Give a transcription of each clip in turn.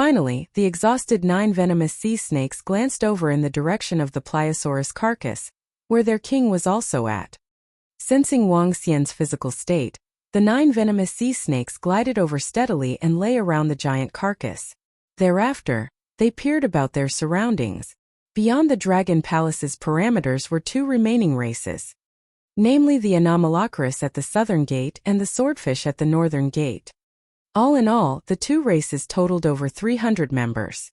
Finally, the exhausted 9 venomous sea snakes glanced over in the direction of the pliosaurus carcass, where their king was also at. Sensing Wang Xian's physical state, the 9 venomous sea snakes glided over steadily and lay around the giant carcass. Thereafter, they peered about their surroundings. Beyond the Dragon Palace's parameters were 2 remaining races, namely the Anomalocaris at the southern gate and the Swordfish at the northern gate. All in all, the 2 races totaled over 300 members.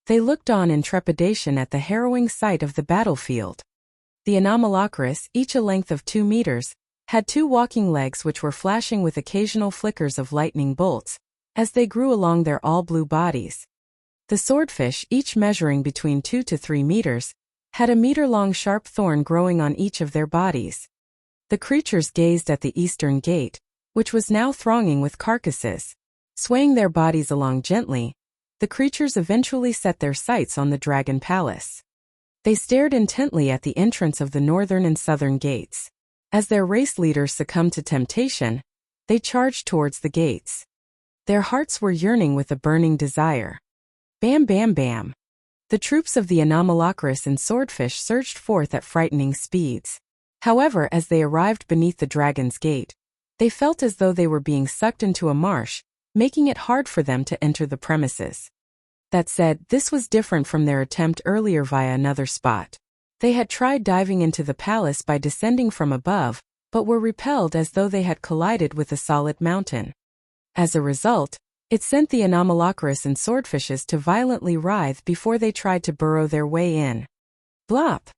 They looked on in trepidation at the harrowing sight of the battlefield. The Anomalocaris, each a length of 2 meters, had 2 walking legs which were flashing with occasional flickers of lightning bolts, as they grew along their all-blue bodies. The Swordfish, each measuring between 2 to 3 meters, had a meter-long sharp thorn growing on each of their bodies. The creatures gazed at the eastern gate, which was now thronging with carcasses. Swaying their bodies along gently, the creatures eventually set their sights on the Dragon Palace. They stared intently at the entrance of the northern and southern gates. As their race leaders succumbed to temptation, they charged towards the gates. Their hearts were yearning with a burning desire. Bam bam bam. The troops of the Anomalocaris and Swordfish surged forth at frightening speeds. However, as they arrived beneath the dragon's gate, they felt as though they were being sucked into a marsh, making it hard for them to enter the premises. That said, this was different from their attempt earlier via another spot. They had tried diving into the palace by descending from above, but were repelled as though they had collided with a solid mountain. As a result, it sent the Anomalocaris and Swordfishes to violently writhe before they tried to burrow their way in. Blop!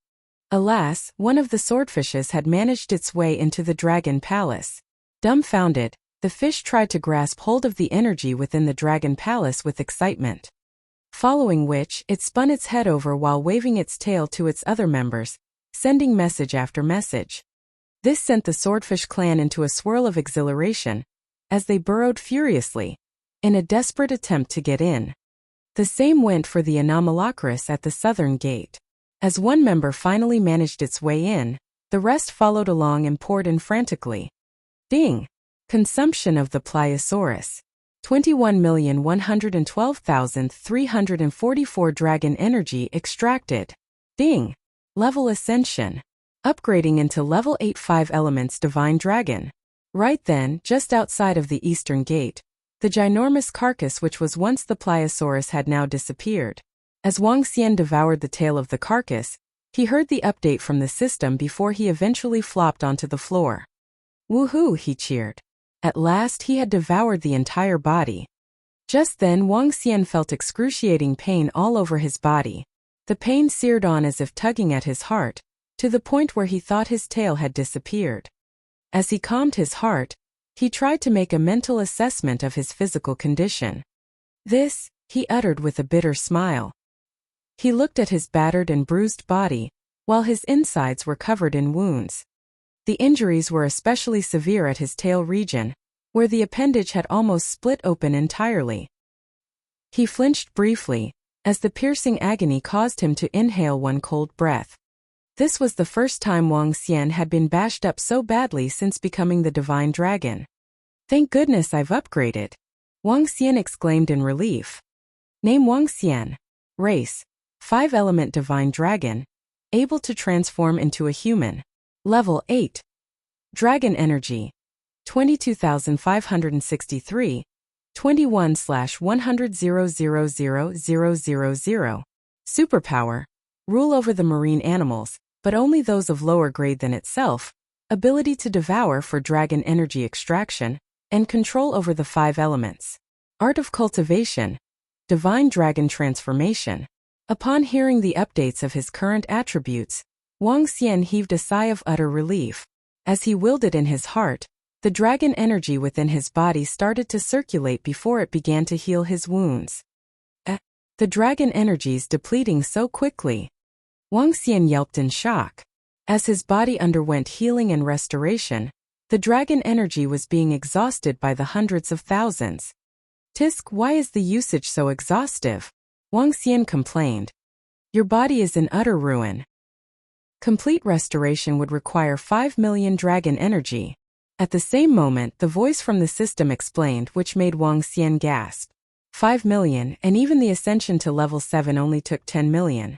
Alas, one of the Swordfishes had managed its way into the Dragon Palace. Dumbfounded, the fish tried to grasp hold of the energy within the Dragon Palace with excitement. Following which, it spun its head over while waving its tail to its other members, sending message after message. This sent the Swordfish clan into a swirl of exhilaration, as they burrowed furiously, in a desperate attempt to get in. The same went for the Anomalocaris at the southern gate. As one member finally managed its way in, the rest followed along and poured in frantically. Ding! Consumption of the Pliosaurus. 21,112,344 dragon energy extracted. Ding! Level ascension. Upgrading into level 8 5 elements divine dragon. Right then, just outside of the eastern gate, the ginormous carcass which was once the Pliosaurus had now disappeared. As Wang Xian devoured the tail of the carcass, he heard the update from the system before he eventually flopped onto the floor. Woohoo, he cheered. At last he had devoured the entire body. Just then Wang Xian felt excruciating pain all over his body. The pain seared on as if tugging at his heart, to the point where he thought his tail had disappeared. As he calmed his heart, he tried to make a mental assessment of his physical condition. This, he uttered with a bitter smile. He looked at his battered and bruised body, while his insides were covered in wounds. The injuries were especially severe at his tail region, where the appendage had almost split open entirely. He flinched briefly, as the piercing agony caused him to inhale one cold breath. This was the first time Wang Xian had been bashed up so badly since becoming the divine dragon. Thank goodness I've upgraded, Wang Xian exclaimed in relief. Name Wang Xian. Race: 5-element divine dragon, able to transform into a human. Level 8. Dragon energy: 22,563, 21/100,000,000. Superpower: rule over the marine animals, but only those of lower grade than itself, ability to devour for dragon energy extraction, and control over the 5 elements. Art of cultivation: divine dragon transformation. Upon hearing the updates of his current attributes, Wang Xian heaved a sigh of utter relief. As he willed it in his heart, the dragon energy within his body started to circulate before it began to heal his wounds. The dragon energies depleting so quickly. Wang Xian yelped in shock. As his body underwent healing and restoration, the dragon energy was being exhausted by the hundreds of thousands. Tisk, why is the usage so exhaustive? Wang Xian complained. Your body is in utter ruin. Complete restoration would require 5 million dragon energy. At the same moment, the voice from the system explained, which made Wang Xian gasp. 5 million, and even the ascension to level 7 only took 10 million.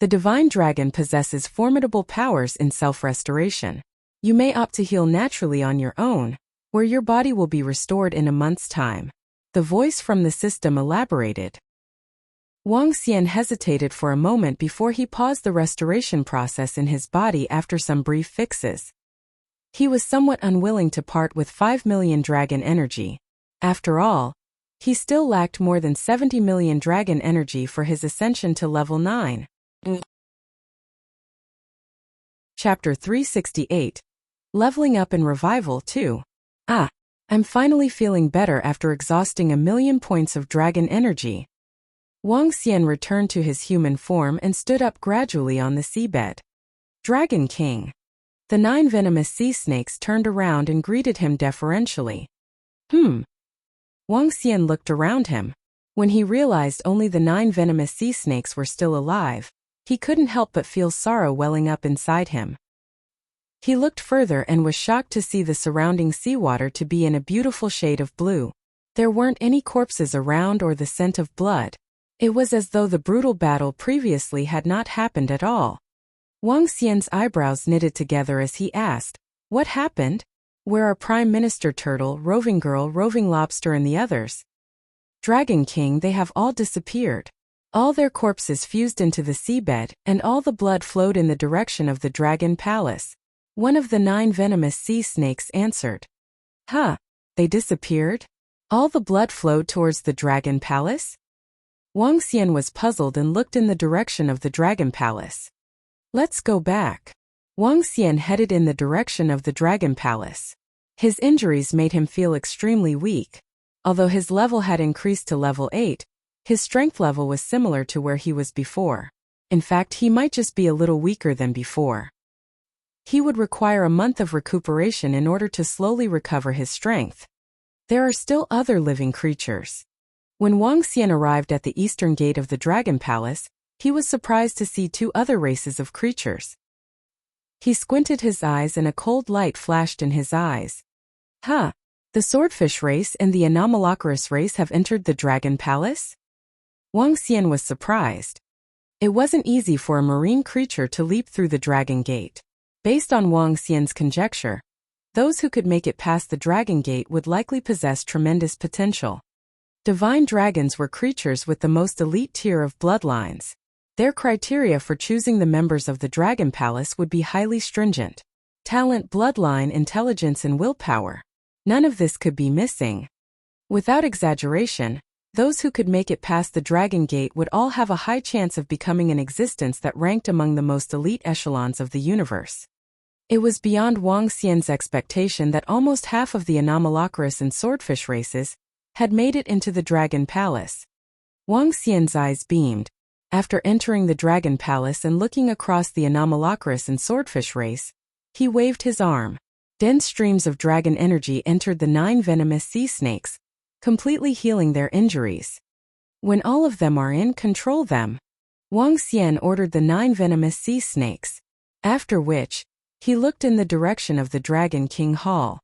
The divine dragon possesses formidable powers in self-restoration. You may opt to heal naturally on your own, where your body will be restored in a month's time. The voice from the system elaborated. Wang Xian hesitated for a moment before he paused the restoration process in his body after some brief fixes. He was somewhat unwilling to part with 5 million dragon energy. After all, he still lacked more than 70 million dragon energy for his ascension to level 9. Chapter 368. Leveling Up and Revival 2. I'm finally feeling better after exhausting 1,000,000 points of dragon energy. Wang Xian returned to his human form and stood up gradually on the seabed. Dragon King. The 9 venomous sea snakes turned around and greeted him deferentially. Wang Xian looked around him. When he realized only the 9 venomous sea snakes were still alive, he couldn't help but feel sorrow welling up inside him. He looked further and was shocked to see the surrounding seawater to be in a beautiful shade of blue. There weren't any corpses around or the scent of blood. It was as though the brutal battle previously had not happened at all. Wang Xian's eyebrows knitted together as he asked, "What happened? Where are Prime Minister Turtle, Roving Girl, Roving Lobster and the others?" "Dragon King, they have all disappeared. All their corpses fused into the seabed, and all the blood flowed in the direction of the Dragon Palace," one of the 9 venomous sea snakes answered. They disappeared? All the blood flowed towards the Dragon Palace? Wang Xian was puzzled and looked in the direction of the Dragon Palace. "Let's go back." Wang Xian headed in the direction of the Dragon Palace. His injuries made him feel extremely weak. Although his level had increased to level 8, his strength level was similar to where he was before. In fact, he might just be a little weaker than before. He would require a month of recuperation in order to slowly recover his strength. There are still other living creatures. When Wang Xian arrived at the eastern gate of the Dragon Palace, he was surprised to see 2 other races of creatures. He squinted his eyes and a cold light flashed in his eyes. The Swordfish race and the Anomalocaris race have entered the Dragon Palace? Wang Xian was surprised. It wasn't easy for a marine creature to leap through the Dragon Gate. Based on Wang Xian's conjecture, those who could make it past the Dragon Gate would likely possess tremendous potential. Divine dragons were creatures with the most elite tier of bloodlines. Their criteria for choosing the members of the Dragon Palace would be highly stringent. Talent, bloodline, intelligence, and willpower. None of this could be missing. Without exaggeration, those who could make it past the Dragon Gate would all have a high chance of becoming an existence that ranked among the most elite echelons of the universe. It was beyond Wang Xian's expectation that almost half of the Anomalocaris and Swordfish races had made it into the Dragon Palace. Wang Xian's eyes beamed. After entering the Dragon Palace and looking across the Anomalocaris and Swordfish race, he waved his arm. Dense streams of dragon energy entered the 9 venomous sea snakes, completely healing their injuries. When all of them are in, control them. Wang Xian ordered the 9 venomous sea snakes, after which, he looked in the direction of the Dragon King Hall.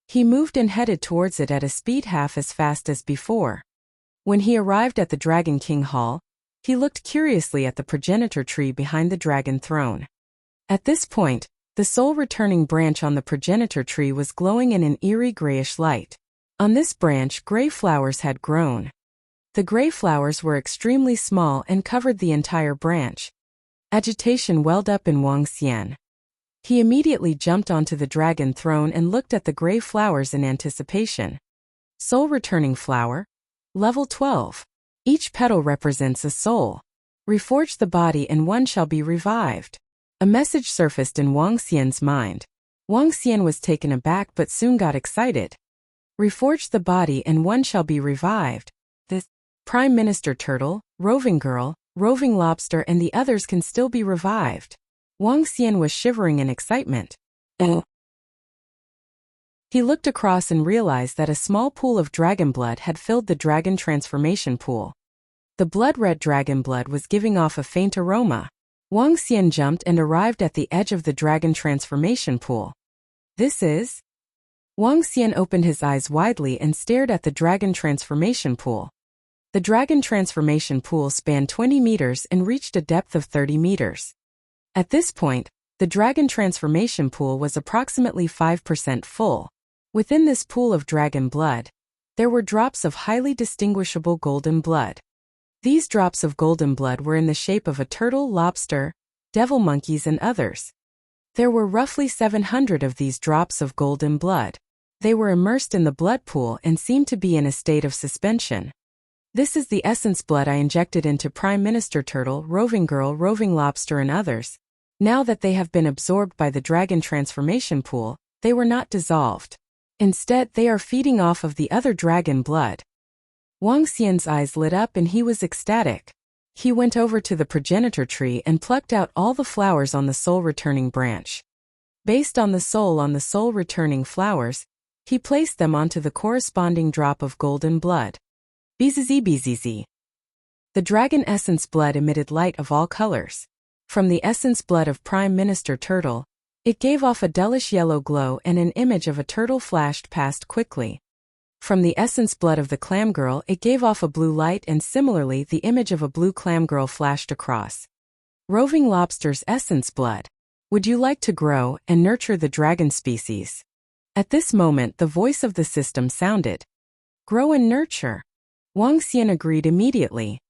He moved and headed towards it at a speed half as fast as before. When he arrived at the Dragon King Hall, he looked curiously at the progenitor tree behind the dragon throne. At this point, the sole returning branch on the progenitor tree was glowing in an eerie grayish light. On this branch, gray flowers had grown. The gray flowers were extremely small and covered the entire branch. Agitation welled up in Wang Xian. He immediately jumped onto the dragon throne and looked at the gray flowers in anticipation. Soul returning flower. Level 12. Each petal represents a soul. Reforge the body and one shall be revived. A message surfaced in Wang Xian's mind. Wang Xian was taken aback but soon got excited. Reforge the body and one shall be revived. The Prime Minister Turtle, Roving Girl, Roving Lobster and the others can still be revived. Wang Xian was shivering in excitement. He looked across and realized that a small pool of dragon blood had filled the dragon transformation pool. The blood-red dragon blood was giving off a faint aroma. Wang Xian jumped and arrived at the edge of the dragon transformation pool. This is? Wang Xian opened his eyes widely and stared at the dragon transformation pool. The dragon transformation pool spanned 20 meters and reached a depth of 30 meters. At this point, the dragon transformation pool was approximately 5% full. Within this pool of dragon blood, there were drops of highly distinguishable golden blood. These drops of golden blood were in the shape of a turtle, lobster, devil monkeys and others. There were roughly 700 of these drops of golden blood. They were immersed in the blood pool and seemed to be in a state of suspension. This is the essence blood I injected into Prime Minister Turtle, Roving Girl, Roving Lobster and others. Now that they have been absorbed by the dragon transformation pool, they were not dissolved. Instead, they are feeding off of the other dragon blood. Wang Xian's eyes lit up and he was ecstatic. He went over to the progenitor tree and plucked out all the flowers on the soul-returning branch. Based on the soul-returning flowers, he placed them onto the corresponding drop of golden blood. Bzz. The dragon essence blood emitted light of all colors. From the essence blood of Prime Minister Turtle, it gave off a dullish yellow glow and an image of a turtle flashed past quickly. From the essence blood of the clam girl, it gave off a blue light and similarly the image of a blue clam girl flashed across. Roving lobster's essence blood. Would you like to grow and nurture the dragon species? At this moment the voice of the system sounded. Grow and nurture. Wang Xian agreed immediately.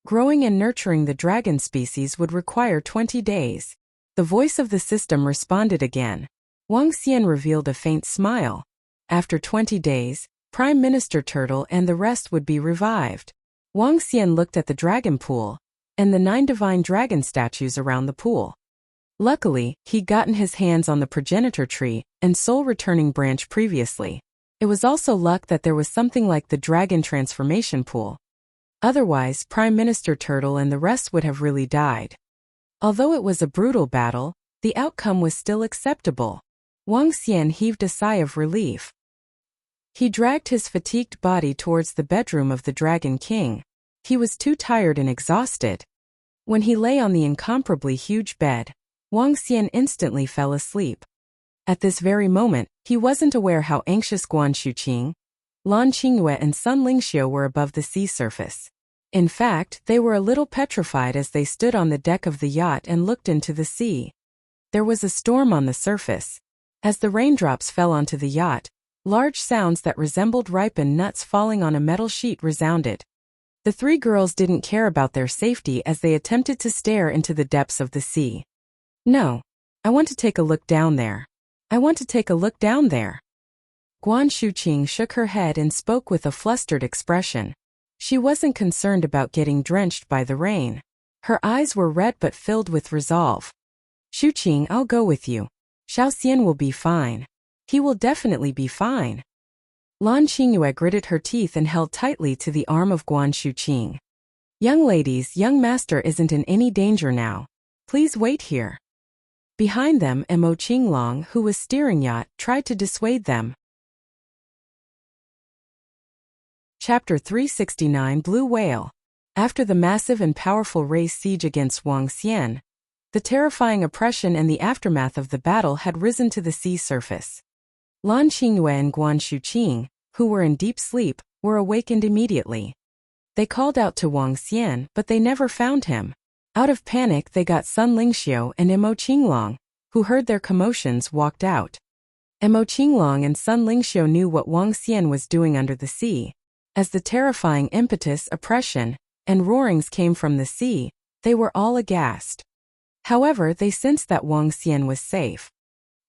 Growing and nurturing the dragon species would require 20 days. The voice of the system responded again. Wang Xian revealed a faint smile. After 20 days, Prime Minister Turtle and the rest would be revived. Wang Xian looked at the dragon pool and the 9 divine dragon statues around the pool. Luckily, he'd gotten his hands on the progenitor tree and soul-returning branch previously. It was also luck that there was something like the dragon transformation pool. Otherwise, Prime Minister Turtle and the rest would have really died. Although it was a brutal battle, the outcome was still acceptable. Wang Xian heaved a sigh of relief. He dragged his fatigued body towards the bedroom of the Dragon King. He was too tired and exhausted. When he lay on the incomparably huge bed, Wang Xian instantly fell asleep. At this very moment, he wasn't aware how anxious Guan Shuqing, Lan Qingyue and Sun Lingxiu were above the sea surface. In fact, they were a little petrified as they stood on the deck of the yacht and looked into the sea. There was a storm on the surface. As the raindrops fell onto the yacht, large sounds that resembled ripened nuts falling on a metal sheet resounded. The 3 girls didn't care about their safety as they attempted to stare into the depths of the sea. No. I want to take a look down there. I want to take a look down there. Guan Shuqing shook her head and spoke with a flustered expression. She wasn't concerned about getting drenched by the rain. Her eyes were red but filled with resolve. Shuqing, I'll go with you. Xiao Xian will be fine. He will definitely be fine. Lan Qingyue gritted her teeth and held tightly to the arm of Guan Shuqing. Young ladies, young master isn't in any danger now. Please wait here. Behind them, Mo Qinglong, who was steering yacht, tried to dissuade them. Chapter 369 Blue Whale. After the massive and powerful race siege against Wang Xian, the terrifying oppression and the aftermath of the battle had risen to the sea surface. Lan Qingyue and Guan Shuqing, who were in deep sleep, were awakened immediately. They called out to Wang Xian, but they never found him. Out of panic, they got Sun Lingxiu and Mo Qinglong, who heard their commotions, walked out. Mo Qinglong and Sun Lingxiu knew what Wang Xian was doing under the sea. As the terrifying impetus, oppression, and roarings came from the sea, they were all aghast. However, they sensed that Wang Xian was safe.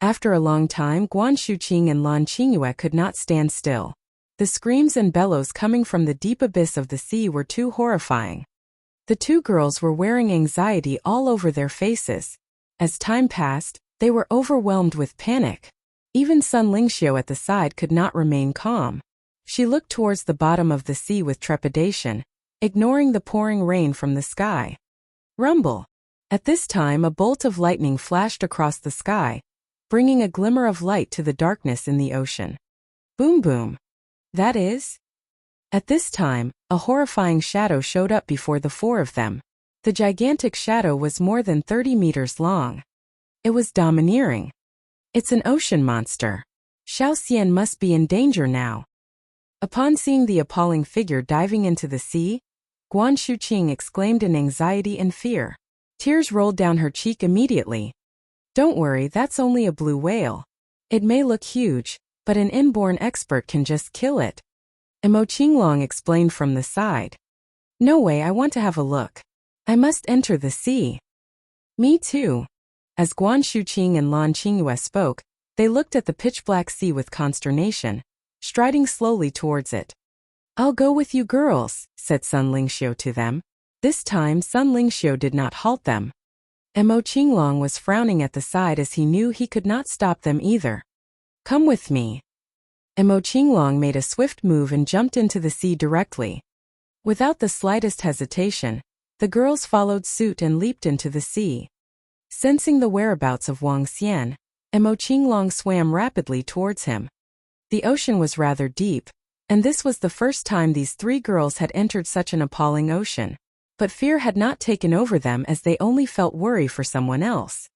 After a long time, Guan Shuqing and Lan Qingyue could not stand still. The screams and bellows coming from the deep abyss of the sea were too horrifying. The 2 girls were wearing anxiety all over their faces. As time passed, they were overwhelmed with panic. Even Sun Lingxiu at the side could not remain calm. She looked towards the bottom of the sea with trepidation, ignoring the pouring rain from the sky. Rumble. At this time a bolt of lightning flashed across the sky, bringing a glimmer of light to the darkness in the ocean. Boom boom. That is? At this time, a horrifying shadow showed up before the 4 of them. The gigantic shadow was more than 30 meters long. It was domineering. It's an ocean monster. Xiao Xian must be in danger now. Upon seeing the appalling figure diving into the sea, Guan Shuqing exclaimed in anxiety and fear. Tears rolled down her cheek immediately. Don't worry, that's only a blue whale. It may look huge, but an inborn expert can just kill it. Mo Qinglong explained from the side. No way, I want to have a look. I must enter the sea. Me too. As Guan Shuqing and Lan Qingyue spoke, they looked at the pitch-black sea with consternation, striding slowly towards it. I'll go with you girls, said Sun Lingxiu to them. This time Sun Lingxiu did not halt them. Mo Qinglong was frowning at the side as he knew he could not stop them either. Come with me. Mo Qinglong made a swift move and jumped into the sea directly. Without the slightest hesitation, the girls followed suit and leaped into the sea. Sensing the whereabouts of Wang Xian, Mo Qinglong swam rapidly towards him. The ocean was rather deep, and this was the first time these three girls had entered such an appalling ocean. But fear had not taken over them as they only felt worry for someone else.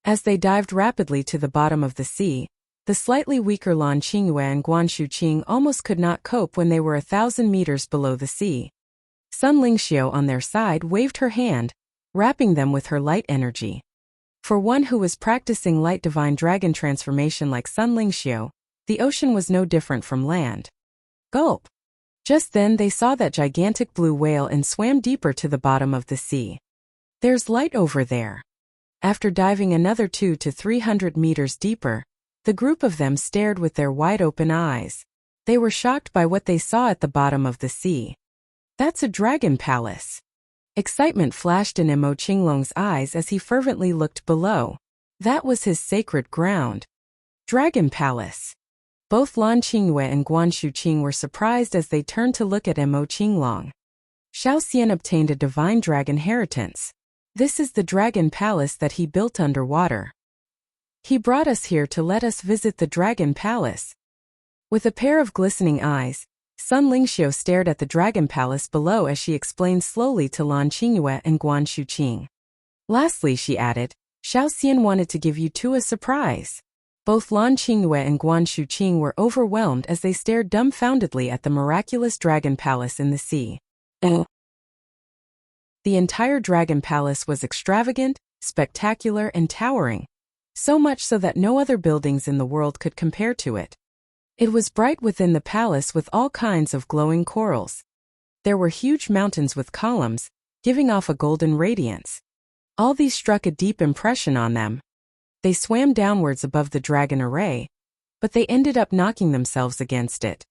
As they dived rapidly to the bottom of the sea, the slightly weaker Lan Qingyue and Guan Shuqing almost could not cope when they were 1,000 meters below the sea. Sun Lingxiu on their side waved her hand, wrapping them with her light energy. For one who was practicing light divine dragon transformation like Sun Lingxiu, the ocean was no different from land. Gulp! Just then they saw that gigantic blue whale and swam deeper to the bottom of the sea. There's light over there. After diving another 200 to 300 meters deeper, the group of them stared with their wide-open eyes. They were shocked by what they saw at the bottom of the sea. That's a dragon palace. Excitement flashed in Mo Qinglong's eyes as he fervently looked below. That was his sacred ground. Dragon palace. Both Lan Qingyue and Guan Shuqing were surprised as they turned to look at Mo Qinglong. Xiao Xian obtained a divine dragon inheritance. This is the dragon palace that he built underwater. He brought us here to let us visit the dragon palace. With a pair of glistening eyes, Sun Lingxiu stared at the dragon palace below as she explained slowly to Lan Qingyue and Guan Shuqing. Lastly, she added, Xiao Xian wanted to give you two a surprise. Both Lan Qingyue and Guan Shuqing were overwhelmed as they stared dumbfoundedly at the miraculous dragon palace in the sea. The entire dragon palace was extravagant, spectacular, and towering, so much so that no other buildings in the world could compare to it. It was bright within the palace with all kinds of glowing corals. There were huge mountains with columns, giving off a golden radiance. All these struck a deep impression on them. They swam downwards above the dragon array, but they ended up knocking themselves against it.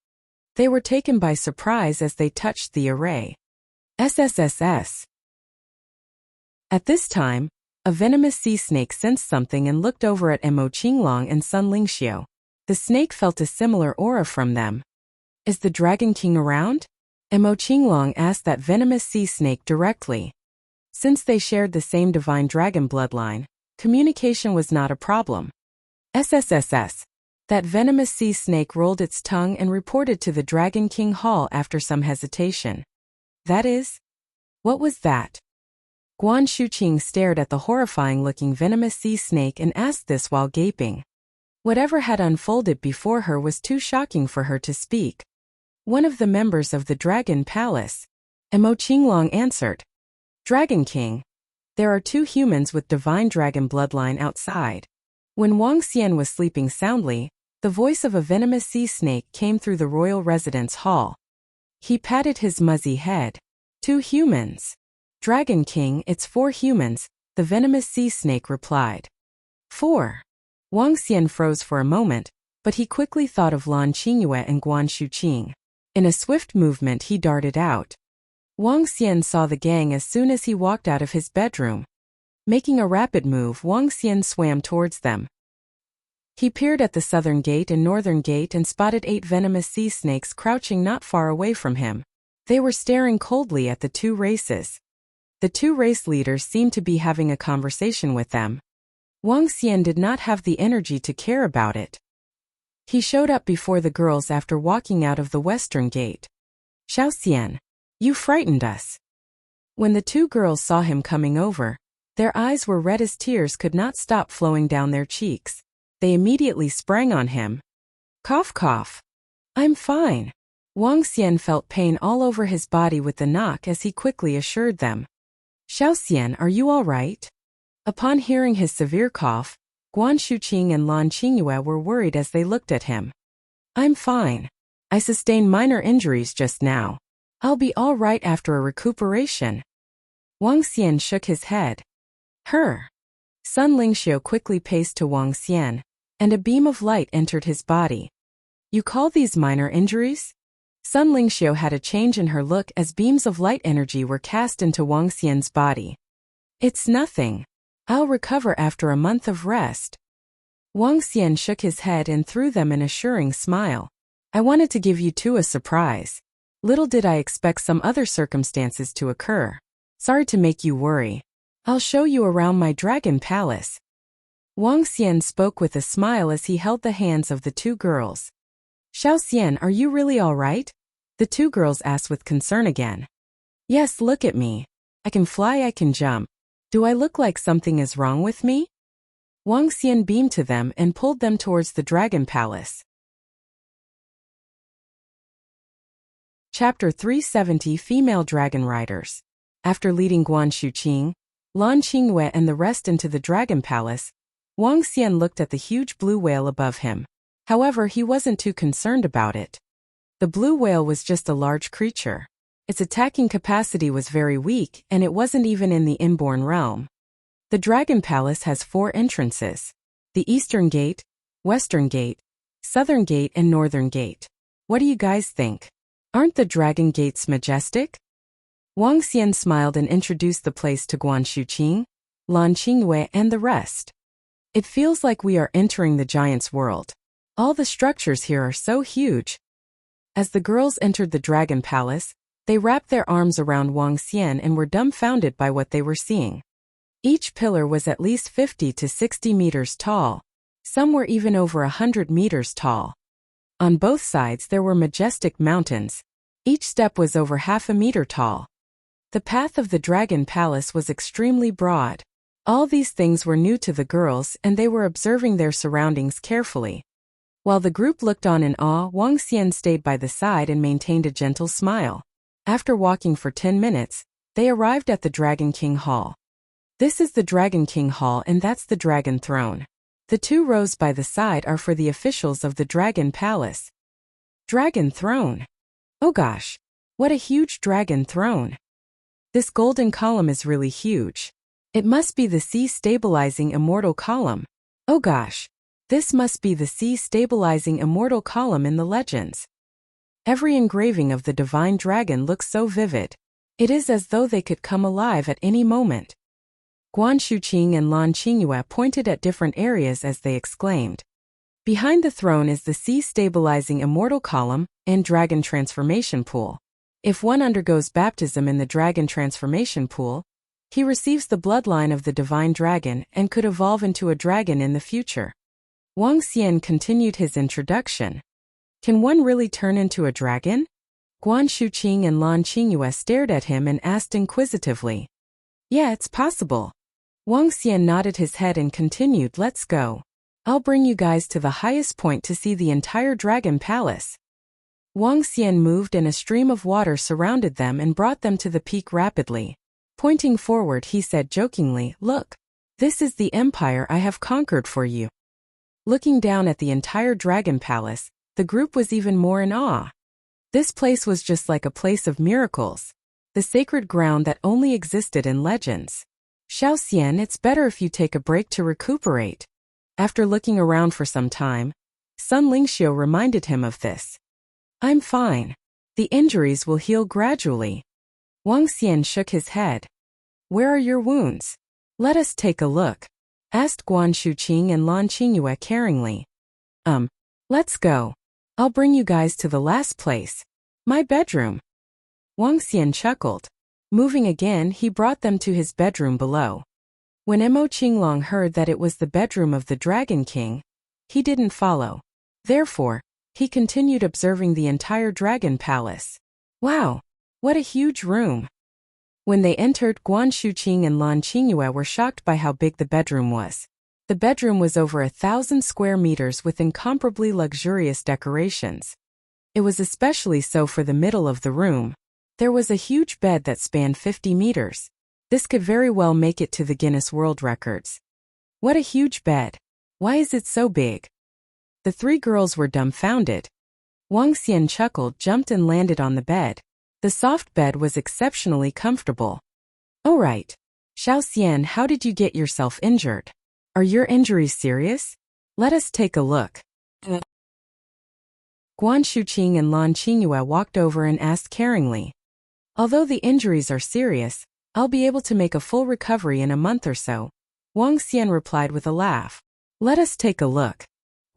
They were taken by surprise as they touched the array. SSSS. At this time, a venomous sea snake sensed something and looked over at Mo Qinglong and Sun Lingxiu. The snake felt a similar aura from them. Is the Dragon King around? Mo Qinglong asked that venomous sea snake directly. Since they shared the same divine dragon bloodline, communication was not a problem. SSSS. That venomous sea snake rolled its tongue and reported to the Dragon King Hall after some hesitation. That is? What was that? Guan Shuqing stared at the horrifying-looking venomous sea snake and asked this while gaping. Whatever had unfolded before her was too shocking for her to speak. One of the members of the Dragon Palace, Mo Qinglong answered. Dragon King. There are two humans with divine dragon bloodline outside. When Wang Xian was sleeping soundly, the voice of a venomous sea snake came through the royal residence hall. He patted his muzzy head. Two humans. Dragon King, it's 4 humans, the venomous sea snake replied. 4. Wang Xian froze for a moment, but he quickly thought of Lan Qingyue and Guan Shuqing. In a swift movement he darted out. Wang Xian saw the gang as soon as he walked out of his bedroom. Making a rapid move, Wang Xian swam towards them. He peered at the southern gate and northern gate and spotted 8 venomous sea snakes crouching not far away from him. They were staring coldly at the 2 races. The 2 race leaders seemed to be having a conversation with them. Wang Xian did not have the energy to care about it. He showed up before the girls after walking out of the western gate. Xiao Xian, you frightened us. When the 2 girls saw him coming over, their eyes were red as tears could not stop flowing down their cheeks. They immediately sprang on him. Cough cough. I'm fine. Wang Xian felt pain all over his body with the knock as he quickly assured them. Xiao Xian, are you all right? Upon hearing his severe cough, Guan Shuqing and Lan Qingyue were worried as they looked at him. I'm fine. I sustained minor injuries just now. I'll be all right after a recuperation. Wang Xian shook his head. Her. Sun Lingxiu quickly paced to Wang Xian, and a beam of light entered his body. You call these minor injuries? Sun Lingxiu had a change in her look as beams of light energy were cast into Wang Xian's body. It's nothing. I'll recover after a month of rest. Wang Xian shook his head and threw them an assuring smile. I wanted to give you two a surprise. Little did I expect some other circumstances to occur. Sorry to make you worry. I'll show you around my dragon palace. Wang Xian spoke with a smile as he held the hands of the two girls. Xiao Xian, are you really all right? The two girls asked with concern again. Yes, look at me. I can fly, I can jump. Do I look like something is wrong with me? Wang Xian beamed to them and pulled them towards the dragon palace. Chapter 370 Female Dragon Riders. After leading Guan Shuqing, Lan Qingyue and the rest into the dragon palace, Wang Xian looked at the huge blue whale above him. However, he wasn't too concerned about it. The blue whale was just a large creature. Its attacking capacity was very weak, and it wasn't even in the inborn realm. The Dragon Palace has 4 entrances: the Eastern Gate, Western Gate, Southern Gate and Northern Gate. What do you guys think? Aren't the Dragon Gates majestic? Wang Xian smiled and introduced the place to Guan Shuqing, Lan Qingyue and the rest. It feels like we are entering the giant's world. All the structures here are so huge. As the girls entered the Dragon Palace, they wrapped their arms around Wang Xian and were dumbfounded by what they were seeing. Each pillar was at least 50 to 60 meters tall. Some were even over 100 meters tall. On both sides there were majestic mountains. Each step was over half a meter tall. The path of the Dragon Palace was extremely broad. All these things were new to the girls and they were observing their surroundings carefully. While the group looked on in awe, Wang Xian stayed by the side and maintained a gentle smile. After walking for 10 minutes, they arrived at the Dragon King Hall. This is the Dragon King Hall and that's the Dragon Throne. The 2 rows by the side are for the officials of the Dragon Palace. Dragon Throne. Oh gosh, what a huge dragon throne. This golden column is really huge. It must be the sea-stabilizing immortal column. Oh gosh, this must be the sea-stabilizing immortal column in the legends. Every engraving of the divine dragon looks so vivid. It is as though they could come alive at any moment. Guan Shuqing and Lan Qingyue pointed at different areas as they exclaimed. Behind the throne is the sea-stabilizing immortal column and dragon transformation pool. If one undergoes baptism in the dragon transformation pool, he receives the bloodline of the divine dragon and could evolve into a dragon in the future. Wang Xian continued his introduction. Can one really turn into a dragon? Guan Shuqing and Lan Qingyue stared at him and asked inquisitively. Yeah, it's possible. Wang Xian nodded his head and continued, let's go. I'll bring you guys to the highest point to see the entire Dragon Palace. Wang Xian moved and a stream of water surrounded them and brought them to the peak rapidly. Pointing forward, he said jokingly, look, this is the empire I have conquered for you. Looking down at the entire Dragon Palace, the group was even more in awe. This place was just like a place of miracles, the sacred ground that only existed in legends. Xiao Xian, it's better if you take a break to recuperate. After looking around for some time, Sun Lingxiu reminded him of this. I'm fine. The injuries will heal gradually. Wang Xian shook his head. Where are your wounds? Let us take a look, asked Guan Shuqing and Lan Qingyue caringly. Let's go. I'll bring you guys to the last place, my bedroom. Wang Xian chuckled. Moving again, he brought them to his bedroom below. When Mo Qinglong heard that it was the bedroom of the Dragon King, he didn't follow. Therefore, he continued observing the entire Dragon Palace. Wow, what a huge room. When they entered, Guan Shuqing and Lan Qingyue were shocked by how big the bedroom was. The bedroom was over 1,000 square meters with incomparably luxurious decorations. It was especially so for the middle of the room. There was a huge bed that spanned 50 meters. This could very well make it to the Guinness World Records. What a huge bed! Why is it so big? The three girls were dumbfounded. Wang Xian chuckled, jumped and landed on the bed. The soft bed was exceptionally comfortable. "Oh right. Xiao Xian, how did you get yourself injured? Are your injuries serious? Let us take a look." Guan Shuqing and Lan Qingyue walked over and asked caringly. "Although the injuries are serious, I'll be able to make a full recovery in a month or so," Wang Xian replied with a laugh. "Let us take a look."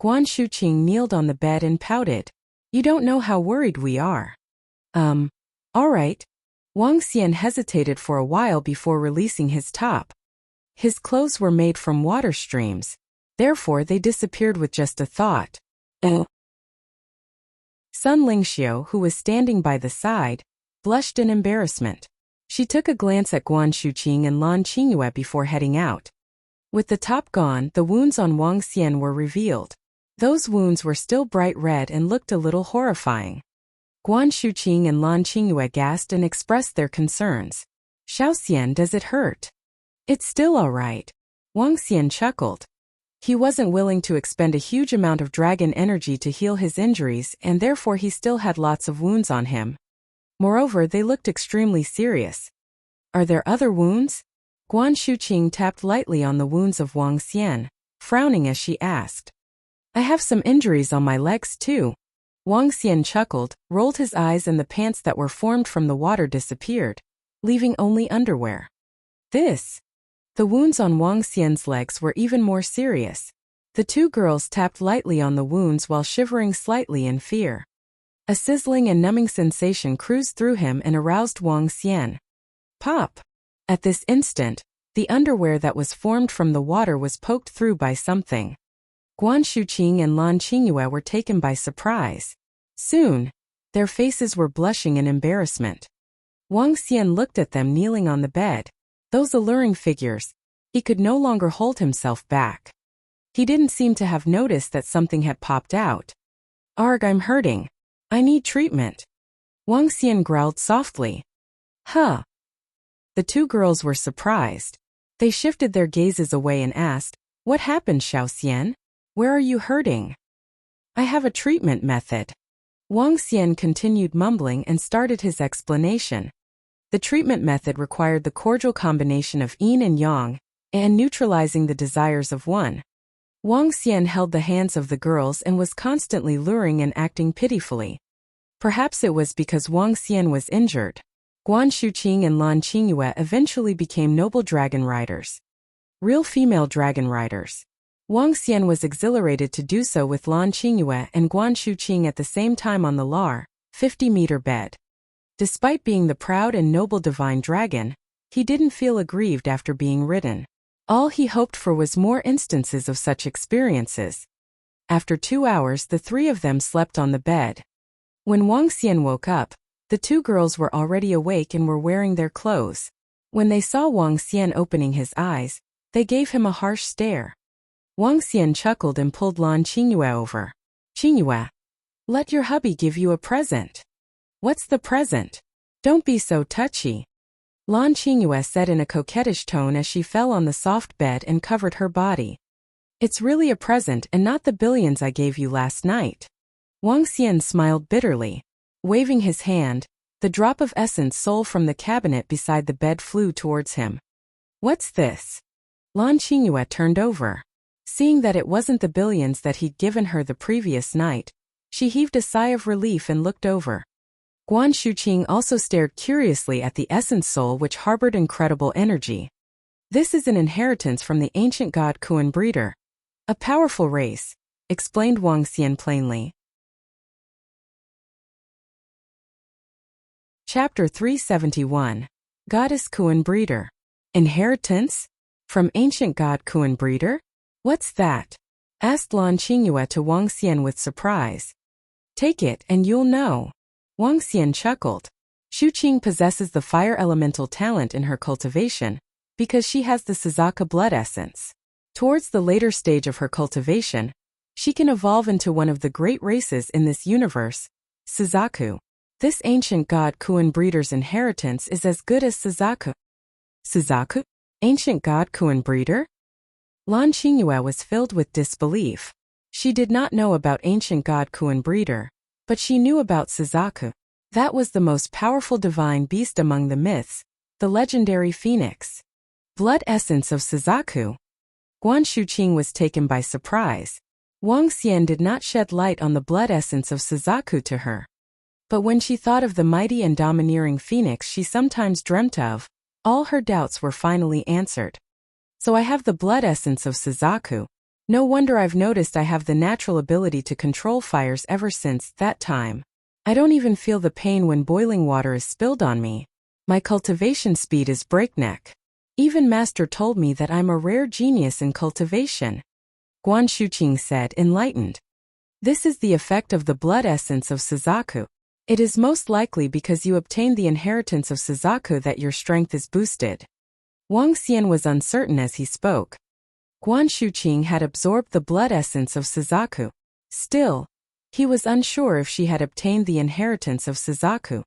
Guan Shuqing kneeled on the bed and pouted. "You don't know how worried we are." All right." Wang Xian hesitated for a while before releasing his top. His clothes were made from water streams. Therefore they disappeared with just a thought. Sun Lingxiu, who was standing by the side, blushed in embarrassment. She took a glance at Guan Shuqing and Lan Qingyue before heading out. With the top gone, the wounds on Wang Xian were revealed. Those wounds were still bright red and looked a little horrifying. Guan Shuqing and Lan Qingyue gasped and expressed their concerns. "Xiao Xian, does it hurt?" "It's still all right." Wang Xian chuckled. He wasn't willing to expend a huge amount of dragon energy to heal his injuries, and therefore he still had lots of wounds on him. Moreover, they looked extremely serious. "Are there other wounds?" Guan Shuqing tapped lightly on the wounds of Wang Xian, frowning as she asked. "I have some injuries on my legs too." Wang Xian chuckled, rolled his eyes, and the pants that were formed from the water disappeared, leaving only underwear. The wounds on Wang Xian's legs were even more serious. The two girls tapped lightly on the wounds while shivering slightly in fear. A sizzling and numbing sensation cruised through him and aroused Wang Xian. Pop! At this instant, the underwear that was formed from the water was poked through by something. Guan Shuqing and Lan Qingyue were taken by surprise. Soon, their faces were blushing in embarrassment. Wang Xian looked at them kneeling on the bed. Those alluring figures. He could no longer hold himself back. He didn't seem to have noticed that something had popped out. "Arg, I'm hurting. I need treatment." Wang Xian growled softly. "Huh." The two girls were surprised. They shifted their gazes away and asked, "What happened, Xiao Xian? Where are you hurting?" "I have a treatment method." Wang Xian continued mumbling and started his explanation. The treatment method required the cordial combination of yin and yang, and neutralizing the desires of one. Wang Xian held the hands of the girls and was constantly luring and acting pitifully. Perhaps it was because Wang Xian was injured. Guan Shuqing and Lan Qingyue eventually became noble dragon riders. Real female dragon riders. Wang Xian was exhilarated to do so with Lan Qingyue and Guan Shuqing at the same time on the 50-meter bed. Despite being the proud and noble divine dragon, he didn't feel aggrieved after being ridden. All he hoped for was more instances of such experiences. After 2 hours, the three of them slept on the bed. When Wang Xian woke up, the two girls were already awake and were wearing their clothes. When they saw Wang Xian opening his eyes, they gave him a harsh stare. Wang Xian chuckled and pulled Lan Qingyue over. "Qingyue, let your hubby give you a present." "What's the present? Don't be so touchy," Lan Qingyue said in a coquettish tone as she fell on the soft bed and covered her body. "It's really a present and not the billions I gave you last night." Wang Xian smiled bitterly. Waving his hand, the drop of essence soul from the cabinet beside the bed flew towards him. "What's this?" Lan Qingyue turned over. Seeing that it wasn't the billions that he'd given her the previous night, she heaved a sigh of relief and looked over. Guan Shuqing also stared curiously at the essence soul, which harbored incredible energy. "This is an inheritance from the ancient god Kuan breeder. A powerful race," explained Wang Xian plainly. Chapter 371. Goddess Kuan breeder. Inheritance? From ancient god Kuan breeder? What's that? Asked Lan Qingyue to Wang Xian with surprise. "Take it and you'll know." Wang Xian chuckled. Shuqing possesses the fire elemental talent in her cultivation, because she has the Suzaka blood essence. Towards the later stage of her cultivation, she can evolve into one of the great races in this universe, Suzaku. This ancient god Kuan breeder's inheritance is as good as Suzaku. Suzaku? Ancient god Kuan breeder? Lan Qingyue was filled with disbelief. She did not know about ancient god Kuan breeder, but she knew about Suzaku. That was the most powerful divine beast among the myths, the legendary phoenix. Blood essence of Suzaku. Guan Shuqing was taken by surprise. Wang Xian did not shed light on the blood essence of Suzaku to her. But when she thought of the mighty and domineering phoenix she sometimes dreamt of, all her doubts were finally answered. So I have the blood essence of Suzaku. No wonder I've noticed I have the natural ability to control fires ever since that time. I don't even feel the pain when boiling water is spilled on me. My cultivation speed is breakneck. Even Master told me that I'm a rare genius in cultivation. Guan Shuqing said, enlightened. This is the effect of the blood essence of Suzaku. It is most likely because you obtained the inheritance of Suzaku that your strength is boosted. Wang Xian was uncertain as he spoke. Guan Shuqing had absorbed the blood essence of Suzaku. Still, he was unsure if she had obtained the inheritance of Suzaku.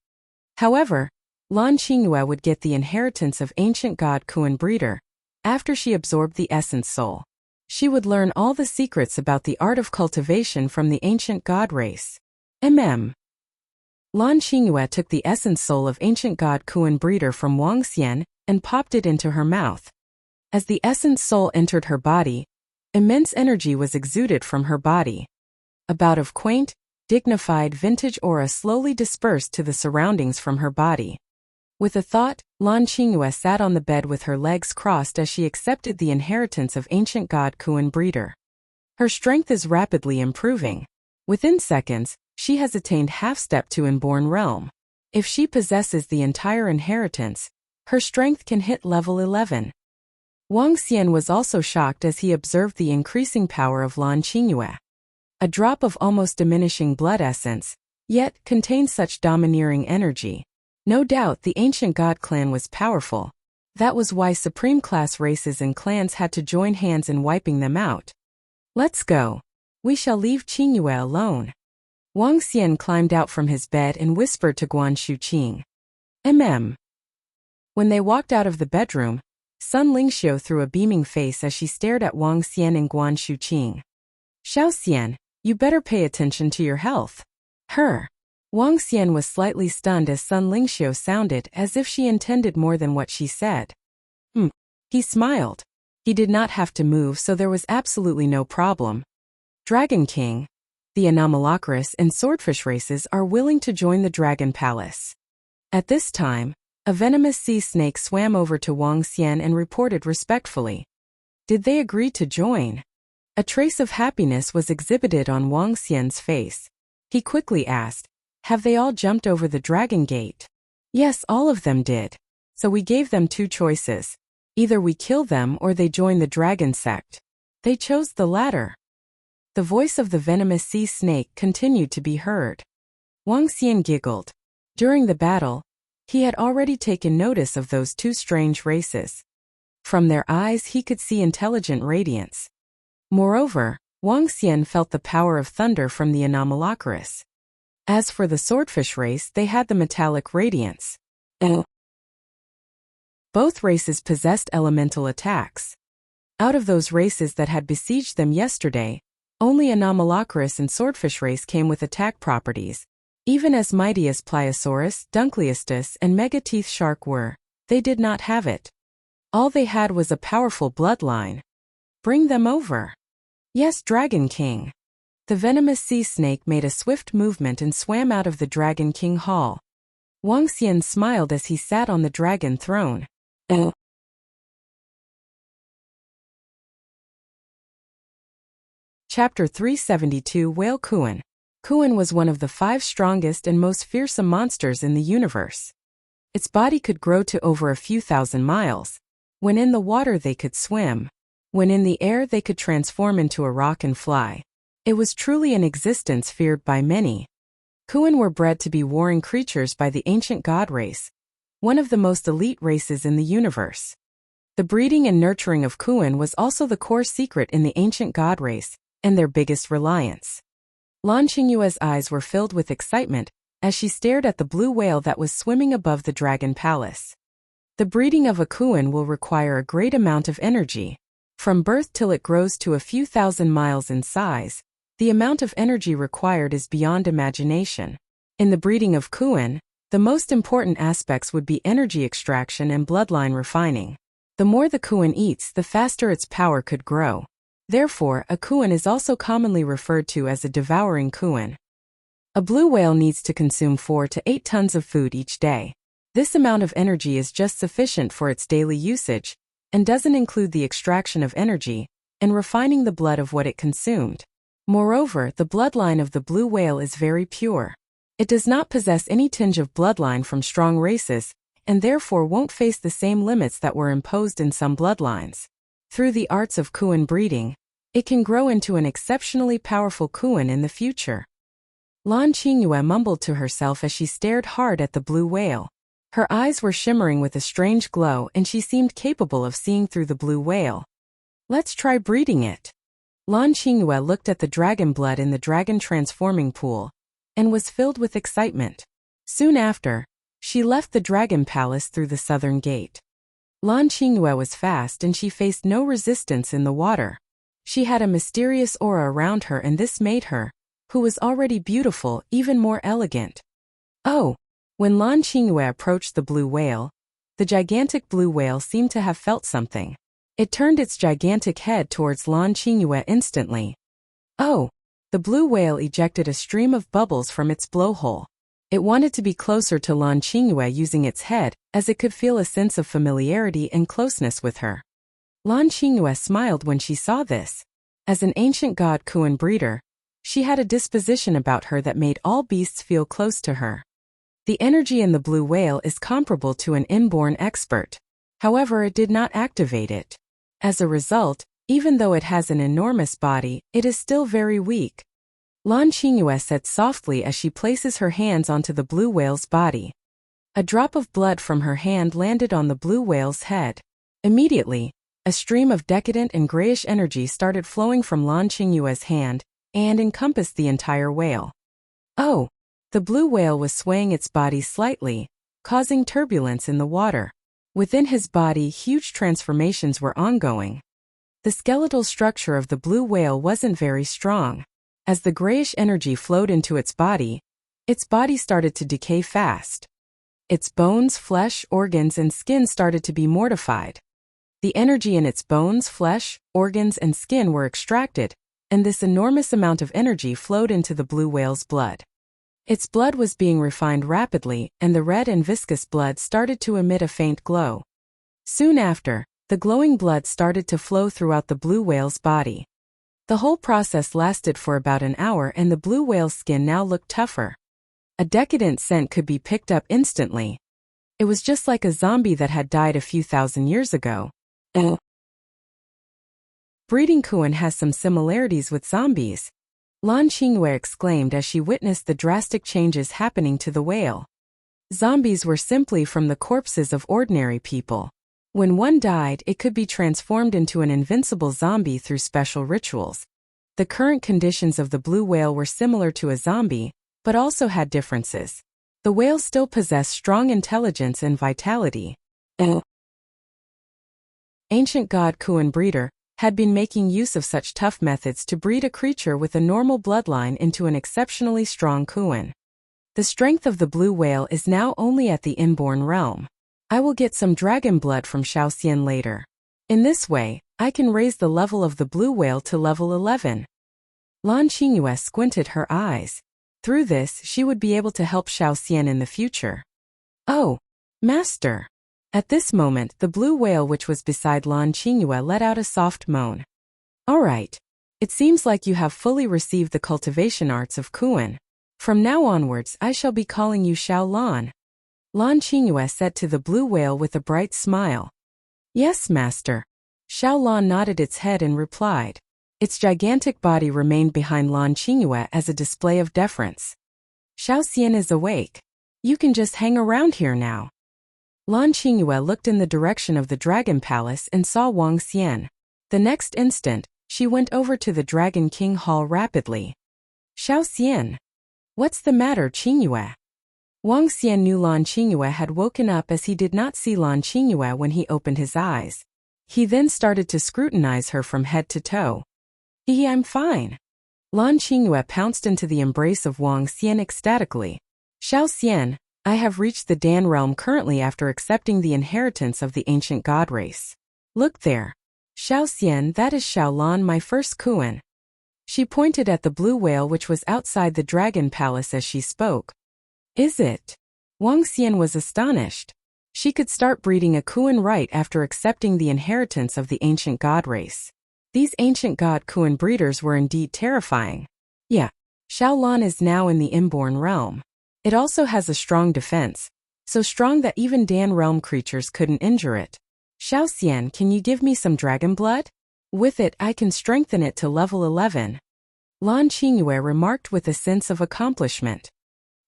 However, Lan Qingyue would get the inheritance of ancient god Kuan breeder. After she absorbed the essence soul, she would learn all the secrets about the art of cultivation from the ancient god race. Lan Qingyue took the essence soul of ancient god Kuan breeder from Wang Xian and popped it into her mouth. As the essence soul entered her body, immense energy was exuded from her body. A bout of quaint, dignified vintage aura slowly dispersed to the surroundings from her body. With a thought, Lan Qingyue sat on the bed with her legs crossed as she accepted the inheritance of ancient god Kuan breeder. Her strength is rapidly improving. Within seconds, she has attained half-step to inborn realm. If she possesses the entire inheritance, her strength can hit level 11. Wang Xian was also shocked as he observed the increasing power of Lan Qingyue. A drop of almost diminishing blood essence, yet contained such domineering energy. No doubt the ancient god clan was powerful. That was why supreme class races and clans had to join hands in wiping them out. Let's go. We shall leave Qingyue alone. Wang Xian climbed out from his bed and whispered to Guan Shuqing. When they walked out of the bedroom, Sun Lingxiu threw a beaming face as she stared at Wang Xian and Guan Shuqing. Xiao Xian, you better pay attention to your health. Wang Xian was slightly stunned as Sun Lingxiu sounded as if she intended more than what she said. He smiled. He did not have to move, so there was absolutely no problem. Dragon King, the Anomalocaris and Swordfish races are willing to join the Dragon Palace. At this time, a venomous sea snake swam over to Wang Xian and reported respectfully. Did they agree to join? A trace of happiness was exhibited on Wang Xian's face. He quickly asked, have they all jumped over the dragon gate? Yes, all of them did. So we gave them two choices. Either we kill them or they join the dragon sect. They chose the latter. The voice of the venomous sea snake continued to be heard. Wang Xian giggled. During the battle, he had already taken notice of those two strange races. From their eyes he could see intelligent radiance. Moreover, Wang Xian felt the power of thunder from the Anomalocaris. As for the swordfish race, they had the metallic radiance. Both races possessed elemental attacks. Out of those races that had besieged them yesterday, only Anomalocaris and swordfish race came with attack properties. Even as mighty as Pliosaurus, Dunkleistus, and Megateeth Shark were, they did not have it. All they had was a powerful bloodline. Bring them over. Yes, Dragon King. The venomous sea snake made a swift movement and swam out of the Dragon King Hall. Wang Xian smiled as he sat on the dragon throne. Chapter 372 Whale Kuan. Kuan was one of the 5 strongest and most fearsome monsters in the universe. Its body could grow to over a few thousand miles. When in the water they could swim. When in the air they could transform into a rock and fly. It was truly an existence feared by many. Kuan were bred to be warring creatures by the ancient god race, one of the most elite races in the universe. The breeding and nurturing of Kuan was also the core secret in the ancient god race, and their biggest reliance. Lan Qingyue's eyes were filled with excitement as she stared at the blue whale that was swimming above the dragon palace. The breeding of a Kuan will require a great amount of energy. From birth till it grows to a few thousand miles in size, the amount of energy required is beyond imagination. In the breeding of Kuan, the most important aspects would be energy extraction and bloodline refining. The more the Kuan eats, the faster its power could grow. Therefore, a Kuan is also commonly referred to as a devouring Kuan. A blue whale needs to consume 4 to 8 tons of food each day. This amount of energy is just sufficient for its daily usage, and doesn't include the extraction of energy and refining the blood of what it consumed. Moreover, the bloodline of the blue whale is very pure. It does not possess any tinge of bloodline from strong races, and therefore won't face the same limits that were imposed in some bloodlines. Through the arts of Kuan breeding, it can grow into an exceptionally powerful Kuan in the future. Lan Qingyue mumbled to herself as she stared hard at the blue whale. Her eyes were shimmering with a strange glow and she seemed capable of seeing through the blue whale. Let's try breeding it. Lan Qingyue looked at the dragon blood in the dragon transforming pool and was filled with excitement. Soon after, she left the dragon palace through the southern gate. Lan Qingyue was fast and she faced no resistance in the water. She had a mysterious aura around her and this made her, who was already beautiful, even more elegant. Oh! When Lan Qingyue approached the blue whale, the gigantic blue whale seemed to have felt something. It turned its gigantic head towards Lan Qingyue instantly. Oh! The blue whale ejected a stream of bubbles from its blowhole. It wanted to be closer to Lan Qingyue using its head, as it could feel a sense of familiarity and closeness with her. Lan Qingyue smiled when she saw this. As an ancient god Kuan breeder, she had a disposition about her that made all beasts feel close to her. The energy in the blue whale is comparable to an inborn expert. However, it did not activate it. As a result, even though it has an enormous body, it is still very weak. Lan Qingyue said softly as she places her hands onto the blue whale's body. A drop of blood from her hand landed on the blue whale's head. Immediately, a stream of decadent and grayish energy started flowing from Lan Qingyue's hand and encompassed the entire whale. Oh! The blue whale was swaying its body slightly, causing turbulence in the water. Within his body, huge transformations were ongoing. The skeletal structure of the blue whale wasn't very strong. As the grayish energy flowed into its body started to decay fast. Its bones, flesh, organs, and skin started to be mortified. The energy in its bones, flesh, organs, and skin were extracted, and this enormous amount of energy flowed into the blue whale's blood. Its blood was being refined rapidly, and the red and viscous blood started to emit a faint glow. Soon after, the glowing blood started to flow throughout the blue whale's body. The whole process lasted for about an hour and the blue whale's skin now looked tougher. A decadent scent could be picked up instantly. It was just like a zombie that had died a few thousand years ago. Breeding Kuan has some similarities with zombies. Lan Qingyue exclaimed as she witnessed the drastic changes happening to the whale. Zombies were simply from the corpses of ordinary people. When one died, it could be transformed into an invincible zombie through special rituals. The current conditions of the blue whale were similar to a zombie, but also had differences. The whale still possessed strong intelligence and vitality. Ancient god Kuan breeder had been making use of such tough methods to breed a creature with a normal bloodline into an exceptionally strong Kuan. The strength of the blue whale is now only at the inborn realm. I will get some dragon blood from Shaoxian later. In this way, I can raise the level of the blue whale to level 11. Lan Qingyue squinted her eyes. Through this, she would be able to help Shaoxian in the future. Oh, master! At this moment, the blue whale which was beside Lan Qingyue let out a soft moan. Alright. It seems like you have fully received the cultivation arts of Kuan. From now onwards, I shall be calling you Xiao Lan. Lan Qingyue said to the blue whale with a bright smile. Yes, master. Xiao Lan nodded its head and replied. Its gigantic body remained behind Lan Qingyue as a display of deference. Shaoxian is awake. You can just hang around here now. Lan Qingyue looked in the direction of the Dragon Palace and saw Wang Xian. The next instant, she went over to the Dragon King Hall rapidly. Xiao Xian. What's the matter, Qingyue? Wang Xian knew Lan Qingyue had woken up as he did not see Lan Qingyue when he opened his eyes. He then started to scrutinize her from head to toe. I'm fine. Lan Qingyue pounced into the embrace of Wang Xian ecstatically. Xiao Xian, I have reached the Dan realm currently after accepting the inheritance of the ancient god race. Look there. Xiao Xian, that is Xiao Lan, my first Kuan. She pointed at the blue whale which was outside the Dragon Palace as she spoke. Is it? Wang Xian was astonished. She could start breeding a Kuan right after accepting the inheritance of the ancient god race. These ancient god Kuan breeders were indeed terrifying. Yeah, Xiao Lan is now in the inborn realm. It also has a strong defense, so strong that even Dan realm creatures couldn't injure it. Xiao Xian, can you give me some dragon blood? With it I can strengthen it to level 11. Lan Qingyue remarked with a sense of accomplishment.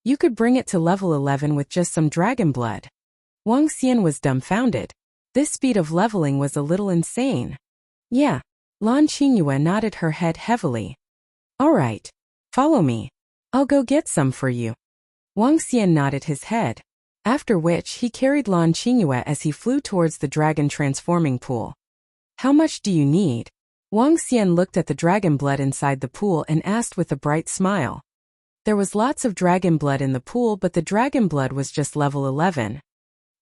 You could bring it to level 11 with just some dragon blood. Wang Xian was dumbfounded. This speed of leveling was a little insane. Yeah. Lan Qingyue nodded her head heavily. Alright. Follow me. I'll go get some for you. Wang Xian nodded his head. After which he carried Lan Qingyue as he flew towards the dragon transforming pool. How much do you need? Wang Xian looked at the dragon blood inside the pool and asked with a bright smile. There was lots of dragon blood in the pool, but the dragon blood was just level 11.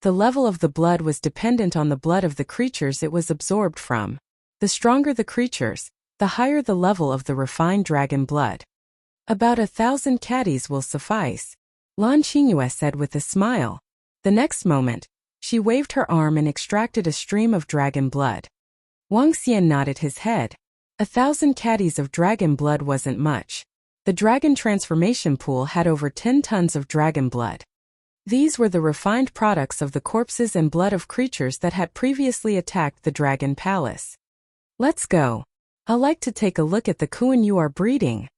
The level of the blood was dependent on the blood of the creatures it was absorbed from. The stronger the creatures, the higher the level of the refined dragon blood. About 1,000 caddies will suffice, Lan Qingyue said with a smile. The next moment, she waved her arm and extracted a stream of dragon blood. Wang Xian nodded his head. 1,000 caddies of dragon blood wasn't much. The dragon transformation pool had over 10 tons of dragon blood. These were the refined products of the corpses and blood of creatures that had previously attacked the Dragon Palace. Let's go. I'd like to take a look at the Kuan you are breeding.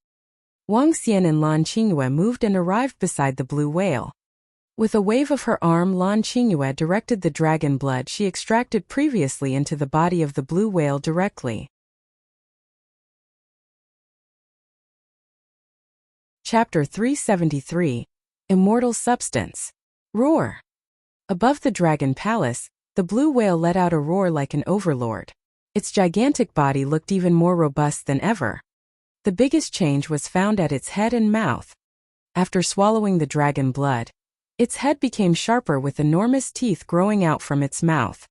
Wang Xian and Lan Qingyue moved and arrived beside the blue whale. With a wave of her arm, Lan Qingyue directed the dragon blood she extracted previously into the body of the blue whale directly. Chapter 373. Immortal Substance. Roar. Above the Dragon Palace, the blue whale let out a roar like an overlord. Its gigantic body looked even more robust than ever. The biggest change was found at its head and mouth. After swallowing the dragon blood, its head became sharper with enormous teeth growing out from its mouth.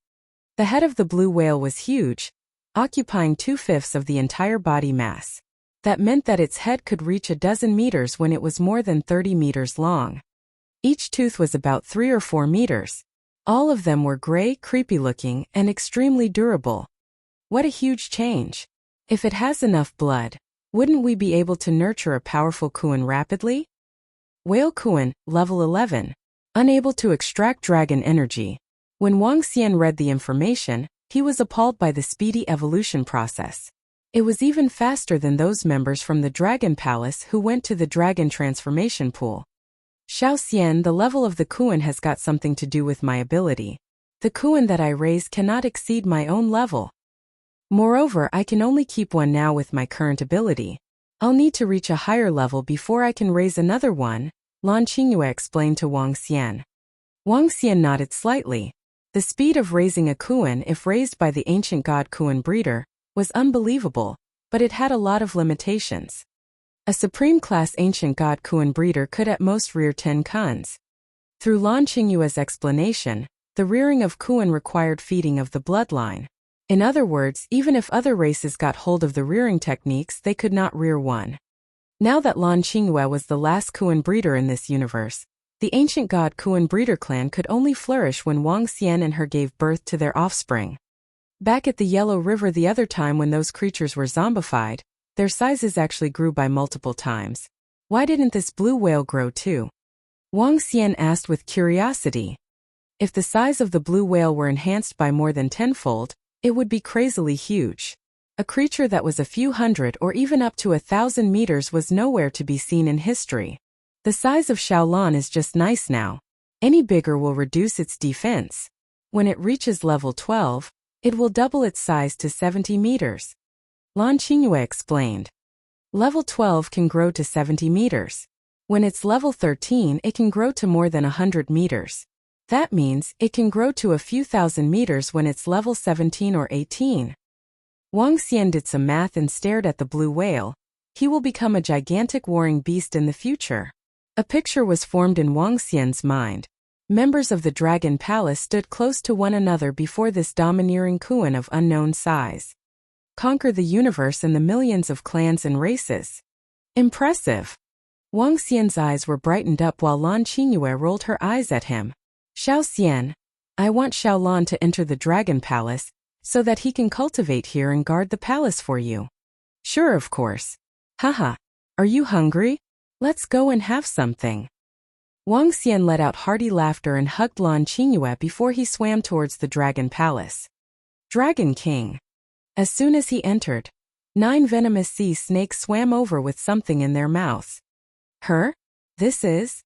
The head of the blue whale was huge, occupying 2/5 of the entire body mass. That meant that its head could reach a dozen meters when it was more than 30 meters long. Each tooth was about 3 or 4 meters. All of them were gray, creepy-looking, and extremely durable. What a huge change. If it has enough blood, wouldn't we be able to nurture a powerful Kuan rapidly? Whale Kuan, level 11. Unable to extract dragon energy. When Wang Xian read the information, he was appalled by the speedy evolution process. It was even faster than those members from the Dragon Palace who went to the Dragon Transformation Pool. Xiao Xian, the level of the Kuan has got something to do with my ability. The Kuan that I raise cannot exceed my own level. Moreover, I can only keep one now with my current ability. I'll need to reach a higher level before I can raise another one, Lan Qingyue explained to Wang Xian. Wang Xian nodded slightly. The speed of raising a Kuan, if raised by the ancient god Kuan breeder, was unbelievable, but it had a lot of limitations. A supreme-class ancient god Kuan breeder could at most rear 10 Kuans. Through Lan Qingyue's explanation, the rearing of Kuan required feeding of the bloodline. In other words, even if other races got hold of the rearing techniques, they could not rear one. Now that Lan Qingyue was the last Kuan breeder in this universe, the ancient god Kuan breeder clan could only flourish when Wang Xian and her gave birth to their offspring. Back at the Yellow River the other time when those creatures were zombified, their sizes actually grew by multiple times. Why didn't this blue whale grow too? Wang Xian asked with curiosity. If the size of the blue whale were enhanced by more than 10-fold, it would be crazily huge. A creature that was a few hundred or even up to 1,000 meters was nowhere to be seen in history. The size of Xiao Lan is just nice now. Any bigger will reduce its defense. When it reaches level 12, it will double its size to 70 meters. Lan Qingyue explained. Level 12 can grow to 70 meters. When it's level 13, it can grow to more than 100 meters. That means it can grow to a few thousand meters when it's level 17 or 18. Wang Xian did some math and stared at the blue whale. He will become a gigantic warring beast in the future. A picture was formed in Wang Xian's mind. Members of the Dragon Palace stood close to one another before this domineering Kuan of unknown size. Conquer the universe and the millions of clans and races. Impressive. Wang Xian's eyes were brightened up while Lan Qingyue rolled her eyes at him. Xiao Xian, I want Xiao Lan to enter the Dragon Palace, so that he can cultivate here and guard the palace for you. Sure, of course. Haha. Are you hungry? Let's go and have something. Wang Xian let out hearty laughter and hugged Lan Qingyue before he swam towards the Dragon Palace. Dragon King. As soon as he entered, 9 venomous sea snakes swam over with something in their mouths. Her? This is?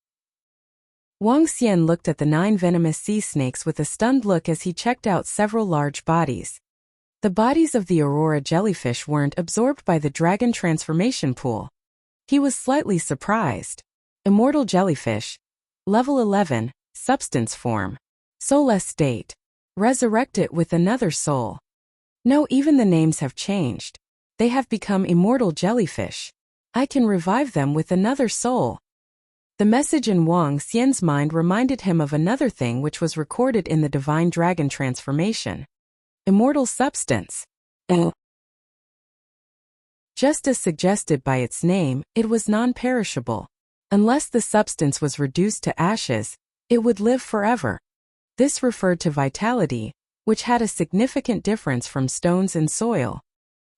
Wang Xian looked at the 9 venomous sea snakes with a stunned look as he checked out several large bodies. The bodies of the Aurora jellyfish weren't absorbed by the dragon transformation pool. He was slightly surprised. Immortal jellyfish. Level 11, substance form. Soulless state. Resurrect it with another soul. No, even the names have changed. They have become immortal jellyfish. I can revive them with another soul. The message in Wang Xian's mind reminded him of another thing which was recorded in the Divine Dragon transformation. Immortal substance. Just as suggested by its name, it was non-perishable. Unless the substance was reduced to ashes, it would live forever. This referred to vitality, which had a significant difference from stones and soil.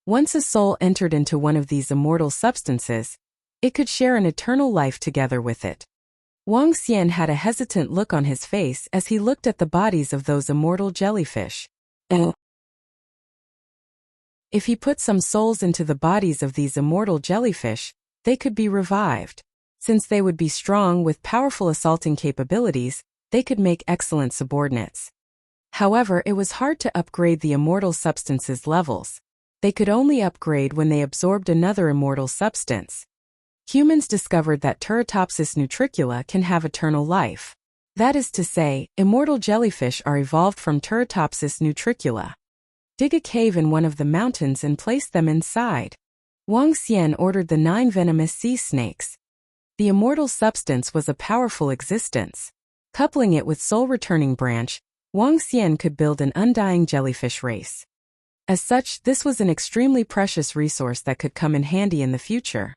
Once a soul entered into one of these immortal substances, it could share an eternal life together with it. Wang Xian had a hesitant look on his face as he looked at the bodies of those immortal jellyfish. If he put some souls into the bodies of these immortal jellyfish, they could be revived. Since they would be strong with powerful assaulting capabilities, they could make excellent subordinates. However, it was hard to upgrade the immortal substance's levels. They could only upgrade when they absorbed another immortal substance. Humans discovered that Turritopsis nutricula can have eternal life. That is to say, immortal jellyfish are evolved from Turritopsis nutricula. Dig a cave in one of the mountains and place them inside. Wang Xian ordered the 9 venomous sea snakes. The immortal substance was a powerful existence. Coupling it with Soul Returning Branch, Wang Xian could build an undying jellyfish race. As such, this was an extremely precious resource that could come in handy in the future.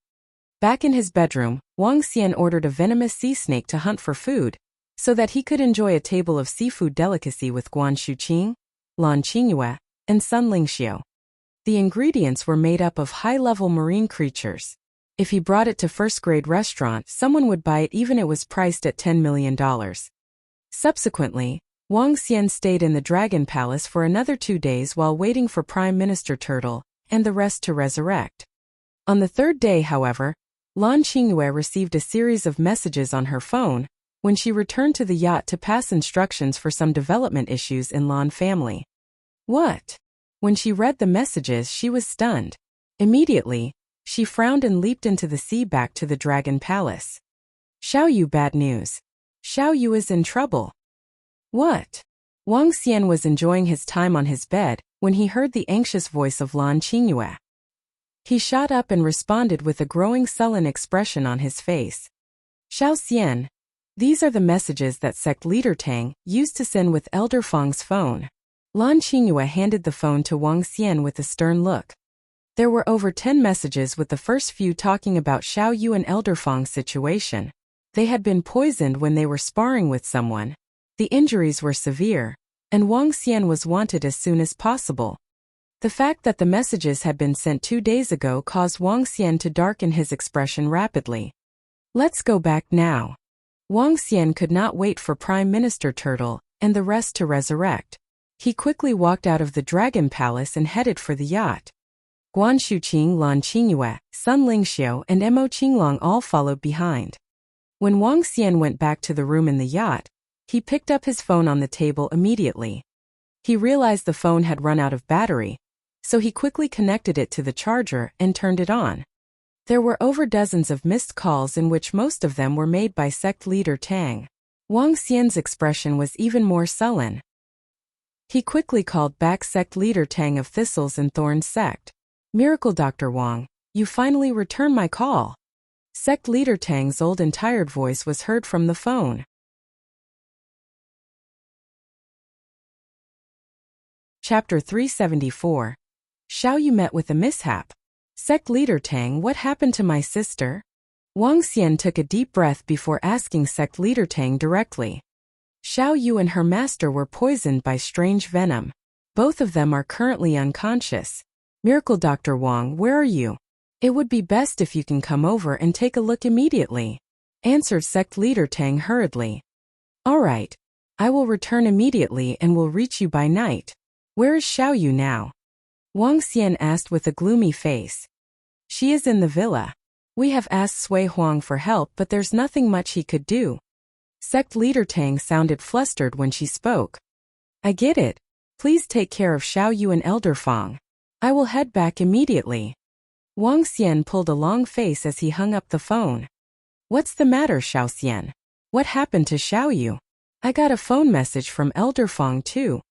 Back in his bedroom, Wang Xian ordered a venomous sea snake to hunt for food, so that he could enjoy a table of seafood delicacy with Guan Shuqing, Lan Qingyue, and Sun Lingxiu. The ingredients were made up of high-level marine creatures. If he brought it to first-grade restaurant, someone would buy it even if it was priced at $10 million. Subsequently, Wang Xian stayed in the Dragon Palace for another 2 days while waiting for Prime Minister Turtle and the rest to resurrect. On the 3rd day, however, Lan Qingyue received a series of messages on her phone when she returned to the yacht to pass instructions for some development issues in Lan family. What? When she read the messages, she was stunned. Immediately, she frowned and leaped into the sea back to the Dragon Palace. Xiao Yu, bad news. Xiao Yu is in trouble. What? Wang Xian was enjoying his time on his bed when he heard the anxious voice of Lan Qingyue. He shot up and responded with a growing sullen expression on his face. Xiao Xian, these are the messages that sect leader Tang used to send with Elder Feng's phone. Lan Qingyue handed the phone to Wang Xian with a stern look. There were over 10 messages, with the first few talking about Xiao Yu and Elder Feng's situation. They had been poisoned when they were sparring with someone. The injuries were severe, and Wang Xian was wanted as soon as possible. The fact that the messages had been sent 2 days ago caused Wang Xian to darken his expression rapidly. Let's go back now. Wang Xian could not wait for Prime Minister Turtle and the rest to resurrect. He quickly walked out of the Dragon Palace and headed for the yacht. Guan Shuqing, Lan Qingyue, Sun Lingxiu, and Mo Qinglong all followed behind. When Wang Xian went back to the room in the yacht, He picked up his phone on the table immediately. He realized the phone had run out of battery, so he quickly connected it to the charger and turned it on. There were over dozens of missed calls in which most of them were made by sect leader Tang. Wang Xian's expression was even more sullen. He quickly called back sect leader Tang of Thistles and Thorns sect. "Miracle Dr. Wang, you finally returned my call." Sect leader Tang's old and tired voice was heard from the phone. Chapter 374. Xiao Yu met with a mishap. Sect leader Tang, what happened to my sister? Wang Xian took a deep breath before asking sect leader Tang directly. Xiao Yu and her master were poisoned by strange venom. Both of them are currently unconscious. Miracle Dr. Wang, where are you? It would be best if you can come over and take a look immediately, answered sect leader Tang hurriedly. All right. I will return immediately and will reach you by night. Where is Xiao Yu now? Wang Xian asked with a gloomy face. She is in the villa. We have asked Sui Huang for help, but there's nothing much he could do. Sect leader Tang sounded flustered when she spoke. I get it. Please take care of Xiao Yu and Elder Fang. I will head back immediately. Wang Xian pulled a long face as he hung up the phone. What's the matter, Xiao Xian? What happened to Xiao Yu? I got a phone message from Elder Fang too.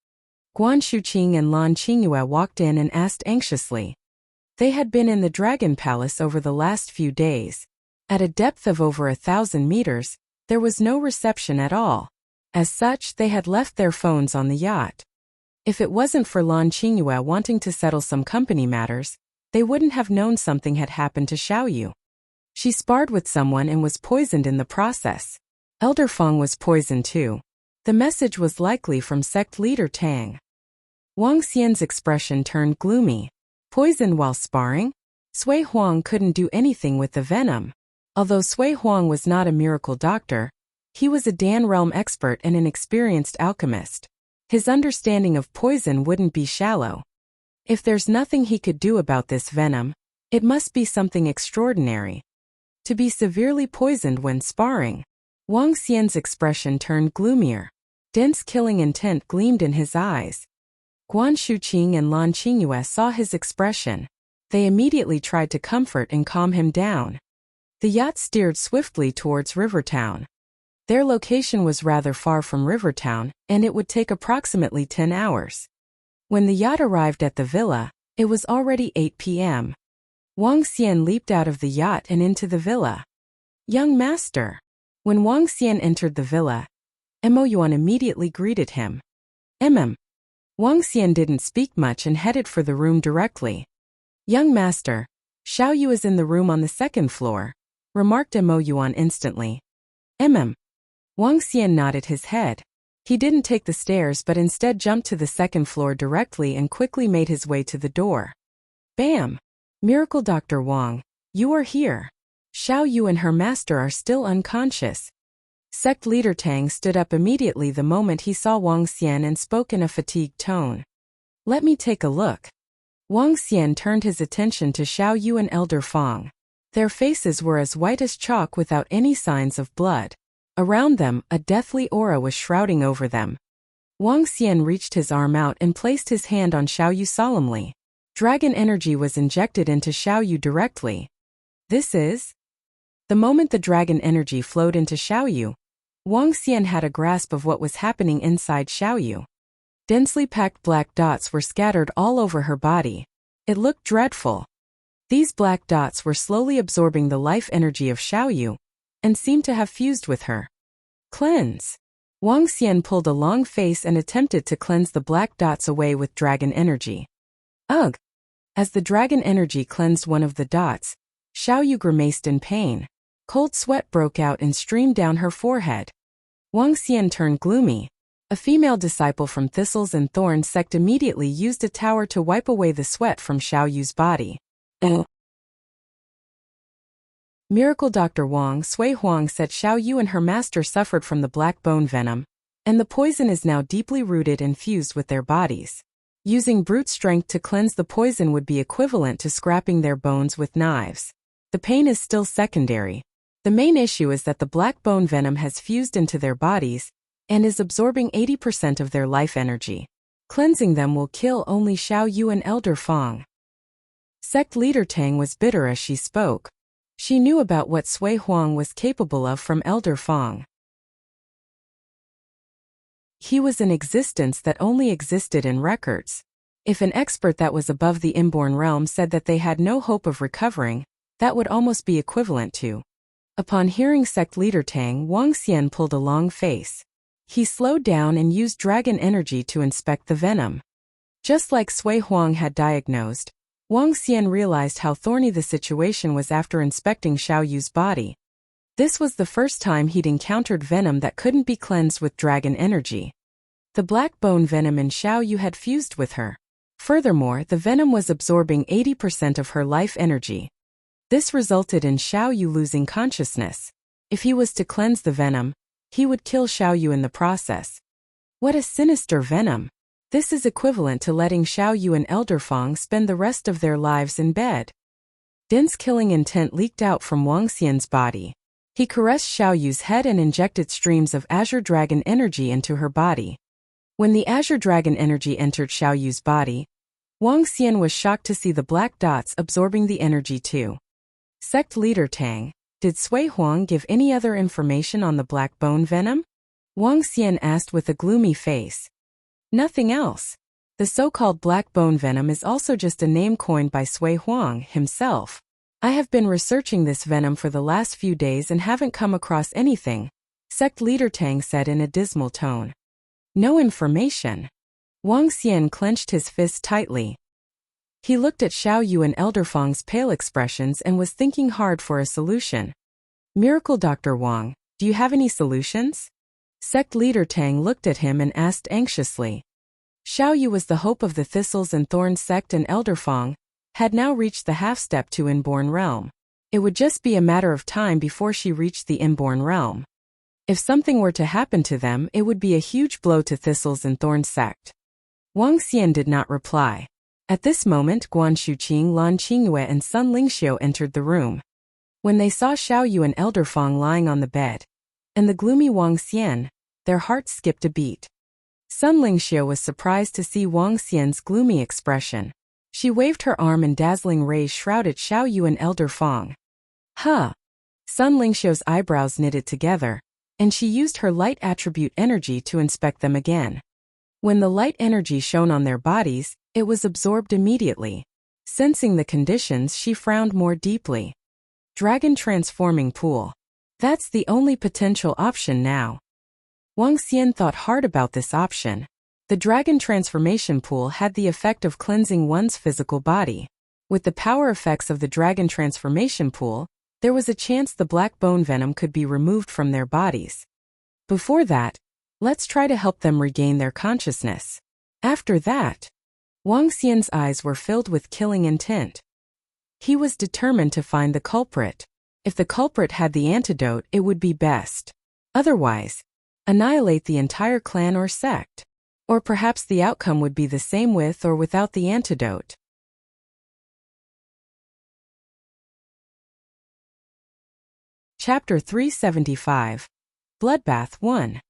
Guan Shuqing and Lan Qingyue walked in and asked anxiously. They had been in the Dragon Palace over the last few days. At a depth of over 1,000 meters, there was no reception at all. As such, they had left their phones on the yacht. If it wasn't for Lan Qingyue wanting to settle some company matters, they wouldn't have known something had happened to Xiao Yu. She sparred with someone and was poisoned in the process. Elder Fang was poisoned too. The message was likely from sect leader Tang. Wang Xian's expression turned gloomy. Poisoned while sparring? Sui Huang couldn't do anything with the venom. Although Sui Huang was not a miracle doctor, he was a Dan realm expert and an experienced alchemist. His understanding of poison wouldn't be shallow. If there's nothing he could do about this venom, it must be something extraordinary. To be severely poisoned when sparring. Wang Xian's expression turned gloomier. Dense killing intent gleamed in his eyes. Guan Shuqing and Lan Qingyue saw his expression. They immediately tried to comfort and calm him down. The yacht steered swiftly towards Rivertown. Their location was rather far from Rivertown, and it would take approximately 10 hours. When the yacht arrived at the villa, it was already 8 p.m. Wang Xian leaped out of the yacht and into the villa. Young master. When Wang Xian entered the villa, Mo Yuan immediately greeted him. Wang Xian didn't speak much and headed for the room directly. Young master, Xiao Yu is in the room on the second floor, remarked Mo Yuan instantly. Wang Xian nodded his head. He didn't take the stairs but instead jumped to the second floor directly and quickly made his way to the door. Bam! Miracle Dr. Wang, you are here. Xiao Yu and her master are still unconscious. Sect leader Tang stood up immediately the moment he saw Wang Xian and spoke in a fatigued tone. Let me take a look. Wang Xian turned his attention to Xiao Yu and Elder Fang. Their faces were as white as chalk without any signs of blood. Around them, a deathly aura was shrouding over them. Wang Xian reached his arm out and placed his hand on Xiao Yu solemnly. Dragon energy was injected into Xiao Yu directly. This is? The moment the dragon energy flowed into Xiao Yu, Wang Xian had a grasp of what was happening inside Xiao Yu. Densely packed black dots were scattered all over her body. It looked dreadful. These black dots were slowly absorbing the life energy of Xiao Yu, and seemed to have fused with her. Cleanse. Wang Xian pulled a long face and attempted to cleanse the black dots away with dragon energy. Ugh! As the dragon energy cleansed one of the dots, Xiao Yu grimaced in pain. Cold sweat broke out and streamed down her forehead. Wang Xian turned gloomy. A female disciple from Thistles and Thorns sect immediately used a tower to wipe away the sweat from Xiao Yu's body. Miracle Dr. Wang Sui Huang said Xiao Yu and her master suffered from the black bone venom, and the poison is now deeply rooted and fused with their bodies. Using brute strength to cleanse the poison would be equivalent to scrapping their bones with knives. The pain is still secondary. The main issue is that the black bone venom has fused into their bodies, and is absorbing 80% of their life energy. Cleansing them will kill only Xiao Yu and Elder Fong. Sect leader Tang was bitter as she spoke. She knew about what Sui Huang was capable of from Elder Fong. He was an existence that only existed in records. If an expert that was above the inborn realm said that they had no hope of recovering, that would almost be equivalent to. Upon hearing sect leader Tang, Wang Xian pulled a long face. He slowed down and used dragon energy to inspect the venom. Just like Sui Huang had diagnosed, Wang Xian realized how thorny the situation was after inspecting Xiao Yu's body. This was the first time he'd encountered venom that couldn't be cleansed with dragon energy. The black bone venom in Xiao Yu had fused with her. Furthermore, the venom was absorbing 80% of her life energy. This resulted in Xiao Yu losing consciousness. If he was to cleanse the venom, he would kill Xiao Yu in the process. What a sinister venom! This is equivalent to letting Xiao Yu and Elder Fong spend the rest of their lives in bed. Dense killing intent leaked out from Wang Xian's body. He caressed Xiao Yu's head and injected streams of azure dragon energy into her body. When the azure dragon energy entered Xiao Yu's body, Wang Xian was shocked to see the black dots absorbing the energy too. Sect leader Tang, did Sui Huang give any other information on the black bone venom? Wang Xian asked with a gloomy face. Nothing else. The so-called black bone venom is also just a name coined by Sui Huang himself. I have been researching this venom for the last few days and haven't come across anything, sect leader Tang said in a dismal tone. No information. Wang Xian clenched his fist tightly. He looked at Xiao Yu and Elder Fong's pale expressions and was thinking hard for a solution. Miracle Dr. Wang, do you have any solutions? Sect leader Tang looked at him and asked anxiously. Xiao Yu was the hope of the Thistles and Thorns sect, and Elder Fong had now reached the half-step to inborn realm. It would just be a matter of time before she reached the inborn realm. If something were to happen to them, it would be a huge blow to Thistles and Thorns sect. Wang Xian did not reply. At this moment, Guan Shuqing, Lan Qingyue and Sun Lingxiu entered the room. When they saw Xiao Yu and Elder Fong lying on the bed, and the gloomy Wang Xian, their hearts skipped a beat. Sun Lingxiu was surprised to see Wang Xian's gloomy expression. She waved her arm and dazzling rays shrouded Xiao Yu and Elder Fong. Huh! Sun Lingxiu's eyebrows knitted together, and she used her light attribute energy to inspect them again. When the light energy shone on their bodies, it was absorbed immediately. Sensing the conditions, she frowned more deeply. Dragon transforming pool. That's the only potential option now. Wang Xian thought hard about this option. The dragon transformation pool had the effect of cleansing one's physical body. With the power effects of the dragon transformation pool, there was a chance the black bone venom could be removed from their bodies. Before that, let's try to help them regain their consciousness. After that, Wang Xian's eyes were filled with killing intent. He was determined to find the culprit. If the culprit had the antidote, it would be best. Otherwise, annihilate the entire clan or sect. Or perhaps the outcome would be the same with or without the antidote. Chapter 375. Bloodbath 1.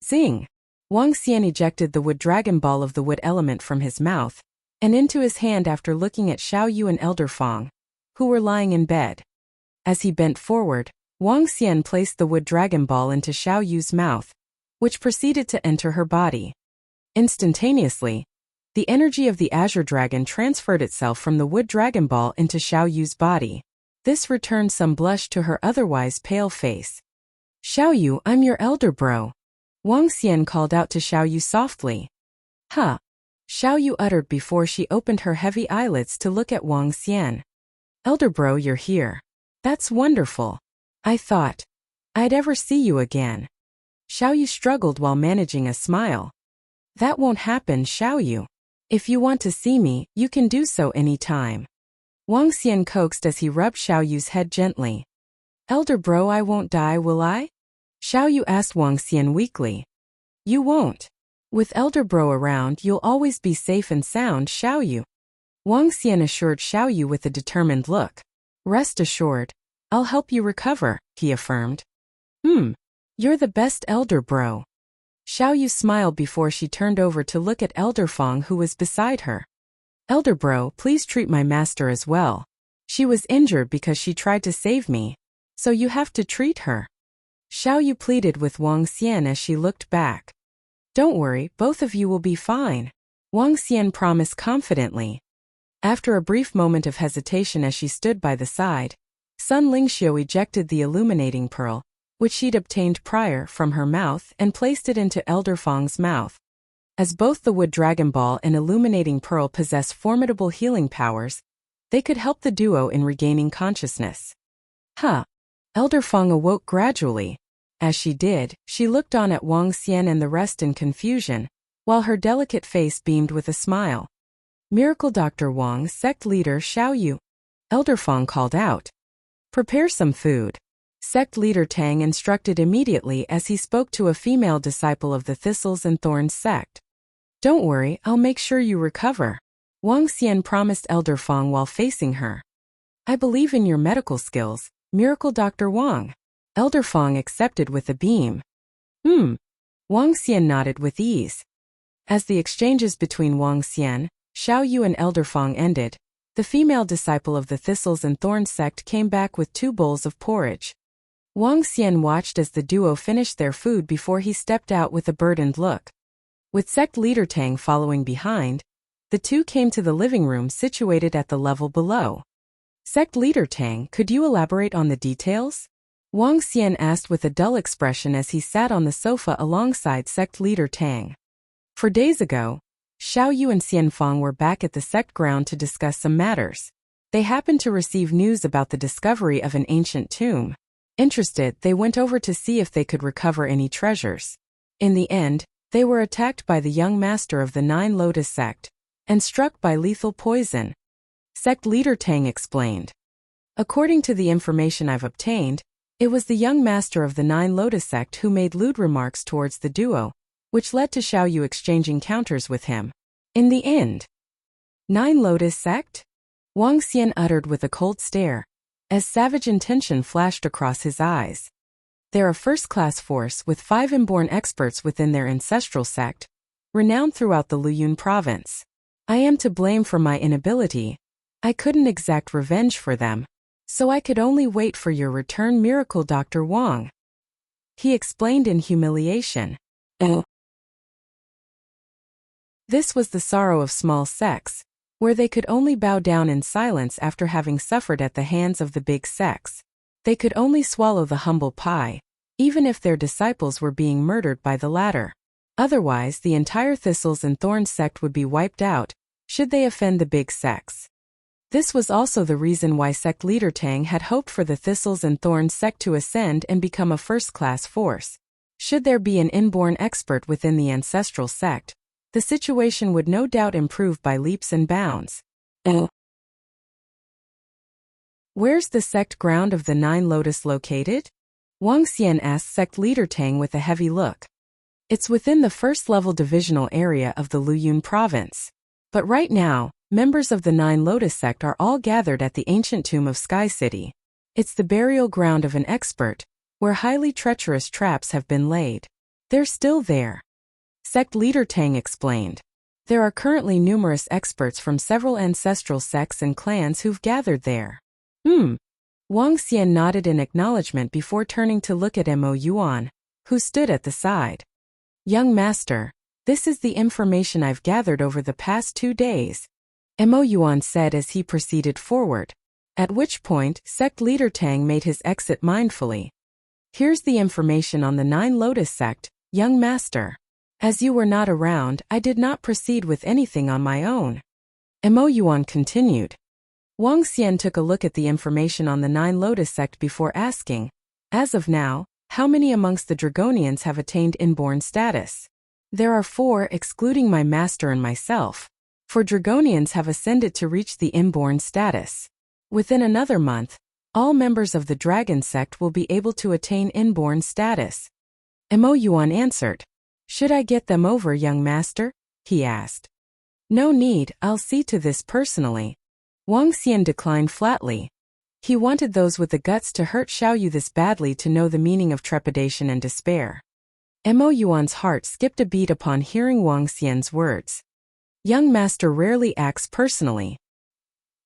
Zing! Wang Xian ejected the wood dragon ball of the wood element from his mouth and into his hand after looking at Xiao Yu and Elder Fong, who were lying in bed. As he bent forward, Wang Xian placed the wood dragon ball into Xiao Yu's mouth, which proceeded to enter her body. Instantaneously, the energy of the azure dragon transferred itself from the wood dragon ball into Xiao Yu's body. This returned some blush to her otherwise pale face. Xiao Yu, I'm your elder bro. Wang Xian called out to Xiao Yu softly. Huh? Xiao Yu uttered before she opened her heavy eyelids to look at Wang Xian. Elder bro, you're here. That's wonderful. I thought I'd ever see you again. Xiao Yu struggled while managing a smile. That won't happen, Xiao Yu. If you want to see me, you can do so any time. Wang Xian coaxed as he rubbed Xiao Yu's head gently. Elder bro, I won't die, will I? Xiao Yu asked Wang Xian weakly. You won't. With Elder bro around, you'll always be safe and sound, Xiao Yu. Wang Xian assured Xiao Yu with a determined look. Rest assured, I'll help you recover, he affirmed. You're the best elder bro. Xiao Yu smiled before she turned over to look at Elder Fong, who was beside her. Elder bro, please treat my master as well. She was injured because she tried to save me, so you have to treat her. Xiao Yu pleaded with Wang Xian as she looked back. Don't worry, both of you will be fine, Wang Xian promised confidently. After a brief moment of hesitation as she stood by the side, Sun Lingxiu ejected the illuminating pearl, which she'd obtained prior, from her mouth and placed it into Elder Fong's mouth. As both the Wood Dragon Ball and illuminating pearl possess formidable healing powers, they could help the duo in regaining consciousness. Elder Fong awoke gradually. As she did, she looked on at Wang Xian and the rest in confusion, while her delicate face beamed with a smile. Miracle Dr. Wang, sect leader Xiao Yu. Elder Fong called out. Prepare some food. Sect leader Tang instructed immediately as he spoke to a female disciple of the Thistles and Thorns sect. Don't worry, I'll make sure you recover, Wang Xian promised Elder Fong while facing her. I believe in your medical skills, Miracle Dr. Wang. Elder Fong accepted with a beam. Wang Xian nodded with ease. As the exchanges between Wang Xian, Xiao Yu and Elder Fong ended, the female disciple of the Thistles and Thorns sect came back with 2 bowls of porridge. Wang Xian watched as the duo finished their food before he stepped out with a burdened look. With sect leader Tang following behind, the two came to the living room situated at the level below. Sect leader Tang, could you elaborate on the details? Wang Xian asked with a dull expression as he sat on the sofa alongside sect leader Tang. 4 days ago, Xiao Yu and Xian Fong were back at the sect ground to discuss some matters. They happened to receive news about the discovery of an ancient tomb. Interested, they went over to see if they could recover any treasures. In the end, they were attacked by the young master of the 9 Lotus sect and struck by lethal poison. Sect leader Tang explained. According to the information I've obtained, it was the young master of the 9 Lotus sect who made lewd remarks towards the duo, which led to Xiao Yu exchanging counters with him. In the end, 9 Lotus sect? Wang Xian uttered with a cold stare, as savage intention flashed across his eyes. They're a first-class force with 5 inborn experts within their ancestral sect, renowned throughout the Luyun province. I am to blame for my inability. I couldn't exact revenge for them, so I could only wait for your return, Miracle Dr. Wang. He explained in humiliation. This was the sorrow of small sects, where they could only bow down in silence after having suffered at the hands of the big sects. They could only swallow the humble pie, even if their disciples were being murdered by the latter. Otherwise, the entire Thistles and Thorns sect would be wiped out, should they offend the big sects. This was also the reason why sect leader Tang had hoped for the Thistles and Thorns sect to ascend and become a first-class force. Should there be an inborn expert within the ancestral sect, the situation would no doubt improve by leaps and bounds. Where's the sect ground of the 9 Lotus located? Wang Xian asked sect leader Tang with a heavy look. It's within the first-level divisional area of the Luyun province. But right now, members of the 9 Lotus sect are all gathered at the ancient tomb of Sky City. It's the burial ground of an expert, where highly treacherous traps have been laid. They're still there. Sect leader Tang explained. There are currently numerous experts from several ancestral sects and clans who've gathered there. Wang Xian nodded in acknowledgement before turning to look at Mo Yuan, who stood at the side. Young master, this is the information I've gathered over the past 2 days, Mo Yuan said as he proceeded forward, at which point sect leader Tang made his exit mindfully. Here's the information on the 9 Lotus sect, young master. As you were not around, I did not proceed with anything on my own. Mo Yuan continued. Wang Xian took a look at the information on the 9 Lotus sect before asking, as of now, how many amongst the Dragonians have attained inborn status? There are 4 excluding my master and myself. 4 Dragonians have ascended to reach the inborn status. Within another month, all members of the Dragon sect will be able to attain inborn status. Mo Yuan answered. Should I get them over, young master? He asked. No need, I'll see to this personally. Wang Xian declined flatly. He wanted those with the guts to hurt Xiao Yu this badly to know the meaning of trepidation and despair. Mo Yuan's heart skipped a beat upon hearing Wang Xian's words. Young master rarely acts personally.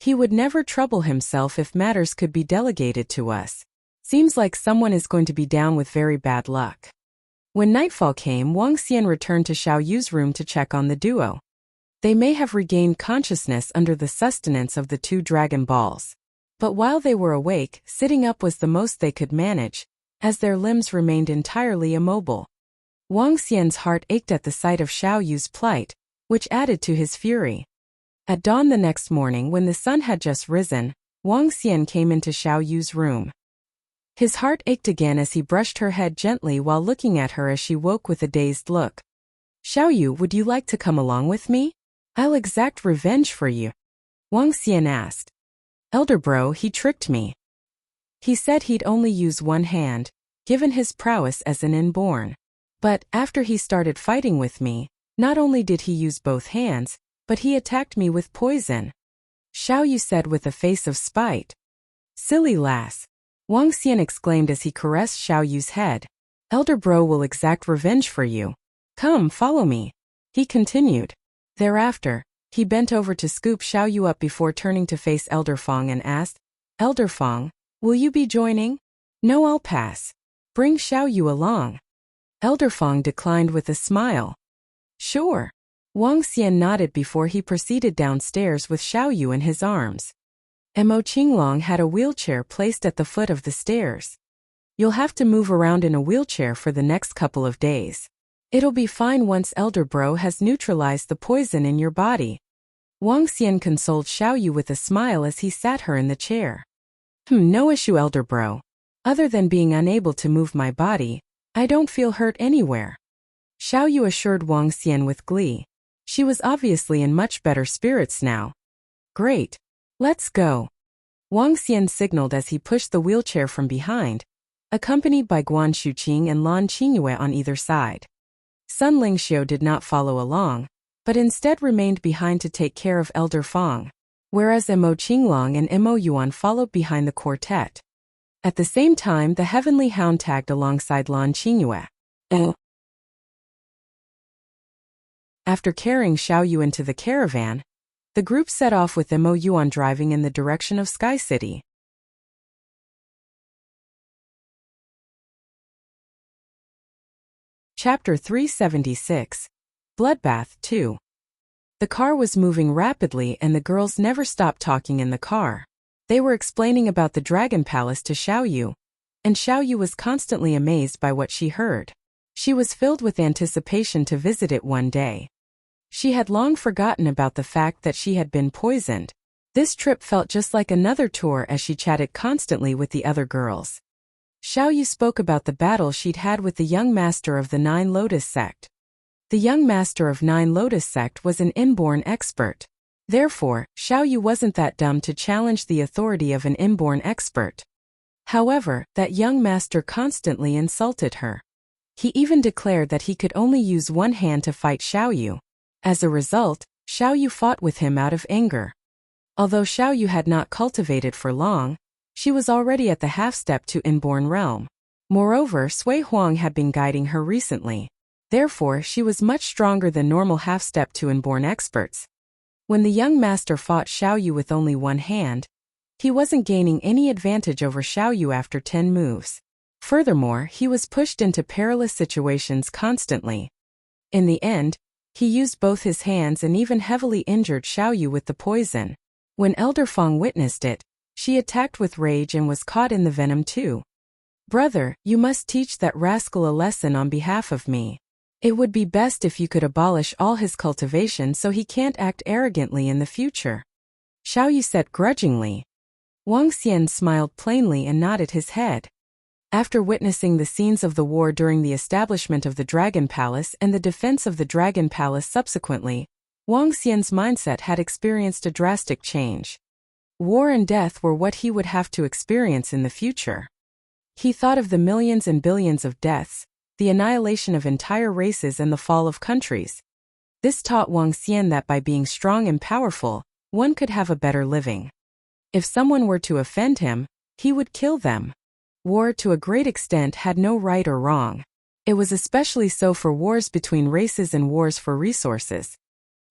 He would never trouble himself if matters could be delegated to us. Seems like someone is going to be down with very bad luck. When nightfall came, Wang Xian returned to Xiao Yu's room to check on the duo. They may have regained consciousness under the sustenance of the 2 dragon balls. But while they were awake, sitting up was the most they could manage, as their limbs remained entirely immobile. Wang Xian's heart ached at the sight of Xiao Yu's plight, which added to his fury. At dawn the next morning, when the sun had just risen, Wang Xian came into Xiao Yu's room. His heart ached again as he brushed her head gently while looking at her as she woke with a dazed look. Xiao Yu, would you like to come along with me? I'll exact revenge for you. Wang Xian asked. Elder bro, he tricked me. He said he'd only use one hand, given his prowess as an inborn. But, after he started fighting with me, not only did he use both hands, but he attacked me with poison. Xiao Yu said with a face of spite. Silly lass. Wang Xian exclaimed as he caressed Xiao Yu's head. Elder bro will exact revenge for you. Come, follow me. He continued. Thereafter, he bent over to scoop Xiao Yu up before turning to face Elder Fong and asked, Elder Fong, will you be joining? No, I'll pass. Bring Xiao Yu along. Elder Fong declined with a smile. Sure. Wang Xian nodded before he proceeded downstairs with Xiao Yu in his arms. Mo Qinglong had a wheelchair placed at the foot of the stairs. You'll have to move around in a wheelchair for the next couple of days. It'll be fine once Elder Bro has neutralized the poison in your body. Wang Xian consoled Xiao Yu with a smile as he sat her in the chair. No issue, Elder Bro. Other than being unable to move my body, I don't feel hurt anywhere. Xiao Yu assured Wang Xian with glee. She was obviously in much better spirits now. Great. Let's go. Wang Xian signaled as he pushed the wheelchair from behind, accompanied by Guan Shuqing and Lan Qingyue on either side. Sun Lingxiu did not follow along, but instead remained behind to take care of Elder Fong, whereas Mo Qinglong and Mo Yuan followed behind the quartet. At the same time, the Heavenly Hound tagged alongside Lan Qingyue. After carrying Xiao Yu into the caravan, the group set off with Mo Yuan driving in the direction of Sky City. Chapter 376. Bloodbath 2. The car was moving rapidly and the girls never stopped talking in the car. They were explaining about the Dragon Palace to Xiao Yu, and Xiao Yu was constantly amazed by what she heard. She was filled with anticipation to visit it one day. She had long forgotten about the fact that she had been poisoned. This trip felt just like another tour as she chatted constantly with the other girls. Xiao Yu spoke about the battle she'd had with the young master of the Nine Lotus sect. The young master of Nine Lotus sect was an inborn expert. Therefore, Xiao Yu wasn't that dumb to challenge the authority of an inborn expert. However, that young master constantly insulted her. He even declared that he could only use one hand to fight Xiao Yu. As a result, Xiao Yu fought with him out of anger. Although Xiao Yu had not cultivated for long, she was already at the half-step to inborn realm. Moreover, Sui Huang had been guiding her recently. Therefore, she was much stronger than normal half-step to inborn experts. When the young master fought Xiao Yu with only one hand, he wasn't gaining any advantage over Xiao Yu after 10 moves. Furthermore, he was pushed into perilous situations constantly. In the end, he used both his hands and even heavily injured Xiao Yu with the poison. When Elder Fong witnessed it, she attacked with rage and was caught in the venom too. Brother, you must teach that rascal a lesson on behalf of me. It would be best if you could abolish all his cultivation so he can't act arrogantly in the future. Xiao Yu said grudgingly. Wang Xian smiled plainly and nodded his head. After witnessing the scenes of the war during the establishment of the Dragon Palace and the defense of the Dragon Palace subsequently, Wang Xian's mindset had experienced a drastic change. War and death were what he would have to experience in the future. He thought of the millions and billions of deaths, the annihilation of entire races and the fall of countries. This taught Wang Xian that by being strong and powerful, one could have a better living. If someone were to offend him, he would kill them. War to a great extent had no right or wrong. It was especially so for wars between races and wars for resources.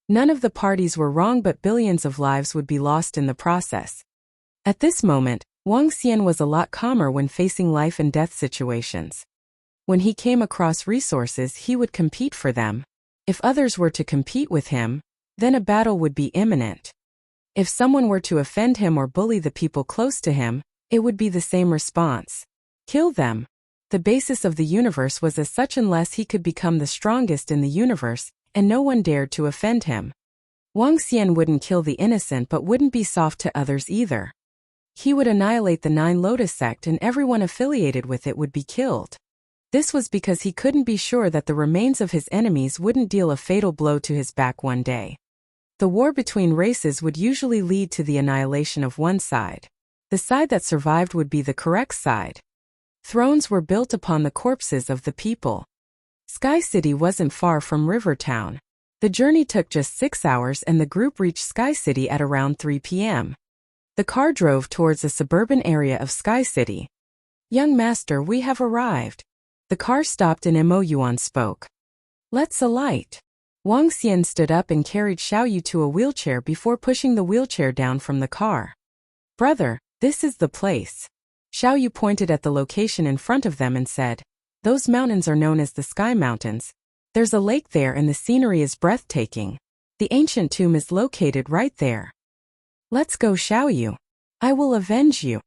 None of the parties were wrong, but billions of lives would be lost in the process. At this moment, Wang Xian was a lot calmer when facing life and death situations. When he came across resources, he would compete for them. If others were to compete with him, then a battle would be imminent. If someone were to offend him or bully the people close to him, it would be the same response. Kill them. The basis of the universe was as such, unless he could become the strongest in the universe, and no one dared to offend him. Wang Xian wouldn't kill the innocent but wouldn't be soft to others either. He would annihilate the Nine Lotus sect and everyone affiliated with it would be killed. This was because he couldn't be sure that the remains of his enemies wouldn't deal a fatal blow to his back one day. The war between races would usually lead to the annihilation of one side. The side that survived would be the correct side. Thrones were built upon the corpses of the people. Sky City wasn't far from River Town. The journey took just 6 hours and the group reached Sky City at around 3 p.m. The car drove towards a suburban area of Sky City. "Young master, we have arrived." The car stopped and Mo Yuan spoke. "Let's alight." Wang Xian stood up and carried Xiao Yu to a wheelchair before pushing the wheelchair down from the car. "Brother, this is the place." Xiao Yu pointed at the location in front of them and said, "Those mountains are known as the Sky Mountains. There's a lake there and the scenery is breathtaking. The ancient tomb is located right there. Let's go, Xiao Yu. I will avenge you,"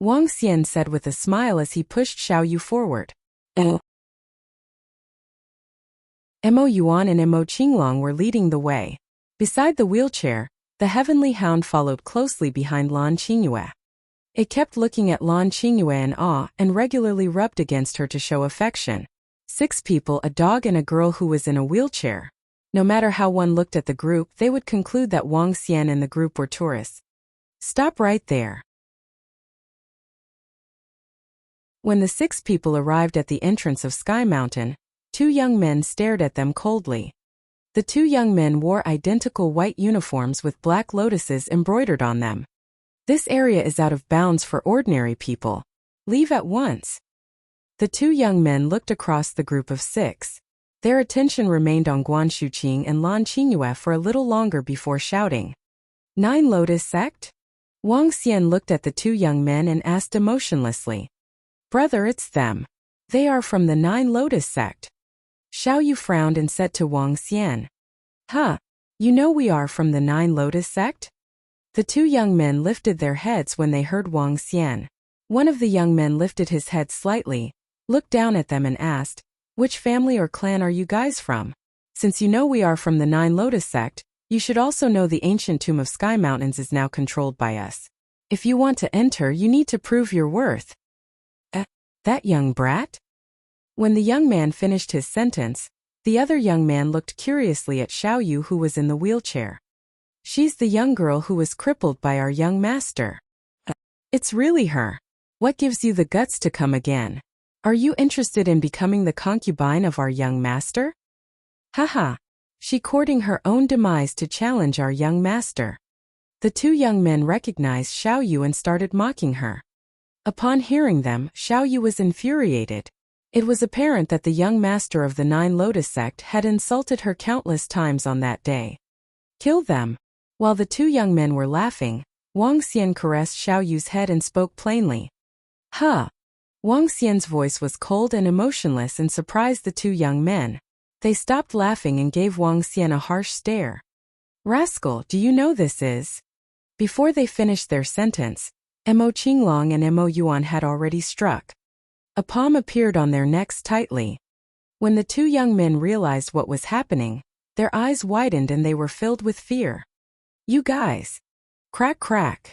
Wang Xian said with a smile as he pushed Xiao Yu forward. Mo Yuan and Mo Qinglong were leading the way. Beside the wheelchair, the Heavenly Hound followed closely behind Lan Qingyue. It kept looking at Lan Qingyue in awe and regularly rubbed against her to show affection. 6 people, a dog and a girl who was in a wheelchair. No matter how one looked at the group, they would conclude that Wang Xian and the group were tourists. "Stop right there." When the 6 people arrived at the entrance of Sky Mountain, 2 young men stared at them coldly. The 2 young men wore identical white uniforms with black lotuses embroidered on them. "This area is out of bounds for ordinary people. Leave at once." The 2 young men looked across the group of 6. Their attention remained on Guan Shuqing and Lan Qingyue for a little longer before shouting, "Nine Lotus Sect?" Wang Xian looked at the 2 young men and asked emotionlessly, "Brother, it's them. They are from the Nine Lotus Sect." Xiao Yu frowned and said to Wang Xian, "Huh, you know we are from the Nine Lotus Sect?" The 2 young men lifted their heads when they heard Wang Xian. One of the young men lifted his head slightly, looked down at them and asked, "Which family or clan are you guys from? Since you know we are from the Nine Lotus Sect, you should also know the ancient tomb of Sky Mountains is now controlled by us. If you want to enter, you need to prove your worth." That young brat?" When the young man finished his sentence, the other young man looked curiously at Xiao Yu, who was in the wheelchair. "She's the young girl who was crippled by our young master." "It's really her. What gives you the guts to come again? Are you interested in becoming the concubine of our young master?" "Haha. She courting her own demise to challenge our young master." The 2 young men recognized Xiao Yu and started mocking her. Upon hearing them, Xiao Yu was infuriated. It was apparent that the young master of the Nine Lotus Sect had insulted her countless times on that day. "Kill them." While the 2 young men were laughing, Wang Xian caressed Xiao Yu's head and spoke plainly. "Huh." Wang Xian's voice was cold and emotionless and surprised the 2 young men. They stopped laughing and gave Wang Xian a harsh stare. "Rascal, do you know this is?" Before they finished their sentence, Mo Qinglong and Mo Yuan had already struck. A palm appeared on their necks tightly. When the 2 young men realized what was happening, their eyes widened and they were filled with fear. "You guys!" Crack, crack.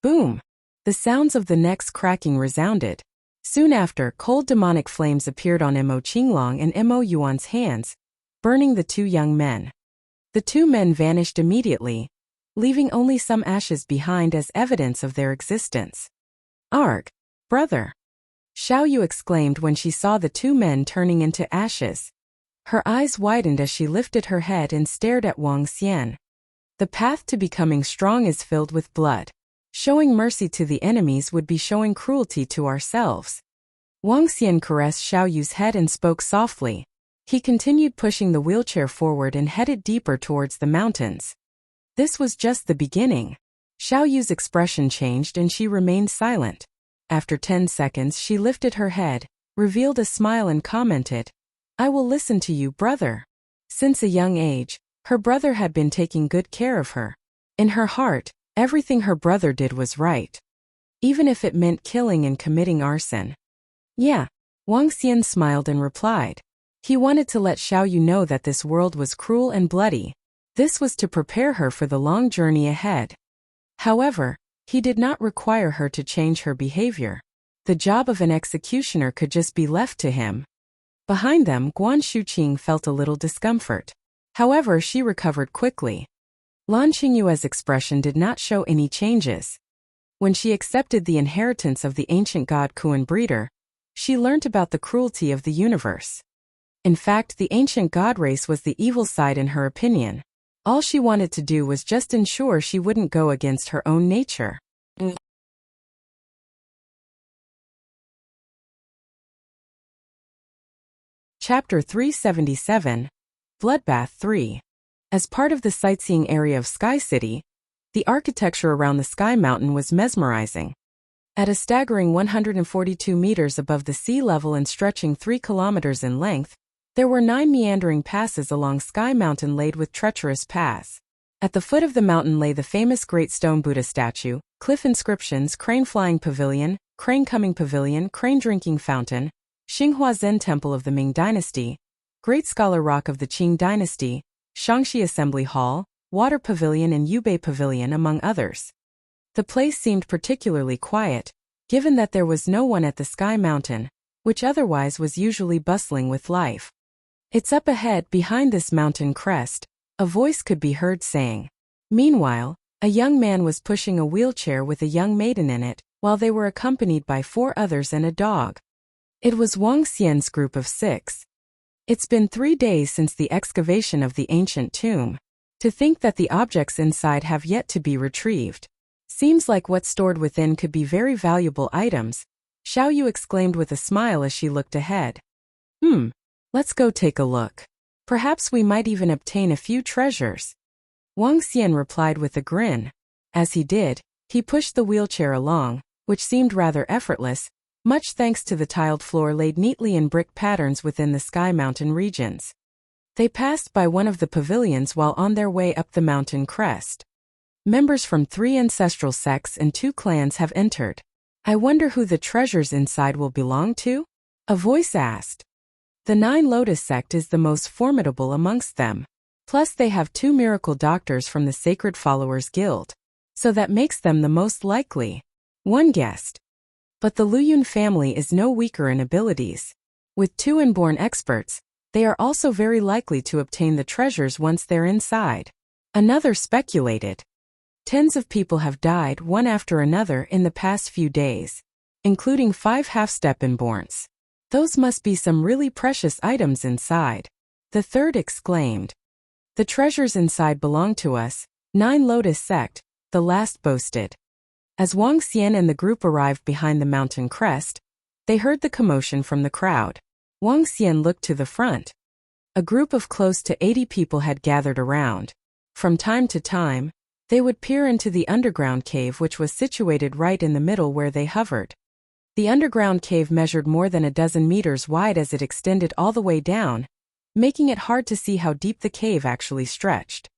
Boom! The sounds of the necks cracking resounded. Soon after, cold demonic flames appeared on Mo Qinglong and Mo Yuan's hands, burning the 2 young men. The 2 men vanished immediately, leaving only some ashes behind as evidence of their existence. "Arg! Brother!" Xiao Yu exclaimed when she saw the 2 men turning into ashes. Her eyes widened as she lifted her head and stared at Wang Xian. "The path to becoming strong is filled with blood. Showing mercy to the enemies would be showing cruelty to ourselves." Wang Xian caressed Xiao Yu's head and spoke softly. He continued pushing the wheelchair forward and headed deeper towards the mountains. This was just the beginning. Xiao Yu's expression changed and she remained silent. After 10 seconds she lifted her head, revealed a smile and commented, "I will listen to you, brother." Since a young age, her brother had been taking good care of her. In her heart, everything her brother did was right. Even if it meant killing and committing arson. Yeah, Wang Xian smiled and replied. He wanted to let Xiao Yu know that this world was cruel and bloody. This was to prepare her for the long journey ahead. However, he did not require her to change her behavior. The job of an executioner could just be left to him. Behind them, Guan Shuqing felt a little discomfort. However, she recovered quickly. Lan Qingyue's expression did not show any changes. When she accepted the inheritance of the ancient god Kuan breeder, she learnt about the cruelty of the universe. In fact, the ancient god race was the evil side in her opinion. All she wanted to do was just ensure she wouldn't go against her own nature. Chapter 377, Bloodbath 3. As part of the sightseeing area of Sky City, the architecture around the Sky Mountain was mesmerizing. At a staggering 142 meters above the sea level and stretching 3 kilometers in length, there were 9 meandering passes along Sky Mountain laid with treacherous paths. At the foot of the mountain lay the famous Great Stone Buddha statue, cliff inscriptions, crane flying pavilion, crane coming pavilion, crane drinking fountain, Xinghua Zen Temple of the Ming Dynasty, Great Scholar Rock of the Qing Dynasty, Shangxi Assembly Hall, Water Pavilion and Yubei Pavilion among others. The place seemed particularly quiet, given that there was no one at the Sky Mountain, which otherwise was usually bustling with life. "It's up ahead behind this mountain crest," a voice could be heard saying. Meanwhile, a young man was pushing a wheelchair with a young maiden in it, while they were accompanied by 4 others and a dog. It was Wang Xian's group of 6. It's been 3 days since the excavation of the ancient tomb. To think that the objects inside have yet to be retrieved. Seems like what's stored within could be very valuable items, Xiao Yu exclaimed with a smile as she looked ahead. Let's go take a look. Perhaps we might even obtain a few treasures. Wang Xian replied with a grin. As he did, he pushed the wheelchair along, which seemed rather effortless, much thanks to the tiled floor laid neatly in brick patterns within the Sky Mountain regions. They passed by one of the pavilions while on their way up the mountain crest. Members from 3 ancestral sects and 2 clans have entered. I wonder who the treasures inside will belong to? A voice asked. The 9 Lotus sect is the most formidable amongst them. Plus they have 2 miracle doctors from the Sacred Followers Guild. So that makes them the most likely. One guessed. But the Luyun family is no weaker in abilities. With 2 inborn experts, they are also very likely to obtain the treasures once they're inside. Another speculated. Tens of people have died one after another in the past few days, including 5 half-step inborns. Those must be some really precious items inside. The third exclaimed. The treasures inside belong to us, 9 Lotus sect, the last boasted. As Wang Xian and the group arrived behind the mountain crest, they heard the commotion from the crowd. Wang Xian looked to the front. A group of close to 80 people had gathered around. From time to time, they would peer into the underground cave which was situated right in the middle where they hovered. The underground cave measured more than a dozen meters wide as it extended all the way down, making it hard to see how deep the cave actually stretched.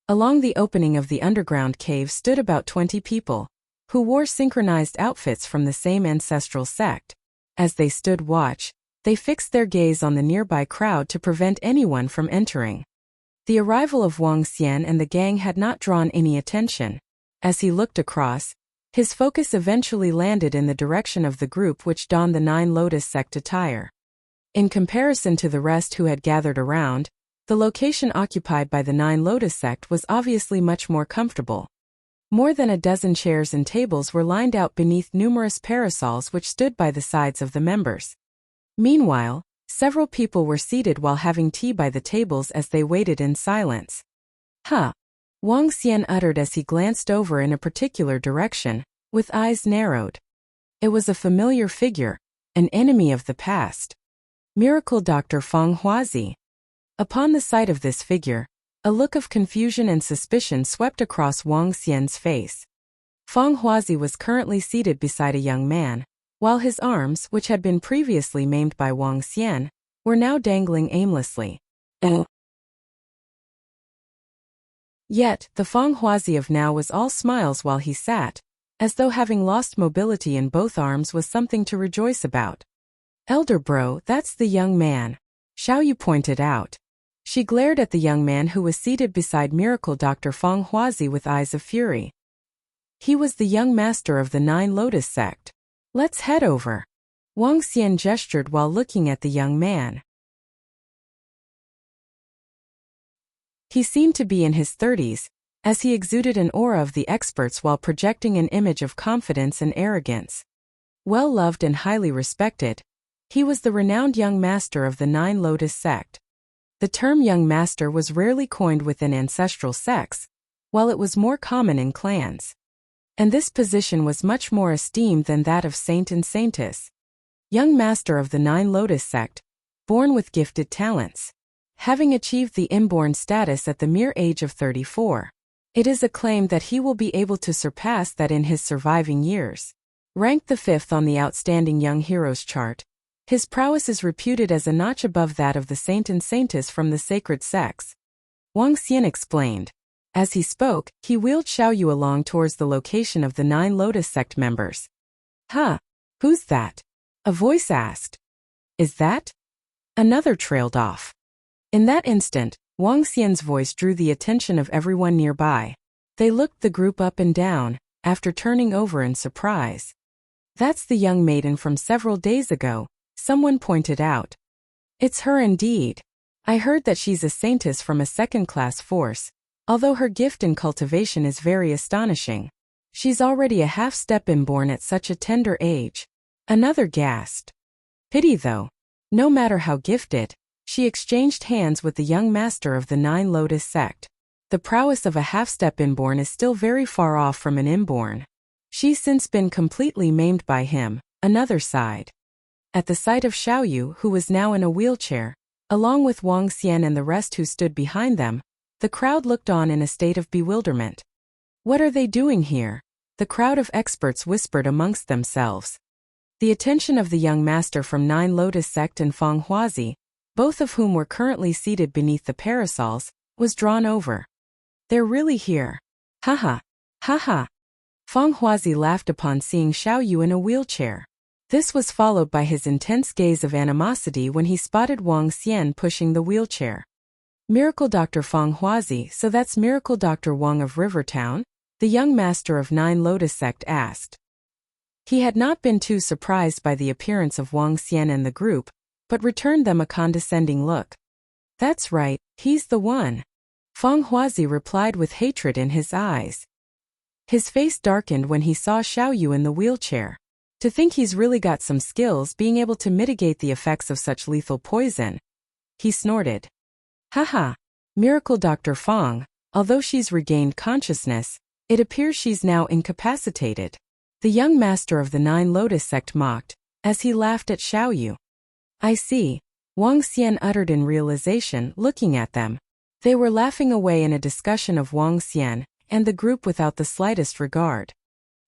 Along the opening of the underground cave stood about 20 people, who wore synchronized outfits from the same ancestral sect. As they stood watch, they fixed their gaze on the nearby crowd to prevent anyone from entering. The arrival of Wang Xian and the gang had not drawn any attention. As he looked across, his focus eventually landed in the direction of the group which donned the 9 Lotus sect attire. In comparison to the rest who had gathered around, the location occupied by the 9 Lotus sect was obviously much more comfortable. More than a dozen chairs and tables were lined out beneath numerous parasols which stood by the sides of the members. Meanwhile, several people were seated while having tea by the tables as they waited in silence. Wang Xian uttered as he glanced over in a particular direction, with eyes narrowed. It was a familiar figure, an enemy of the past. Miracle Dr. Feng Huazi. Upon the sight of this figure, a look of confusion and suspicion swept across Wang Xian's face. Feng Huazi was currently seated beside a young man, while his arms, which had been previously maimed by Wang Xian, were now dangling aimlessly. Yet, the Feng Huazi of now was all smiles while he sat, as though having lost mobility in both arms was something to rejoice about. Elder bro, that's the young man, Xiaoyu pointed out. She glared at the young man who was seated beside Miracle Dr. Feng Huazi with eyes of fury. He was the young master of the Nine Lotus sect. Let's head over. Wang Xian gestured while looking at the young man. He seemed to be in his 30s, as he exuded an aura of the experts while projecting an image of confidence and arrogance. Well loved and highly respected, he was the renowned young master of the Nine Lotus sect. The term young master was rarely coined within ancestral sects, while it was more common in clans. And this position was much more esteemed than that of saint and saintess. Young master of the Nine Lotus sect, born with gifted talents. Having achieved the inborn status at the mere age of 34. It is acclaimed that he will be able to surpass that in his surviving years. Ranked the 5th on the Outstanding Young Heroes chart, his prowess is reputed as a notch above that of the saint and saintess from the sacred sects. Wang Xian explained. As he spoke, he wheeled Xiaoyu along towards the location of the Nine Lotus sect members. Huh? Who's that? A voice asked. Is that? Another trailed off. In that instant, Wang Xian's voice drew the attention of everyone nearby. They looked the group up and down, after turning over in surprise. That's the young maiden from several days ago, someone pointed out. It's her indeed. I heard that she's a saintess from a second-class force, although her gift in cultivation is very astonishing. She's already a half-step inborn at such a tender age. Another gasped. Pity though. No matter how gifted, she exchanged hands with the young master of the Nine Lotus sect. The prowess of a half-step inborn is still very far off from an inborn. She's since been completely maimed by him, another sighed. At the sight of Xiaoyu, who was now in a wheelchair, along with Wang Xian and the rest who stood behind them, the crowd looked on in a state of bewilderment. What are they doing here? The crowd of experts whispered amongst themselves. The attention of the young master from Nine Lotus sect and Feng Huazi, both of whom were currently seated beneath the parasols, was drawn over. They're really here. Haha. Haha. Feng Huazi laughed upon seeing Xiaoyu in a wheelchair. This was followed by his intense gaze of animosity when he spotted Wang Xian pushing the wheelchair. Miracle Dr. Feng Huazi, so that's Miracle Dr. Wang of Rivertown? The young master of Nine Lotus sect asked. He had not been too surprised by the appearance of Wang Xian and the group, but returned them a condescending look. That's right, he's the one. Feng Huazi replied with hatred in his eyes. His face darkened when he saw Xiaoyu in the wheelchair. To think he's really got some skills being able to mitigate the effects of such lethal poison. He snorted. Haha. Miracle Dr. Feng, although she's regained consciousness, it appears she's now incapacitated. The young master of the Nine Lotus sect mocked, as he laughed at Xiaoyu. I see, Wang Xian uttered in realization, looking at them. They were laughing away in a discussion of Wang Xian and the group without the slightest regard.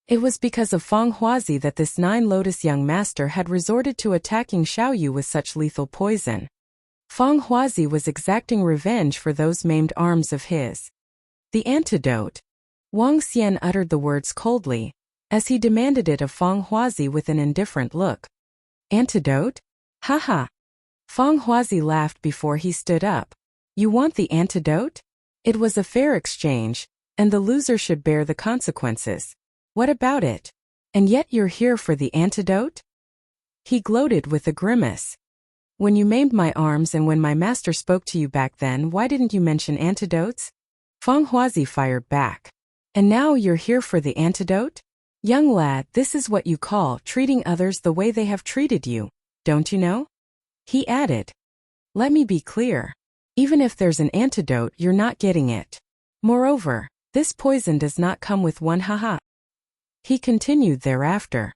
It was because of Feng Huazi that this Nine Lotus young master had resorted to attacking Xiaoyu with such lethal poison. Feng Huazi was exacting revenge for those maimed arms of his. The antidote. Wang Xian uttered the words coldly, as he demanded it of Feng Huazi with an indifferent look. Antidote? Haha. Feng Huazi laughed before he stood up. You want the antidote? It was a fair exchange, and the loser should bear the consequences. What about it? And yet you're here for the antidote? He gloated with a grimace. When you maimed my arms and when my master spoke to you back then, why didn't you mention antidotes? Feng Huazi fired back. And now you're here for the antidote? Young lad, this is what you call treating others the way they have treated you, don't you know? He added. Let me be clear. Even if there's an antidote, you're not getting it. Moreover, this poison does not come with one haha. He continued thereafter.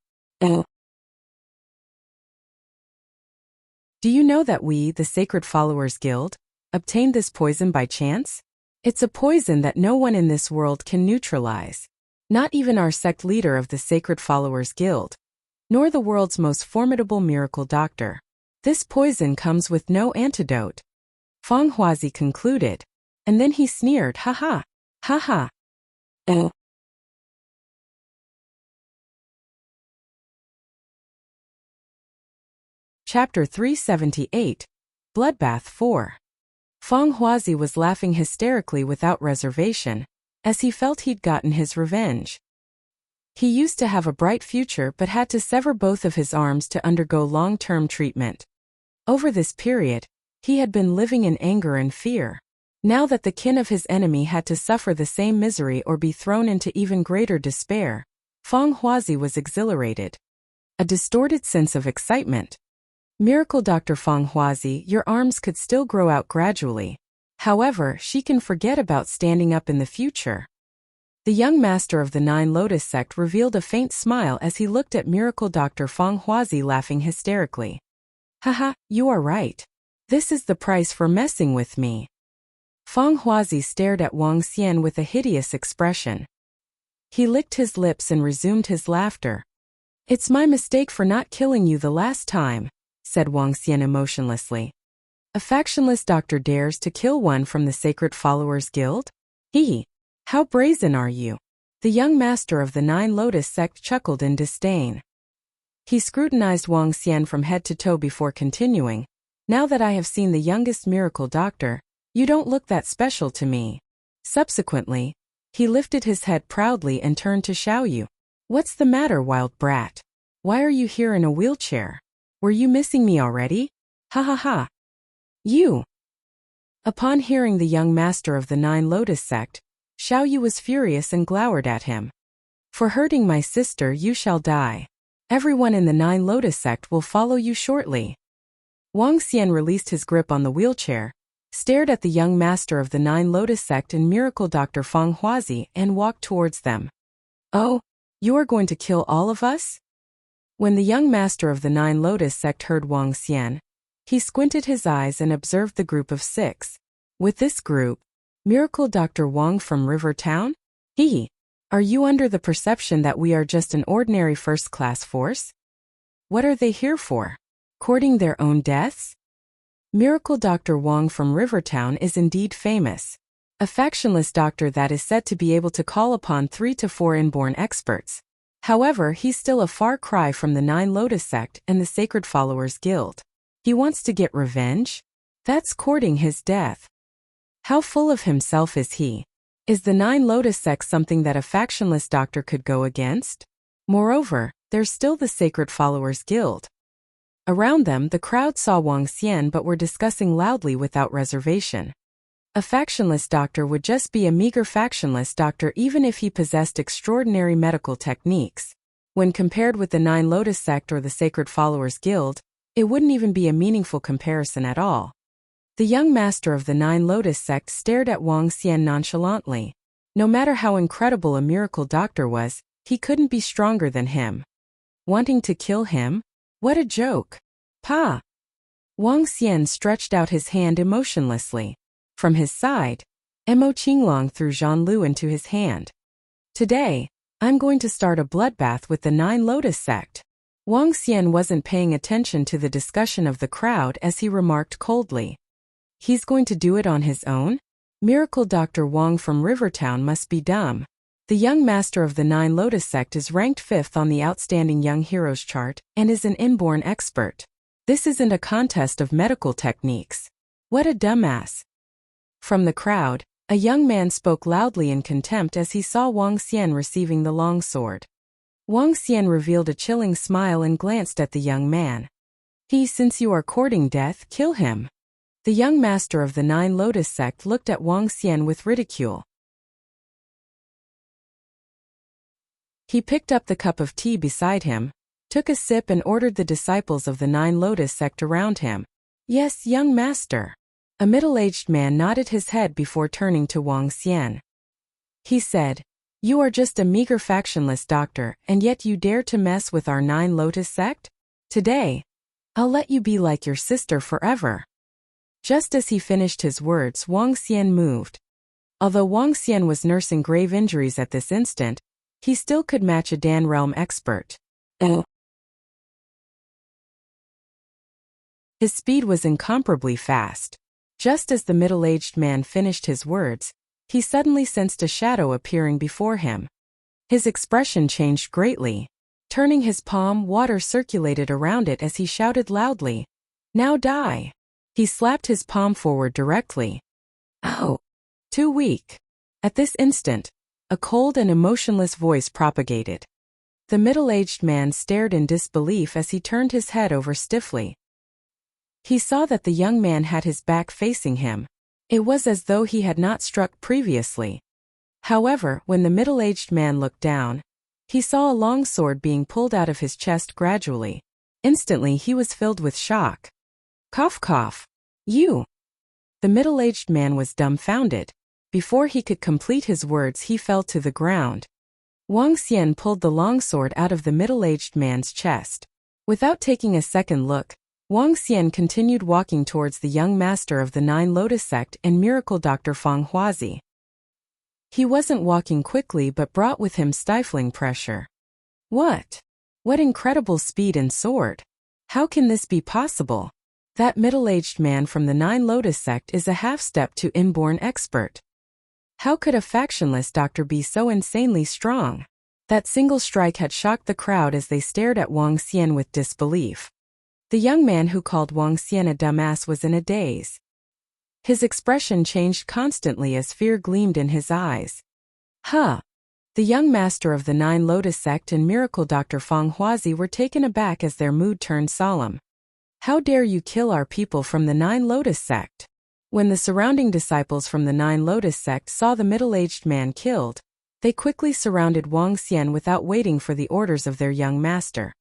Do you know that we, the Sacred Followers Guild, obtained this poison by chance? It's a poison that no one in this world can neutralize. Not even our sect leader of the Sacred Followers Guild, nor the world's most formidable miracle doctor. This poison comes with no antidote. Feng Huazi concluded, and then he sneered, ha ha, ha ha. Chapter 378, Bloodbath 4. Feng Huazi was laughing hysterically without reservation, as he felt he'd gotten his revenge. He used to have a bright future but had to sever both of his arms to undergo long-term treatment. Over this period, he had been living in anger and fear. Now that the kin of his enemy had to suffer the same misery or be thrown into even greater despair, Feng Huazi was exhilarated. A distorted sense of excitement. Miracle Dr. Feng Huazi, your arms could still grow out gradually. However, she can forget about standing up in the future. The young master of the Nine Lotus sect revealed a faint smile as he looked at Miracle Dr. Feng Huazi laughing hysterically. Haha, you are right. This is the price for messing with me. Feng Huazi stared at Wang Xian with a hideous expression. He licked his lips and resumed his laughter. It's my mistake for not killing you the last time, said Wang Xian emotionlessly. A factionless doctor dares to kill one from the Sacred Followers Guild? How brazen are you? The young master of the Nine Lotus sect chuckled in disdain. He scrutinized Wang Xian from head to toe before continuing. Now that I have seen the youngest miracle doctor, you don't look that special to me. Subsequently, he lifted his head proudly and turned to Xiaoyu. What's the matter, wild brat? Why are you here in a wheelchair? Were you missing me already? Ha ha ha. You. Upon hearing the young master of the Nine Lotus sect, Xiaoyu was furious and glowered at him. For hurting my sister you shall die. Everyone in the Nine Lotus sect will follow you shortly. Wang Xian released his grip on the wheelchair, stared at the young master of the Nine Lotus sect and Miracle Dr. Feng Huazi and walked towards them. Oh, you are going to kill all of us? When the young master of the Nine Lotus sect heard Wang Xian, he squinted his eyes and observed the group of 6. With this group, Miracle Dr. Wang from River Town? Are you under the perception that we are just an ordinary first-class force? What are they here for? Courting their own deaths? Miracle Dr. Wang from Rivertown is indeed famous. A factionless doctor that is said to be able to call upon 3 to 4 inborn experts. However, he's still a far cry from the Nine Lotus sect and the Sacred Followers Guild. He wants to get revenge? That's courting his death. How full of himself is he? Is the Nine Lotus sect something that a factionless doctor could go against? Moreover, there's still the Sacred Followers Guild. Around them, the crowd saw Wang Xian but were discussing loudly without reservation. A factionless doctor would just be a meager factionless doctor even if he possessed extraordinary medical techniques. When compared with the Nine Lotus sect or the Sacred Followers Guild, it wouldn't even be a meaningful comparison at all. The young master of the Nine Lotus sect stared at Wang Xian nonchalantly. No matter how incredible a miracle doctor was, he couldn't be stronger than him. Wanting to kill him? What a joke. Pa! Wang Xian stretched out his hand emotionlessly. From his side, Mo Qinglong threw Zhan Lu into his hand. Today, I'm going to start a bloodbath with the Nine Lotus sect. Wang Xian wasn't paying attention to the discussion of the crowd as he remarked coldly. He's going to do it on his own? Miracle Dr. Wang from Rivertown must be dumb. The young master of the Nine Lotus sect is ranked 5th on the Outstanding Young Heroes chart and is an inborn expert. This isn't a contest of medical techniques. What a dumbass. From the crowd, a young man spoke loudly in contempt as he saw Wang Xian receiving the long sword. Wang Xian revealed a chilling smile and glanced at the young man. Since you are courting death, kill him. The young master of the Nine Lotus sect looked at Wang Xian with ridicule. He picked up the cup of tea beside him, took a sip and ordered the disciples of the Nine Lotus sect around him. Yes, young master. A middle-aged man nodded his head before turning to Wang Xian. He said, you are just a meager factionless doctor, and yet you dare to mess with our Nine Lotus sect? Today, I'll let you be like your sister forever." Just as he finished his words, Wang Xian moved. Although Wang Xian was nursing grave injuries at this instant, he still could match a Dan realm expert. His speed was incomparably fast. Just as the middle-aged man finished his words, he suddenly sensed a shadow appearing before him. His expression changed greatly. Turning his palm, water circulated around it as he shouted loudly, "Now die!" He slapped his palm forward directly. "Oh, too weak." At this instant, a cold and emotionless voice propagated. The middle-aged man stared in disbelief as he turned his head over stiffly. He saw that the young man had his back facing him. It was as though he had not struck previously. However, when the middle-aged man looked down, he saw a long sword being pulled out of his chest gradually. Instantly he was filled with shock. "Cough cough. You!" The middle-aged man was dumbfounded. Before he could complete his words, he fell to the ground. Wang Xian pulled the longsword out of the middle-aged man's chest. Without taking a second look, Wang Xian continued walking towards the young master of the Nine Lotus sect and miracle Dr. Feng Huazi. He wasn't walking quickly but brought with him stifling pressure. What incredible speed and sword! How can this be possible? That middle-aged man from the Nine Lotus sect is a half-step to inborn expert. How could a factionless doctor be so insanely strong? That single strike had shocked the crowd as they stared at Wang Xian with disbelief. The young man who called Wang Xian a dumbass was in a daze. His expression changed constantly as fear gleamed in his eyes. The young master of the Nine Lotus sect and miracle Dr. Feng Huazi were taken aback as their mood turned solemn. "How dare you kill our people from the Nine Lotus sect?" When the surrounding disciples from the Nine Lotus sect saw the middle-aged man killed, they quickly surrounded Wang Xian without waiting for the orders of their young master.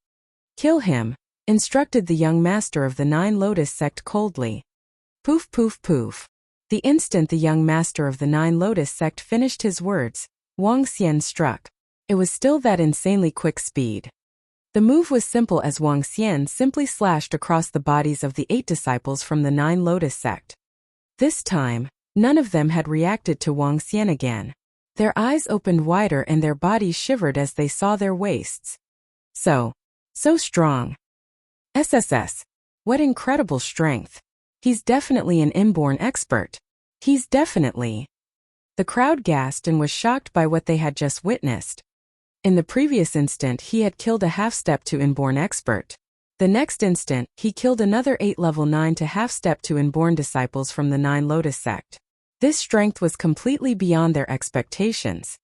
"Kill him," instructed the young master of the Nine Lotus sect coldly. Poof poof poof. The instant the young master of the Nine Lotus sect finished his words, Wang Xian struck. It was still that insanely quick speed. The move was simple as Wang Xian simply slashed across the bodies of the 8 disciples from the Nine Lotus sect. This time, none of them had reacted to Wang Xian again. Their eyes opened wider and their bodies shivered as they saw their waists. So strong. SSS. What incredible strength. He's definitely an inborn expert. He's definitely. The crowd gasped and was shocked by what they had just witnessed. In the previous instant, he had killed a half-step to inborn expert. The next instant, he killed another 8 level 9 to half-step to inborn disciples from the Nine Lotus sect. This strength was completely beyond their expectations.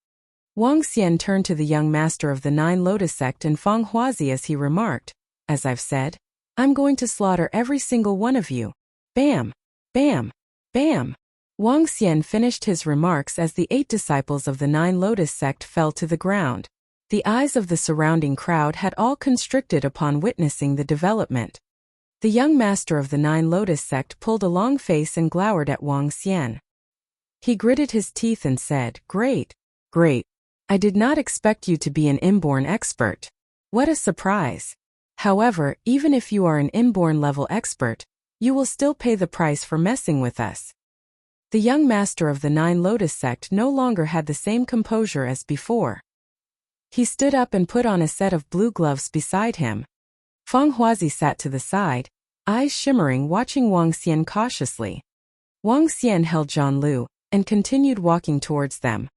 Wang Xian turned to the young master of the Nine Lotus sect and Feng Huazi as he remarked, "As I've said, I'm going to slaughter every single one of you." Bam! Bam! Bam! Wang Xian finished his remarks as the 8 disciples of the Nine Lotus sect fell to the ground. The eyes of the surrounding crowd had all constricted upon witnessing the development. The young master of the Nine Lotus sect pulled a long face and glowered at Wang Xian. He gritted his teeth and said, Great. I did not expect you to be an inborn expert. What a surprise. However, even if you are an inborn level expert, you will still pay the price for messing with us." The young master of the Nine Lotus sect no longer had the same composure as before. He stood up and put on a set of blue gloves beside him. Feng Huazi sat to the side, eyes shimmering, watching Wang Xian cautiously. Wang Xian held Zhan Lu and continued walking towards them.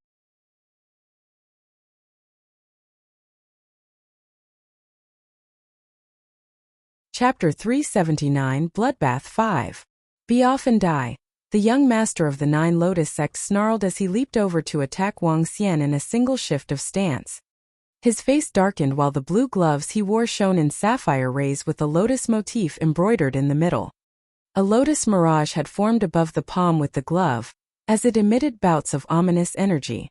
Chapter 379 Bloodbath 5. Be off and die. The young master of the Nine Lotus sect snarled as he leaped over to attack Wang Xian in a single shift of stance. His face darkened while the blue gloves he wore shone in sapphire rays with a lotus motif embroidered in the middle. A lotus mirage had formed above the palm with the glove, as it emitted bouts of ominous energy.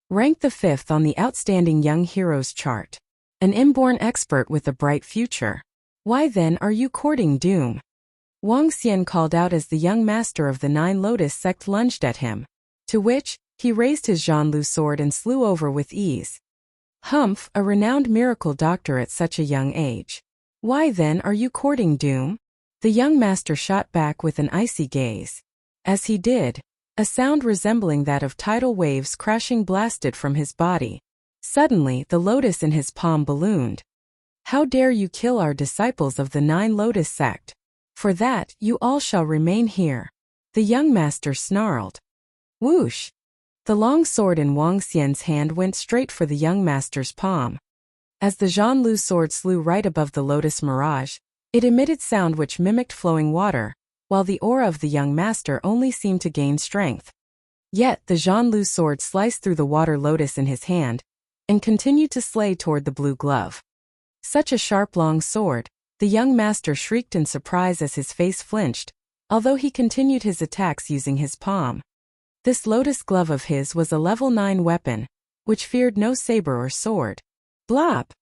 Ranked the 5th on the Outstanding Young Heroes chart. An inborn expert with a bright future. Why then are you courting doom? Wang Xian called out as the young master of the Nine Lotus sect lunged at him. To which, he raised his Zhan Lu sword and slew over with ease. Humph, a renowned miracle doctor at such a young age. Why then are you courting doom? The young master shot back with an icy gaze. As he did, a sound resembling that of tidal waves crashing blasted from his body. Suddenly, the lotus in his palm ballooned. How dare you kill our disciples of the Nine Lotus sect? For that, you all shall remain here. The young master snarled. Whoosh! The long sword in Wang Xian's hand went straight for the young master's palm. As the Zhanlu sword slew right above the lotus mirage, it emitted sound which mimicked flowing water, while the aura of the young master only seemed to gain strength. Yet the Zhanlu sword sliced through the water lotus in his hand, and continued to slay toward the blue glove. Such a sharp long sword, the young master shrieked in surprise as his face flinched, although he continued his attacks using his palm. This lotus glove of his was a level 9 weapon, which feared no saber or sword. Blop!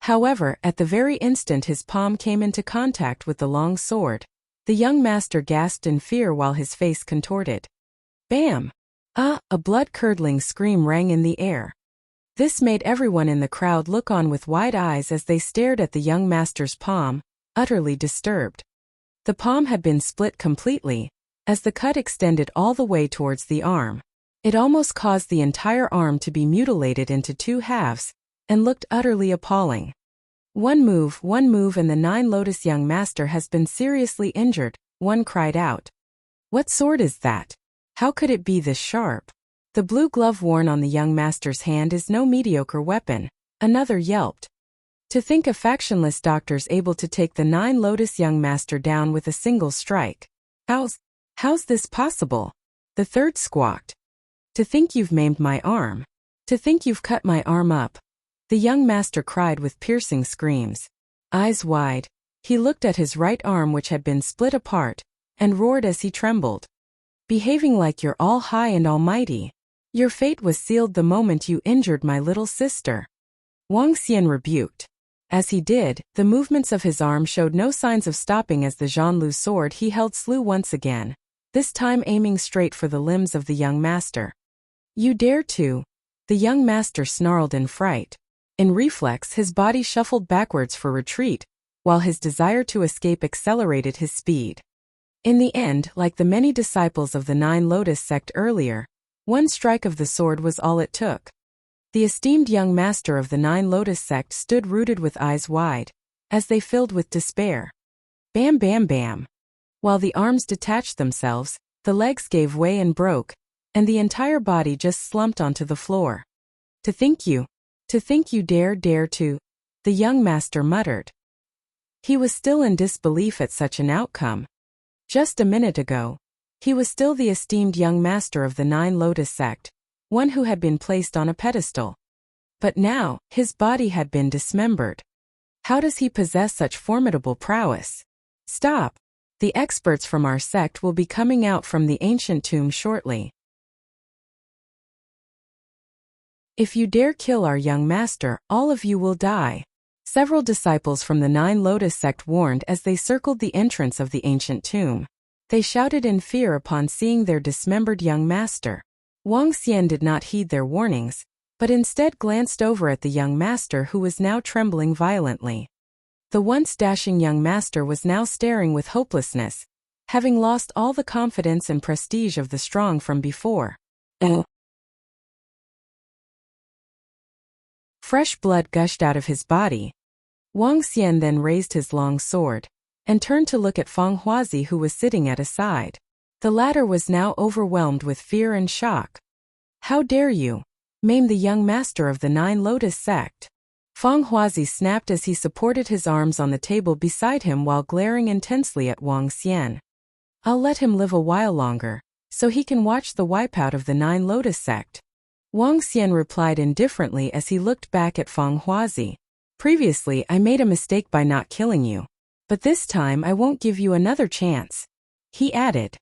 However, at the very instant his palm came into contact with the long sword, the young master gasped in fear while his face contorted. Bam! Ah! A blood-curdling scream rang in the air. This made everyone in the crowd look on with wide eyes as they stared at the young master's palm, utterly disturbed. The palm had been split completely, as the cut extended all the way towards the arm. It almost caused the entire arm to be mutilated into 2 halves, and looked utterly appalling. One move and the Nine Lotus young master has been seriously injured, one cried out. What sword is that? How could it be this sharp? The blue glove worn on the young master's hand is no mediocre weapon, another yelped. To think of factionless doctors able to take the Nine Lotus young master down with a single strike. How's this possible? The third squawked. To think you've maimed my arm. To think you've cut my arm up. The young master cried with piercing screams. Eyes wide, he looked at his right arm which had been split apart, and roared as he trembled. Behaving like you're all high and almighty. Your fate was sealed the moment you injured my little sister. Wang Xian rebuked. As he did, the movements of his arm showed no signs of stopping as the Zhanlu sword he held slew once again, this time aiming straight for the limbs of the young master. You dare to? The young master snarled in fright. In reflex, his body shuffled backwards for retreat, while his desire to escape accelerated his speed. In the end, like the many disciples of the Nine Lotus sect earlier, one strike of the sword was all it took. The esteemed young master of the Nine Lotus sect stood rooted with eyes wide, as they filled with despair. Bam bam bam. While the arms detached themselves, the legs gave way and broke, and the entire body just slumped onto the floor. To think you dare to, the young master muttered. He was still in disbelief at such an outcome. Just a minute ago, he was still the esteemed young master of the Nine Lotus sect, one who had been placed on a pedestal. But now, his body had been dismembered. How does he possess such formidable prowess? Stop! The experts from our sect will be coming out from the ancient tomb shortly. If you dare kill our young master, all of you will die. Several disciples from the Nine Lotus sect warned as they circled the entrance of the ancient tomb. They shouted in fear upon seeing their dismembered young master. Wang Xian did not heed their warnings, but instead glanced over at the young master who was now trembling violently. The once dashing young master was now staring with hopelessness, having lost all the confidence and prestige of the strong from before. Fresh blood gushed out of his body. Wang Xian then raised his long sword, and turned to look at Feng Huazi who was sitting at his side. The latter was now overwhelmed with fear and shock. How dare you maim the young master of the Nine Lotus sect? Feng Huazi snapped as he supported his arms on the table beside him while glaring intensely at Wang Xian. I'll let him live a while longer, so he can watch the wipeout of the Nine Lotus sect. Wang Xian replied indifferently as he looked back at Feng Huazi. Previously I made a mistake by not killing you. But this time I won't give you another chance. He added.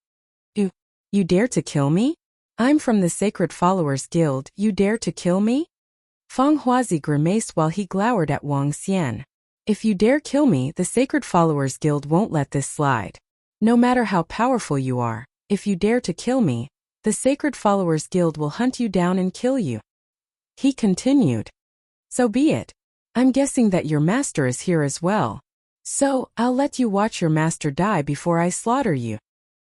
You dare to kill me? I'm from the Sacred Followers Guild, you dare to kill me? Feng Huazi grimaced while he glowered at Wang Xian. If you dare kill me, the Sacred Followers Guild won't let this slide. No matter how powerful you are, if you dare to kill me, the Sacred Followers Guild will hunt you down and kill you. He continued. So be it. I'm guessing that your master is here as well. So, I'll let you watch your master die before I slaughter you.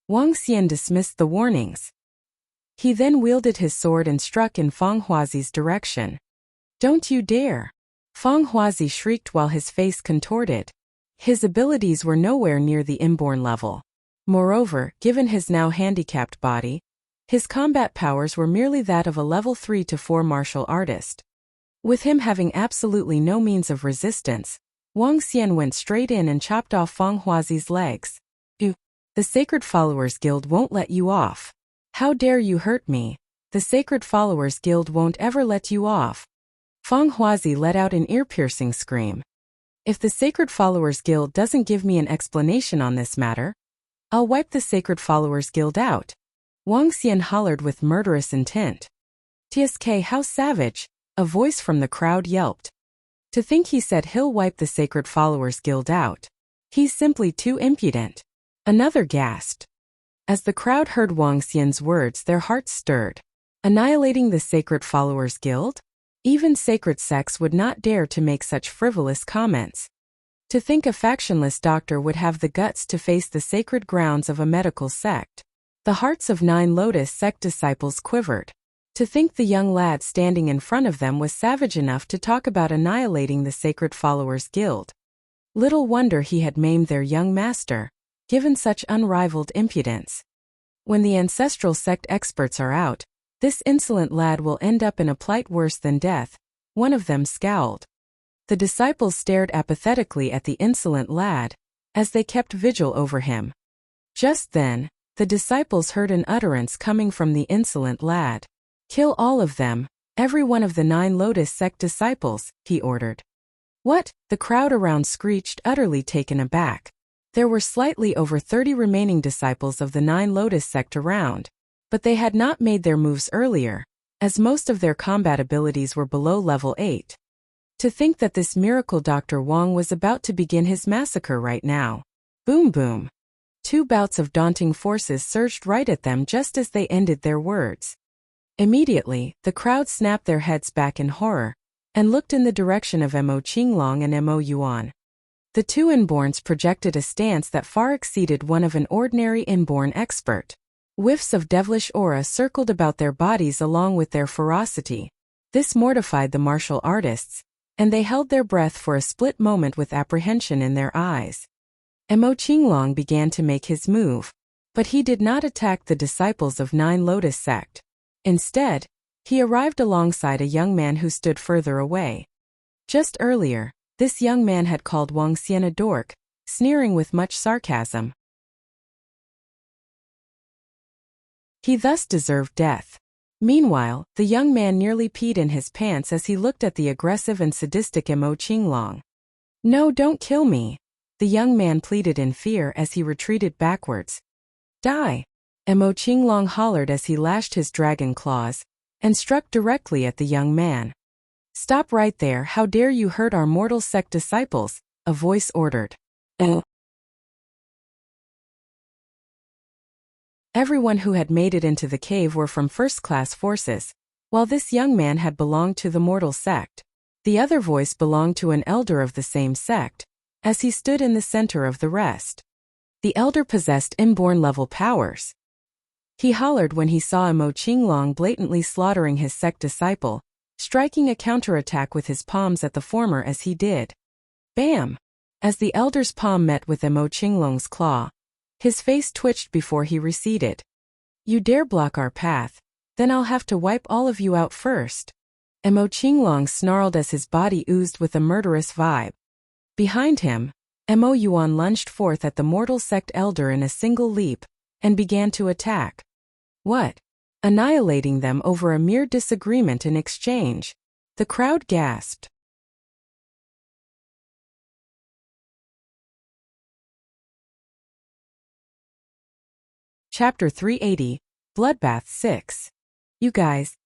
Wang Xian dismissed the warnings. He then wielded his sword and struck in Feng Huazi's direction. Don't you dare! Feng Huazi shrieked while his face contorted. His abilities were nowhere near the inborn level. Moreover, given his now handicapped body, his combat powers were merely that of a level 3 to 4 martial artist. With him having absolutely no means of resistance, Wang Xian went straight in and chopped off Feng Huazi's legs. "You! The Sacred Followers Guild won't let you off. How dare you hurt me? The Sacred Followers Guild won't ever let you off." Feng Huazi let out an ear-piercing scream. "If the Sacred Followers Guild doesn't give me an explanation on this matter, I'll wipe the Sacred Followers Guild out," Wang Xian hollered with murderous intent. "Tsk, how savage," a voice from the crowd yelped. "To think he said he'll wipe the Sacred Followers Guild out. He's simply too impudent." Another gasped. As the crowd heard Wang Xian's words, their hearts stirred. Annihilating the Sacred Followers Guild? Even sacred sects would not dare to make such frivolous comments. To think a factionless doctor would have the guts to face the sacred grounds of a medical sect. The hearts of 9 Lotus sect disciples quivered. To think the young lad standing in front of them was savage enough to talk about annihilating the Sacred Followers Guild. Little wonder he had maimed their young master, given such unrivaled impudence. When the ancestral sect experts are out, this insolent lad will end up in a plight worse than death, one of them scowled. The disciples stared apathetically at the insolent lad, as they kept vigil over him. Just then, the disciples heard an utterance coming from the insolent lad. "Kill all of them, every one of the 9 Lotus sect disciples," he ordered. "What?" the crowd around screeched, utterly taken aback. There were slightly over 30 remaining disciples of the 9 Lotus sect around, but they had not made their moves earlier, as most of their combat abilities were below level 8. To think that this miracle Dr. Wang was about to begin his massacre right now. Boom boom. 2 bouts of daunting forces surged right at them just as they ended their words. Immediately, the crowd snapped their heads back in horror, and looked in the direction of Mo Qinglong and Mo Yuan. The 2 inborns projected a stance that far exceeded one of an ordinary inborn expert. Whiffs of devilish aura circled about their bodies along with their ferocity. This mortified the martial artists, and they held their breath for a split moment with apprehension in their eyes. Mo Qinglong began to make his move, but he did not attack the disciples of 9 Lotus sect. Instead, he arrived alongside a young man who stood further away. Just earlier, this young man had called Wang Xian a dork, sneering with much sarcasm. He thus deserved death. Meanwhile, the young man nearly peed in his pants as he looked at the aggressive and sadistic Mo Qinglong. "No, don't kill me," the young man pleaded in fear as he retreated backwards. "Die!" Mo Qinglong hollered as he lashed his dragon claws, and struck directly at the young man. "Stop right there, how dare you hurt our mortal sect disciples," a voice ordered. Everyone who had made it into the cave were from first-class forces, while this young man had belonged to the mortal sect. The other voice belonged to an elder of the same sect, as he stood in the center of the rest. The elder possessed inborn-level powers. He hollered when he saw Mo Qinglong blatantly slaughtering his sect disciple, striking a counterattack with his palms at the former as he did. Bam! As the elder's palm met with Mo Qinglong's claw, his face twitched before he receded. "You dare block our path, then I'll have to wipe all of you out first." Mo Qinglong snarled as his body oozed with a murderous vibe. Behind him, Mo Yuan lunged forth at the mortal sect elder in a single leap, and began to attack. What? Annihilating them over a mere disagreement in exchange. The crowd gasped. Chapter 380, Bloodbath 6. You guys.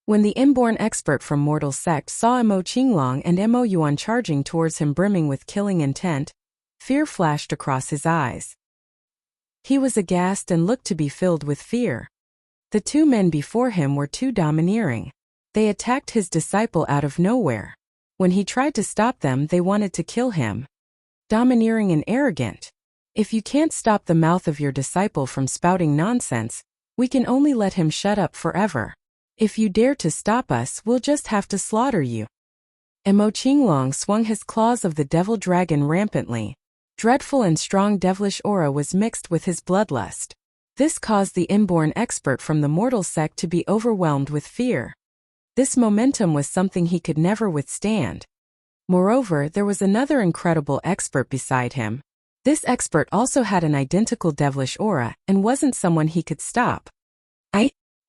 When the inborn expert from Mortal Sect saw Mo Qinglong and Mo Yuan charging towards him brimming with killing intent, fear flashed across his eyes. He was aghast and looked to be filled with fear. The 2 men before him were too domineering. They attacked his disciple out of nowhere. When he tried to stop them, they wanted to kill him, domineering and arrogant. If you can't stop the mouth of your disciple from spouting nonsense, we can only let him shut up forever. If you dare to stop us, we'll just have to slaughter you. Mo Qinglong swung his claws of the devil dragon rampantly. Dreadful and strong devilish aura was mixed with his bloodlust. This caused the inborn expert from the mortal sect to be overwhelmed with fear. This momentum was something he could never withstand. Moreover, there was another incredible expert beside him. This expert also had an identical devilish aura and wasn't someone he could stop.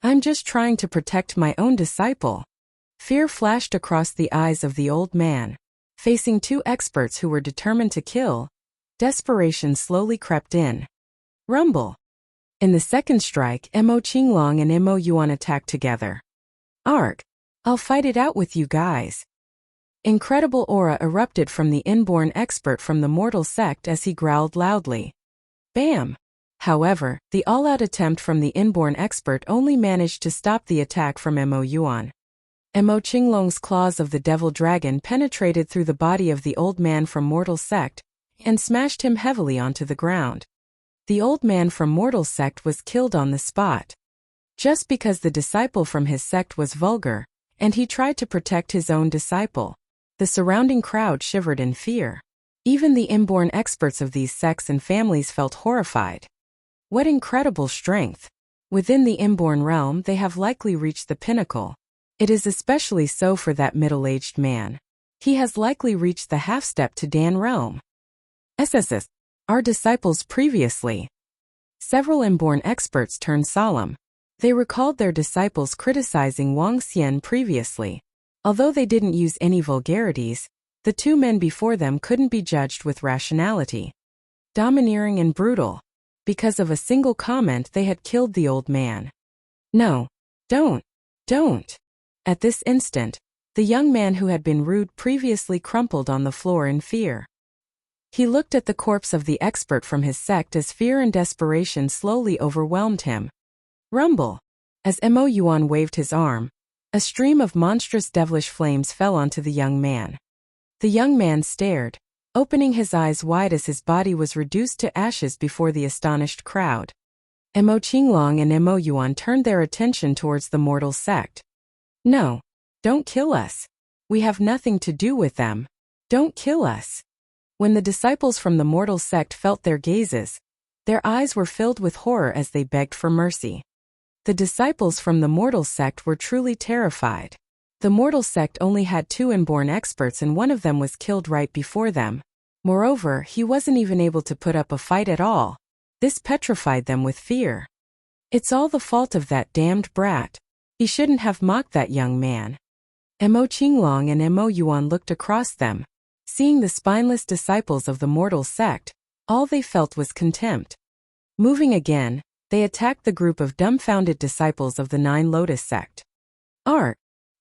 I'm just trying to protect my own disciple. Fear flashed across the eyes of the old man. Facing two experts who were determined to kill, desperation slowly crept in. Rumble. In the second strike, Mo Qinglong and Mo Yuan attacked together. Arg! I'll fight it out with you guys. Incredible aura erupted from the inborn expert from the mortal sect as he growled loudly. Bam! However, the all-out attempt from the inborn expert only managed to stop the attack from Mo Yuan. Mo Qinglong's claws of the devil dragon penetrated through the body of the old man from mortal sect and smashed him heavily onto the ground. The old man from mortal sect was killed on the spot. Just because the disciple from his sect was vulgar, and he tried to protect his own disciple. The surrounding crowd shivered in fear. Even the inborn experts of these sects and families felt horrified. What incredible strength! Within the inborn realm they have likely reached the pinnacle. It is especially so for that middle-aged man. He has likely reached the half-step to Dan realm. SSS. Our disciples previously. Several inborn experts turned solemn. They recalled their disciples criticizing Wang Xian previously. Although they didn't use any vulgarities, the two men before them couldn't be judged with rationality. Domineering and brutal. Because of a single comment they had killed the old man. No. Don't. At this instant, the young man who had been rude previously crumpled on the floor in fear. He looked at the corpse of the expert from his sect as fear and desperation slowly overwhelmed him. Rumble. As Mo Yuan waved his arm, a stream of monstrous devilish flames fell onto the young man. The young man stared, opening his eyes wide as his body was reduced to ashes before the astonished crowd. Mo Qinglong and Mo Yuan turned their attention towards the mortal sect. No. Don't kill us. We have nothing to do with them. Don't kill us. When the disciples from the mortal sect felt their gazes, their eyes were filled with horror as they begged for mercy. The disciples from the mortal sect were truly terrified. The mortal sect only had two inborn experts and one of them was killed right before them. Moreover, he wasn't even able to put up a fight at all. This petrified them with fear. It's all the fault of that damned brat. He shouldn't have mocked that young man. Mo Qinglong and Mo Yuan looked across them. Seeing the spineless disciples of the mortal sect, all they felt was contempt. Moving again, they attacked the group of dumbfounded disciples of the Nine Lotus sect. Arg!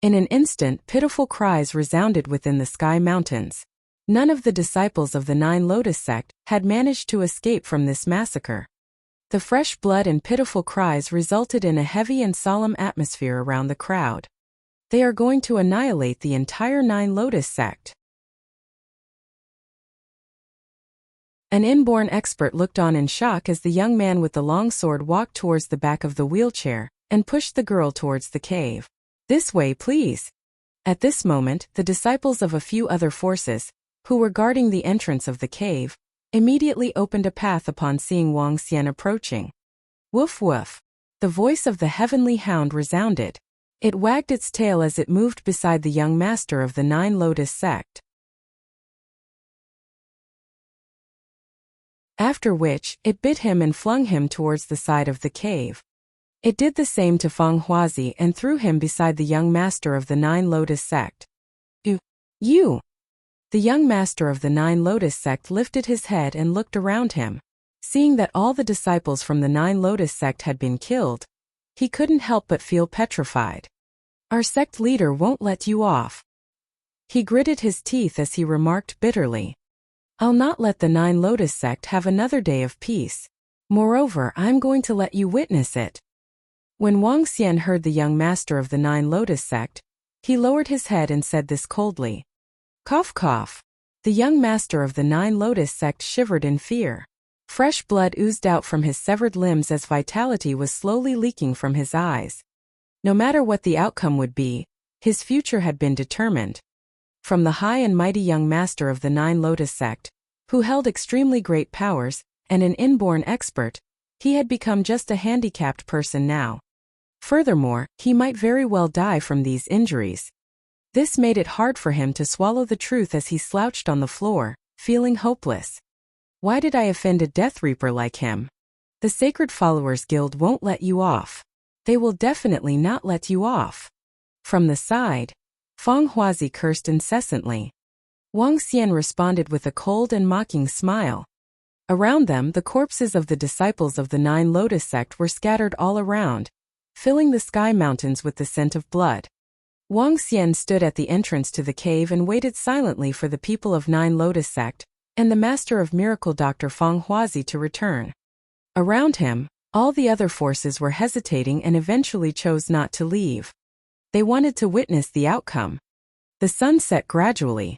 In an instant, pitiful cries resounded within the sky mountains. None of the disciples of the Nine Lotus sect had managed to escape from this massacre. The fresh blood and pitiful cries resulted in a heavy and solemn atmosphere around the crowd. They are going to annihilate the entire Nine Lotus sect. An inborn expert looked on in shock as the young man with the long sword walked towards the back of the wheelchair and pushed the girl towards the cave. This way, please. At this moment, the disciples of a few other forces, who were guarding the entrance of the cave, immediately opened a path upon seeing Wang Xian approaching. Woof woof. The voice of the heavenly hound resounded. It wagged its tail as it moved beside the young master of the Nine Lotus sect. After which, it bit him and flung him towards the side of the cave. It did the same to Feng Huazi and threw him beside the young master of the Nine Lotus sect. You! The young master of the Nine Lotus sect lifted his head and looked around him. Seeing that all the disciples from the Nine Lotus sect had been killed, he couldn't help but feel petrified. Our sect leader won't let you off. He gritted his teeth as he remarked bitterly. I'll not let the Nine Lotus sect have another day of peace. Moreover, I'm going to let you witness it. When Wang Xian heard the young master of the Nine Lotus sect, he lowered his head and said this coldly. Cough cough. The young master of the Nine Lotus sect shivered in fear. Fresh blood oozed out from his severed limbs as vitality was slowly leaking from his eyes. No matter what the outcome would be, his future had been determined. From the high and mighty young master of the Nine Lotus sect, who held extremely great powers, and an inborn expert, he had become just a handicapped person now. Furthermore, he might very well die from these injuries. This made it hard for him to swallow the truth as he slouched on the floor, feeling hopeless. Why did I offend a Death Reaper like him? The Sacred Followers Guild won't let you off. They will definitely not let you off. From the side, Feng Huazi cursed incessantly. Wang Xian responded with a cold and mocking smile. Around them, the corpses of the disciples of the Nine Lotus sect were scattered all around, filling the sky mountains with the scent of blood. Wang Xian stood at the entrance to the cave and waited silently for the people of Nine Lotus sect and the master of miracle Dr. Feng Huazi to return. Around him, all the other forces were hesitating and eventually chose not to leave. They wanted to witness the outcome. The sun set gradually.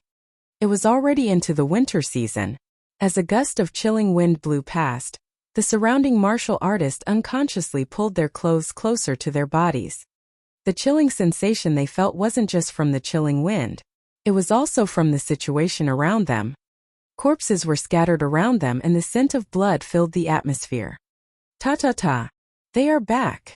It was already into the winter season. As a gust of chilling wind blew past, the surrounding martial artists unconsciously pulled their clothes closer to their bodies. The chilling sensation they felt wasn't just from the chilling wind. It was also from the situation around them. Corpses were scattered around them and the scent of blood filled the atmosphere. Ta-ta-ta! They are back!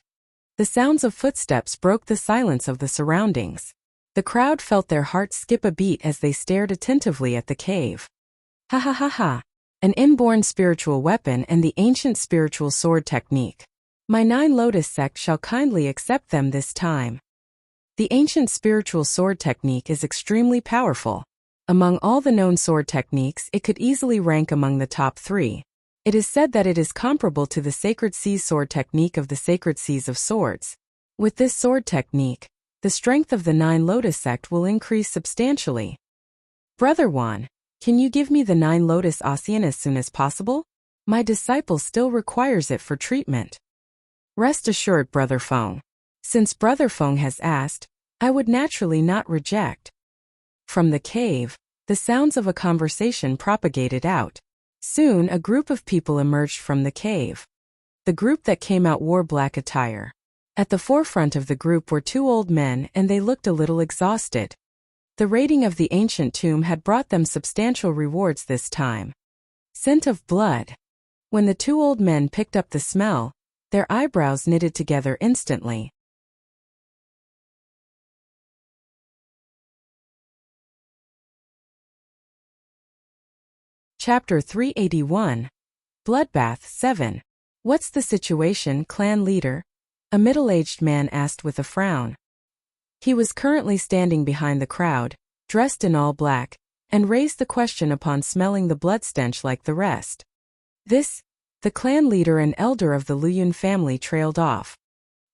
The sounds of footsteps broke the silence of the surroundings. The crowd felt their hearts skip a beat as they stared attentively at the cave. Ha ha ha ha! An inborn spiritual weapon and the ancient spiritual sword technique. My Nine Lotus sect shall kindly accept them this time. The ancient spiritual sword technique is extremely powerful. Among all the known sword techniques, it could easily rank among the top 3. It is said that it is comparable to the Sacred Seas sword technique of the Sacred Seas of Swords. With this sword technique, the strength of the Nine Lotus sect will increase substantially. Brother Wan, can you give me the Nine Lotus Ocean as soon as possible? My disciple still requires it for treatment. Rest assured, Brother Feng. Since Brother Feng has asked, I would naturally not reject. From the cave, the sounds of a conversation propagated out. Soon a group of people emerged from the cave. The group that came out wore black attire. At the forefront of the group were 2 old men and they looked a little exhausted. The raiding of the ancient tomb had brought them substantial rewards this time. Scent of blood. When the 2 old men picked up the smell, their eyebrows knitted together instantly. Chapter 381. Bloodbath 7. What's the situation, clan leader? A middle-aged man asked with a frown. He was currently standing behind the crowd, dressed in all black, and raised the question upon smelling the blood stench like the rest. The clan leader and elder of the Luyun family trailed off.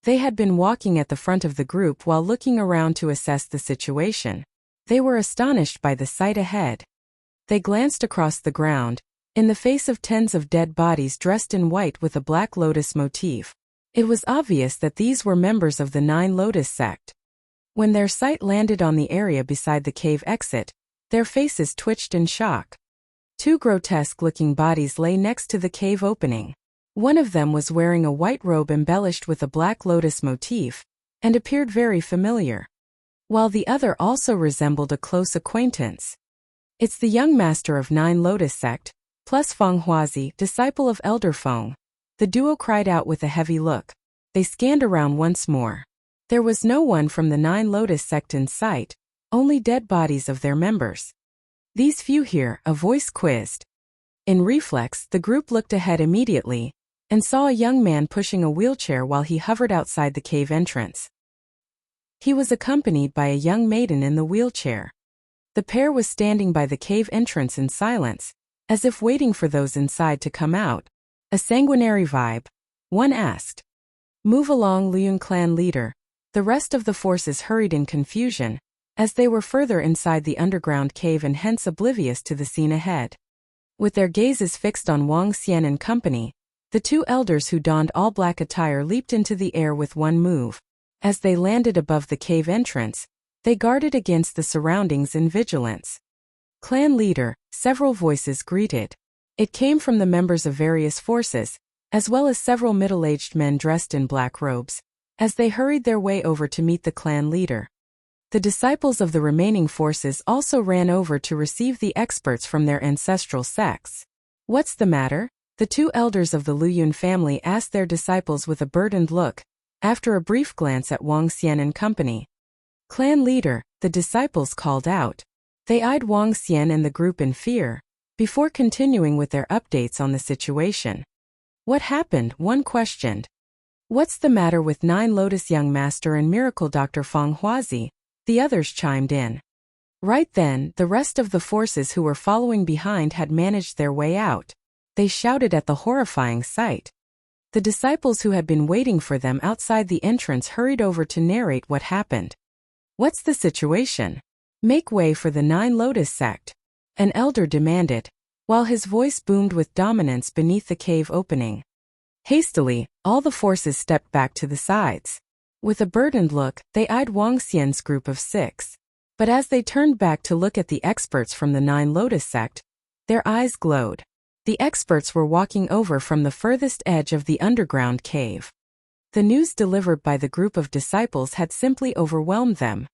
They had been walking at the front of the group while looking around to assess the situation. They were astonished by the sight ahead. They glanced across the ground, in the face of tens of dead bodies dressed in white with a black lotus motif. It was obvious that these were members of the Nine Lotus sect. When their sight landed on the area beside the cave exit, their faces twitched in shock. 2 grotesque-looking bodies lay next to the cave opening. One of them was wearing a white robe embellished with a black lotus motif, and appeared very familiar, while the other also resembled a close acquaintance. It's the young master of Nine Lotus sect, plus Feng Huazi, disciple of Elder Feng. The duo cried out with a heavy look. They scanned around once more. There was no one from the Nine Lotus sect in sight, only dead bodies of their members. These few here, a voice quizzed. In reflex, the group looked ahead immediately, and saw a young man pushing a wheelchair while he hovered outside the cave entrance. He was accompanied by a young maiden in the wheelchair. The pair was standing by the cave entrance in silence, as if waiting for those inside to come out. A sanguinary vibe. One asked. Move along, Luyun clan leader. The rest of the forces hurried in confusion, as they were further inside the underground cave and hence oblivious to the scene ahead. With their gazes fixed on Wang Xian and company, the 2 elders who donned all black attire leaped into the air with one move. As they landed above the cave entrance, they guarded against the surroundings in vigilance. Clan leader, several voices greeted. It came from the members of various forces, as well as several middle-aged men dressed in black robes, as they hurried their way over to meet the clan leader. The disciples of the remaining forces also ran over to receive the experts from their ancestral sects. What's the matter? The two elders of the Luyun family asked their disciples with a burdened look, after a brief glance at Wang Xian and company. Clan leader, the disciples called out. They eyed Wang Xian and the group in fear, before continuing with their updates on the situation. What happened? One questioned. What's the matter with Nine Lotus Young Master and Miracle Dr. Feng Huazi? The others chimed in. Right then, the rest of the forces who were following behind had managed their way out. They shouted at the horrifying sight. The disciples who had been waiting for them outside the entrance hurried over to narrate what happened. What's the situation? Make way for the Nine Lotus sect, an elder demanded, while his voice boomed with dominance beneath the cave opening. Hastily, all the forces stepped back to the sides. With a burdened look, they eyed Wang Xian's group of 6. But as they turned back to look at the experts from the Nine Lotus sect, their eyes glowed. The experts were walking over from the furthest edge of the underground cave. The news delivered by the group of disciples had simply overwhelmed them.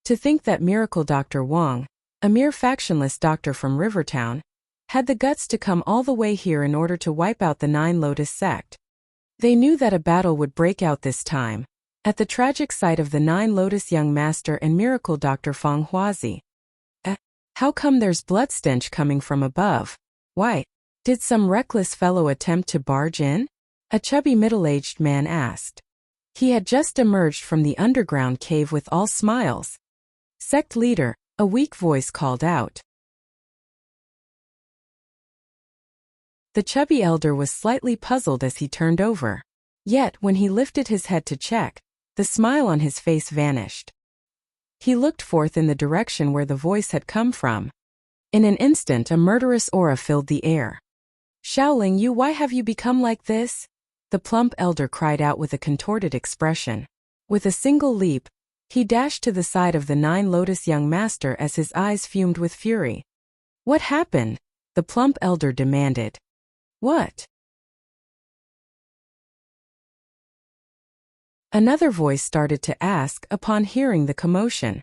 To think that Miracle Dr. Wang, a mere factionless doctor from Rivertown, had the guts to come all the way here in order to wipe out the Nine Lotus sect. They knew that a battle would break out this time, at the tragic sight of the Nine Lotus Young Master and Miracle Dr. Feng Huazi. How come there's blood stench coming from above? Why? Did some reckless fellow attempt to barge in? A chubby middle-aged man asked. He had just emerged from the underground cave with all smiles. Sect leader, a weak voice called out. The chubby elder was slightly puzzled as he turned over. Yet, when he lifted his head to check, the smile on his face vanished. He looked forth in the direction where the voice had come from. In an instant, a murderous aura filled the air. Shaoling Yu, why have you become like this? The plump elder cried out with a contorted expression. With a single leap, he dashed to the side of the Nine Lotus Young Master as his eyes fumed with fury. What happened? The plump elder demanded. What? Another voice started to ask upon hearing the commotion.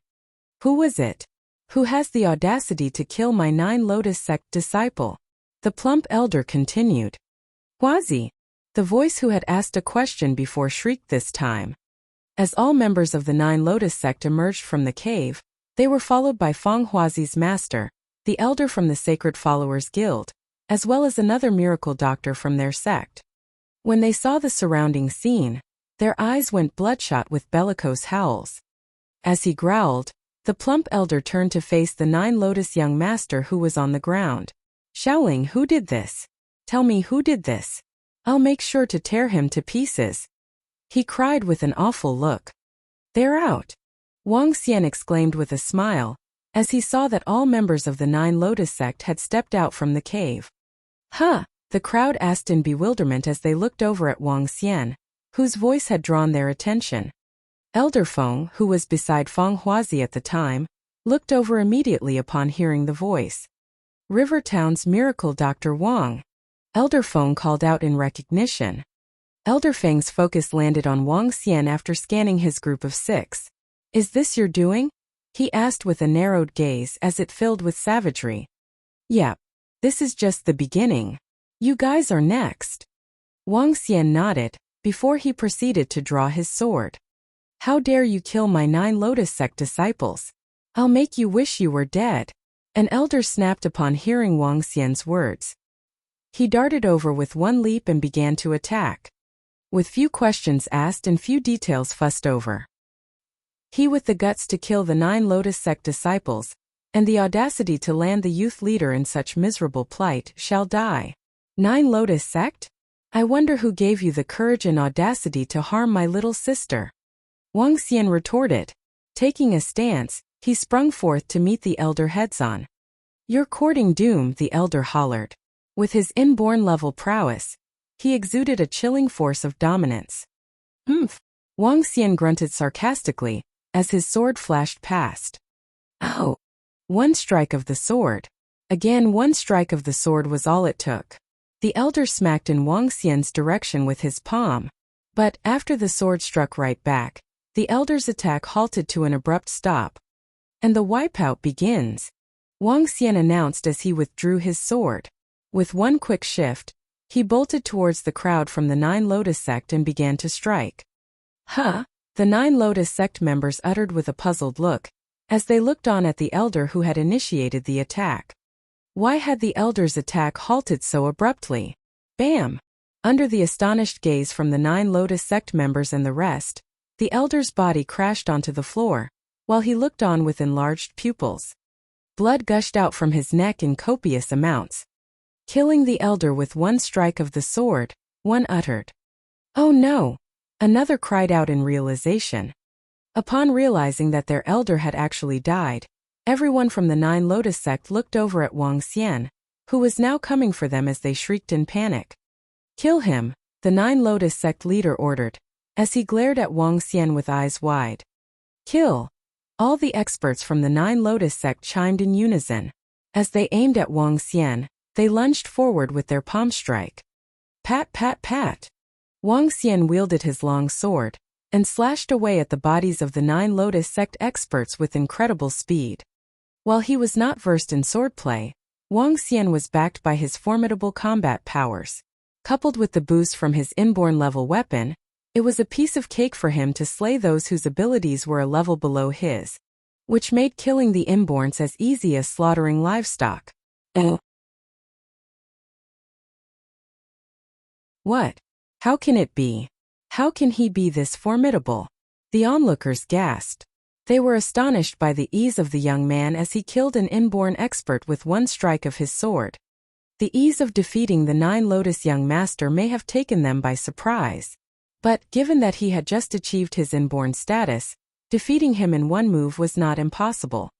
Who was it? Who has the audacity to kill my Nine Lotus sect disciple? The plump elder continued. Huazi, the voice who had asked a question before shrieked this time. As all members of the Nine Lotus sect emerged from the cave, they were followed by Feng Huazi's master, the elder from the Sacred Followers Guild, as well as another miracle doctor from their sect. When they saw the surrounding scene, their eyes went bloodshot with bellicose howls. As he growled, the plump elder turned to face the Nine Lotus Young Master who was on the ground. Shaoling, who did this? Tell me who did this. I'll make sure to tear him to pieces. He cried with an awful look. They're out. Wang Xian exclaimed with a smile, as he saw that all members of the Nine Lotus sect had stepped out from the cave. Huh? The crowd asked in bewilderment as they looked over at Wang Xian, whose voice had drawn their attention. Elder Feng, who was beside Feng Huazi at the time, looked over immediately upon hearing the voice. Rivertown's Miracle Dr. Wang. Elder Feng called out in recognition. Elder Feng's focus landed on Wang Xian after scanning his group of 6. Is this your doing? He asked with a narrowed gaze as it filled with savagery. Yep. This is just the beginning. You guys are next. Wang Xian nodded, before he proceeded to draw his sword. How dare you kill my Nine Lotus sect disciples? I'll make you wish you were dead. An elder snapped upon hearing Wang Xian's words. He darted over with one leap and began to attack. With few questions asked and few details fussed over. He with the guts to kill the Nine Lotus sect disciples, and the audacity to land the youth leader in such miserable plight, shall die. Nine Lotus sect? I wonder who gave you the courage and audacity to harm my little sister. Wang Xian retorted. Taking a stance, he sprung forth to meet the elder heads-on. You're courting doom, the elder hollered. With his inborn level prowess, he exuded a chilling force of dominance. Wang Xian grunted sarcastically, as his sword flashed past. Ow! One strike of the sword. Again, one strike of the sword was all it took. The elder smacked in Wang Xian's direction with his palm. But, after the sword struck right back, the elder's attack halted to an abrupt stop. And the wipeout begins. Wang Xian announced as he withdrew his sword. With one quick shift, he bolted towards the crowd from the Nine Lotus sect and began to strike. Huh? The Nine Lotus sect members uttered with a puzzled look, as they looked on at the elder who had initiated the attack. Why had the elder's attack halted so abruptly? Bam! Under the astonished gaze from the Nine Lotus sect members and the rest, the elder's body crashed onto the floor, while he looked on with enlarged pupils. Blood gushed out from his neck in copious amounts. Killing the elder with one strike of the sword, one uttered. "Oh no!" Another cried out in realization. Upon realizing that their elder had actually died, everyone from the Nine Lotus sect looked over at Wang Xian, who was now coming for them as they shrieked in panic. "Kill him," the Nine Lotus sect leader ordered, as he glared at Wang Xian with eyes wide. "Kill!" All the experts from the Nine Lotus sect chimed in unison. As they aimed at Wang Xian, they lunged forward with their palm strike. Pat, pat, pat. Wang Xian wielded his long sword and slashed away at the bodies of the Nine Lotus sect experts with incredible speed. While he was not versed in swordplay, Wang Xian was backed by his formidable combat powers. Coupled with the boost from his inborn level weapon, it was a piece of cake for him to slay those whose abilities were a level below his, which made killing the inborns as easy as slaughtering livestock. What? How can it be? How can he be this formidable? The onlookers gasped. They were astonished by the ease of the young man as he killed an inborn expert with one strike of his sword. The ease of defeating the Nine Lotus young master may have taken them by surprise. But, given that he had just achieved his inborn status, defeating him in one move was not impossible.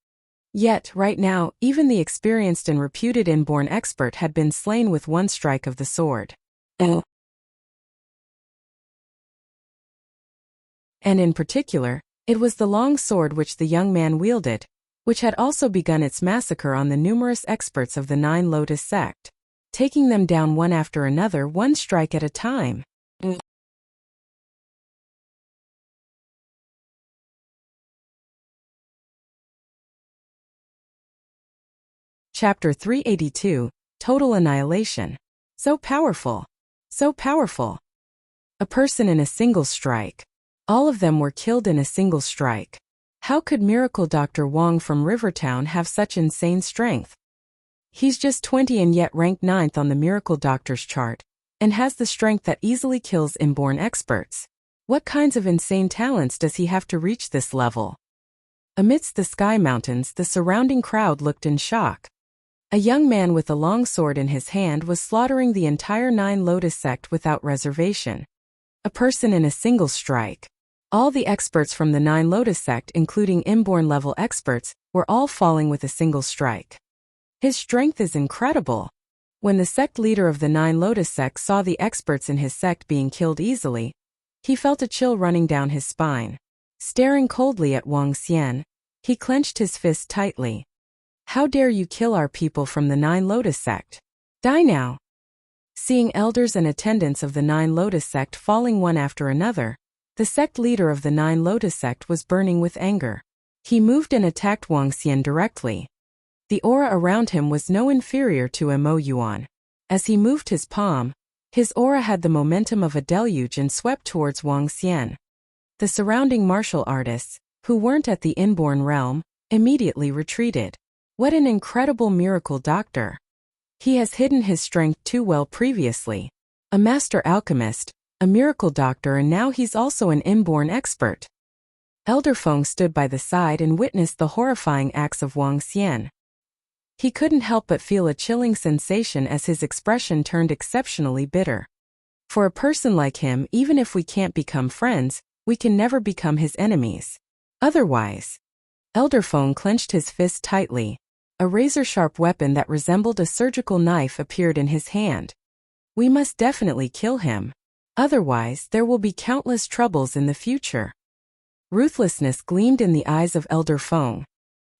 Yet, right now, even the experienced and reputed inborn expert had been slain with one strike of the sword. And in particular, it was the long sword which the young man wielded, which had also begun its massacre on the numerous experts of the Nine Lotus sect, taking them down one after another, one strike at a time. Chapter 382, Total Annihilation. So powerful. So powerful. A person in a single strike. All of them were killed in a single strike. How could Miracle Dr. Wang from Rivertown have such insane strength? He's just 20 and yet ranked 9th on the Miracle Doctor's chart, and has the strength that easily kills inborn experts. What kinds of insane talents does he have to reach this level? Amidst the sky mountains, the surrounding crowd looked in shock. A young man with a long sword in his hand was slaughtering the entire Nine Lotus sect without reservation. A person in a single strike. All the experts from the Nine Lotus sect, including inborn level experts, were all falling with a single strike. His strength is incredible. When the sect leader of the Nine Lotus sect saw the experts in his sect being killed easily, he felt a chill running down his spine. Staring coldly at Wang Xian, he clenched his fist tightly. How dare you kill our people from the Nine Lotus sect? Die now! Seeing elders and attendants of the Nine Lotus sect falling one after another, the sect leader of the Nine Lotus sect was burning with anger. He moved and attacked Wang Xian directly. The aura around him was no inferior to a Mo Yuan. As he moved his palm, his aura had the momentum of a deluge and swept towards Wang Xian. The surrounding martial artists, who weren't at the inborn realm, immediately retreated. What an incredible miracle doctor! He has hidden his strength too well previously. A master alchemist, a miracle doctor, and now he's also an inborn expert. Elder Feng stood by the side and witnessed the horrifying acts of Wang Xian. He couldn't help but feel a chilling sensation as his expression turned exceptionally bitter. For a person like him, even if we can't become friends, we can never become his enemies. Otherwise. Elder Feng clenched his fist tightly. A razor-sharp weapon that resembled a surgical knife appeared in his hand. We must definitely kill him. Otherwise, there will be countless troubles in the future. Ruthlessness gleamed in the eyes of Elder Feng.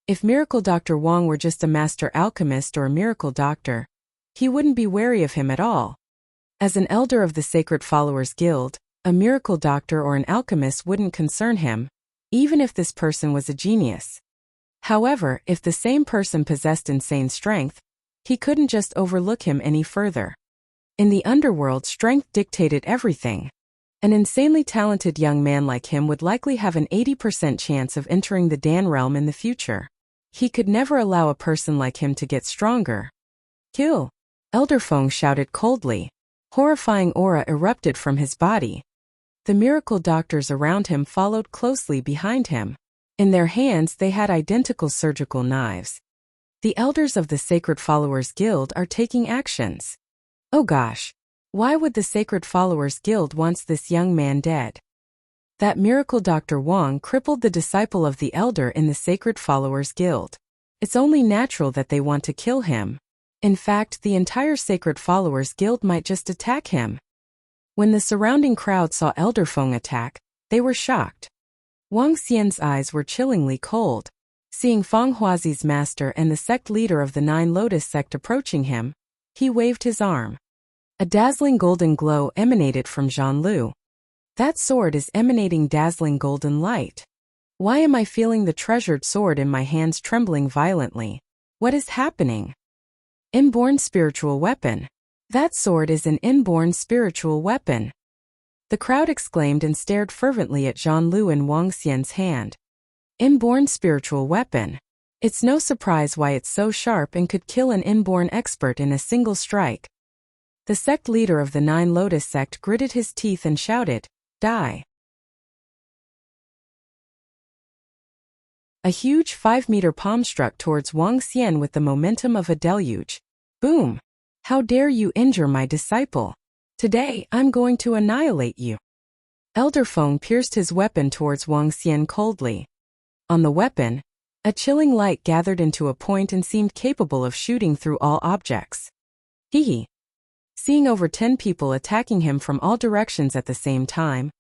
If Miracle Dr. Wong were just a master alchemist or a miracle doctor, he wouldn't be wary of him at all. As an elder of the Sacred Followers Guild, a miracle doctor or an alchemist wouldn't concern him, even if this person was a genius. However, if the same person possessed insane strength, he couldn't just overlook him any further. In the underworld, strength dictated everything. An insanely talented young man like him would likely have an 80% chance of entering the Dan realm in the future. He could never allow a person like him to get stronger. Kill! Elder Feng shouted coldly. Horrifying aura erupted from his body. The miracle doctors around him followed closely behind him. In their hands they had identical surgical knives. The elders of the Sacred Followers Guild are taking actions. Oh gosh! Why would the Sacred Followers Guild want this young man dead? That miracle Dr. Wong crippled the disciple of the elder in the Sacred Followers Guild. It's only natural that they want to kill him. In fact, the entire Sacred Followers Guild might just attack him. When the surrounding crowd saw Elder Feng attack, they were shocked. Wang Xian's eyes were chillingly cold. Seeing Feng Huazi's master and the sect leader of the Nine Lotus sect approaching him, he waved his arm. A dazzling golden glow emanated from Zhan Lu. That sword is emanating dazzling golden light. Why am I feeling the treasured sword in my hands trembling violently? What is happening? Inborn spiritual weapon. That sword is an inborn spiritual weapon. The crowd exclaimed and stared fervently at Zhan Lu and Wang Xian's hand. Inborn spiritual weapon. It's no surprise why it's so sharp and could kill an inborn expert in a single strike. The sect leader of the Nine Lotus sect gritted his teeth and shouted, "Die!" A huge 5-meter palm struck towards Wang Xian with the momentum of a deluge. Boom! How dare you injure my disciple? Today, I'm going to annihilate you. Elder Feng pierced his weapon towards Wang Xian coldly. On the weapon, a chilling light gathered into a point and seemed capable of shooting through all objects. Hee. Seeing over 10 people attacking him from all directions at the same time,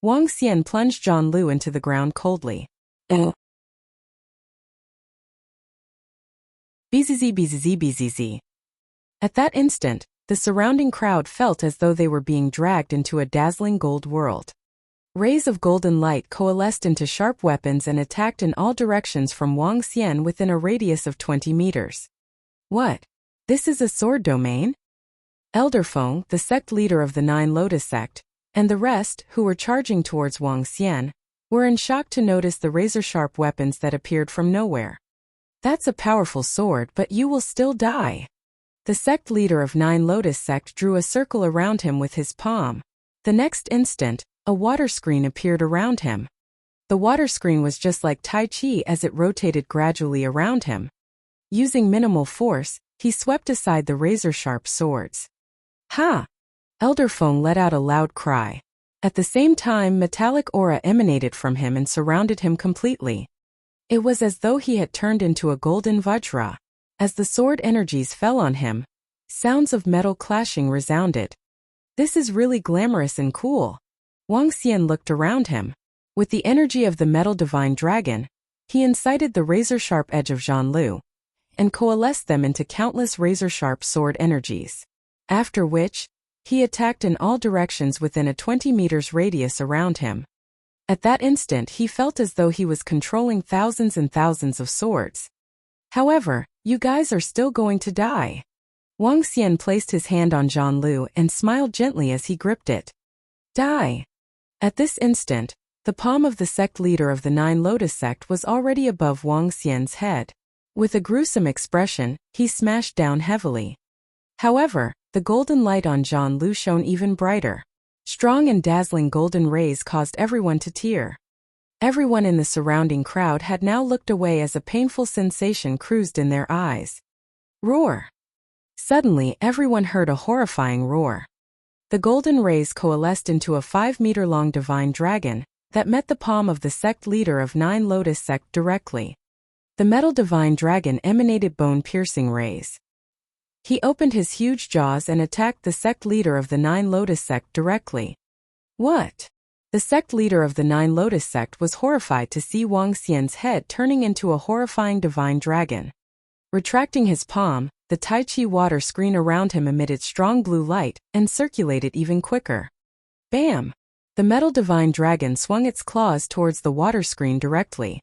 Wang Xian plunged Zhan Lu into the ground coldly. Bzz. At that instant, the surrounding crowd felt as though they were being dragged into a dazzling gold world. Rays of golden light coalesced into sharp weapons and attacked in all directions from Wang Xian within a radius of 20 meters. What? This is a sword domain? Elder Feng, the sect leader of the Nine Lotus sect, and the rest, who were charging towards Wang Xian, were in shock to notice the razor-sharp weapons that appeared from nowhere. That's a powerful sword, but you will still die. The sect leader of Nine Lotus sect drew a circle around him with his palm. The next instant, a water screen appeared around him. The water screen was just like Tai Chi as it rotated gradually around him. Using minimal force, he swept aside the razor-sharp swords. Ha! Elder Feng let out a loud cry. At the same time, metallic aura emanated from him and surrounded him completely. It was as though he had turned into a golden vajra. As the sword energies fell on him, sounds of metal clashing resounded. This is really glamorous and cool. Wang Xian looked around him. With the energy of the metal divine dragon, he incited the razor-sharp edge of Zhan Lu and coalesced them into countless razor-sharp sword energies. After which, he attacked in all directions within a 20 meters radius around him. At that instant he felt as though he was controlling thousands and thousands of swords. However, you guys are still going to die. Wang Xian placed his hand on Zhan Lu and smiled gently as he gripped it. Die! At this instant, the palm of the sect leader of the Nine Lotus sect was already above Wang Xian's head. With a gruesome expression, he smashed down heavily. However, the golden light on Zhan Lu shone even brighter. Strong and dazzling golden rays caused everyone to tear. Everyone in the surrounding crowd had now looked away as a painful sensation cruised in their eyes. Roar! Suddenly, everyone heard a horrifying roar. The golden rays coalesced into a 5-meter-long divine dragon that met the palm of the sect leader of Nine Lotus sect directly. The metal divine dragon emanated bone-piercing rays. He opened his huge jaws and attacked the sect leader of the Nine Lotus sect directly. What? The sect leader of the Nine Lotus sect was horrified to see Wang Xian's head turning into a horrifying divine dragon. Retracting his palm, the Tai Chi water screen around him emitted strong blue light and circulated even quicker. Bam! The metal divine dragon swung its claws towards the water screen directly.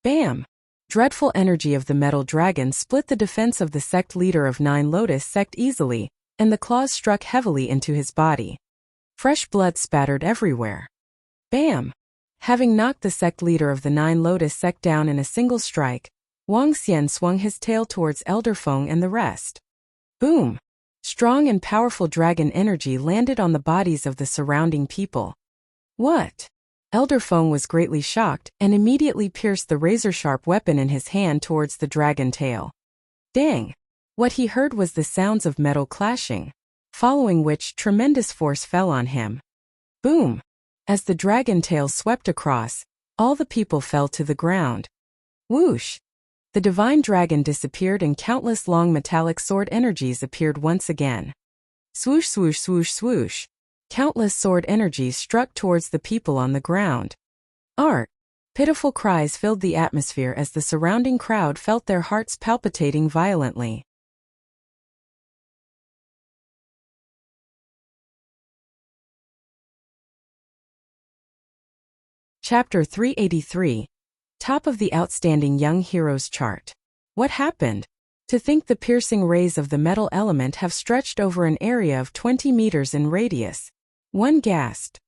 Bam! Dreadful energy of the metal dragon split the defense of the sect leader of Nine Lotus sect easily, and the claws struck heavily into his body. Fresh blood spattered everywhere. Bam! Having knocked the sect leader of the Nine Lotus sect down in a single strike, Wang Xian swung his tail towards Elder Feng and the rest. Boom! Strong and powerful dragon energy landed on the bodies of the surrounding people. What? Elder Feng was greatly shocked and immediately pierced the razor-sharp weapon in his hand towards the dragon tail. Dang! What he heard was the sounds of metal clashing, following which tremendous force fell on him. Boom! As the dragon tail swept across, all the people fell to the ground. Whoosh! The divine dragon disappeared and countless long metallic sword energies appeared once again. Swoosh, swoosh, swoosh, swoosh. Countless sword energies struck towards the people on the ground. Art! Pitiful cries filled the atmosphere as the surrounding crowd felt their hearts palpitating violently. Chapter 383. Top of the Outstanding Young Heroes chart. What happened? To think the piercing rays of the metal element have stretched over an area of 20 meters in radius. One gasped.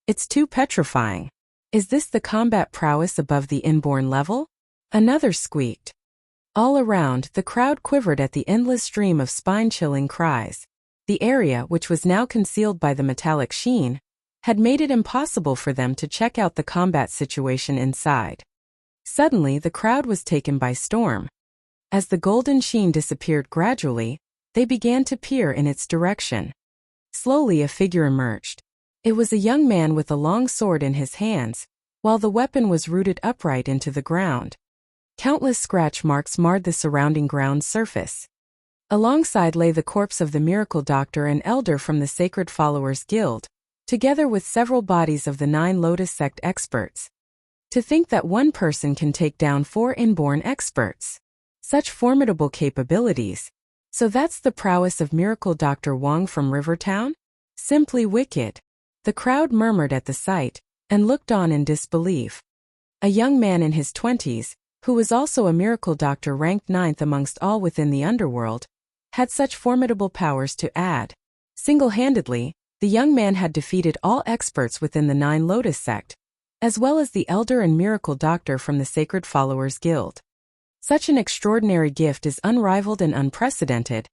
It's too petrifying. Is this the combat prowess above the inborn level? Another squeaked. All around, the crowd quivered at the endless stream of spine-chilling cries. The area, which was now concealed by the metallic sheen, had made it impossible for them to check out the combat situation inside. Suddenly, the crowd was taken by storm. As the golden sheen disappeared gradually, they began to peer in its direction. Slowly a figure emerged. It was a young man with a long sword in his hands, while the weapon was rooted upright into the ground. Countless scratch marks marred the surrounding ground's surface. Alongside lay the corpse of the miracle doctor and elder from the Sacred Followers Guild, together with several bodies of the Nine Lotus sect experts. To think that one person can take down 4 inborn experts. Such formidable capabilities. So that's the prowess of Miracle Dr. Wang from Rivertown? Simply wicked. The crowd murmured at the sight, and looked on in disbelief. A young man in his 20s, who was also a miracle doctor ranked 9th amongst all within the underworld, had such formidable powers to add. Single-handedly, the young man had defeated all experts within the Nine Lotus sect, as well as the elder and miracle doctor from the Sacred Followers Guild. Such an extraordinary gift is unrivaled and unprecedented,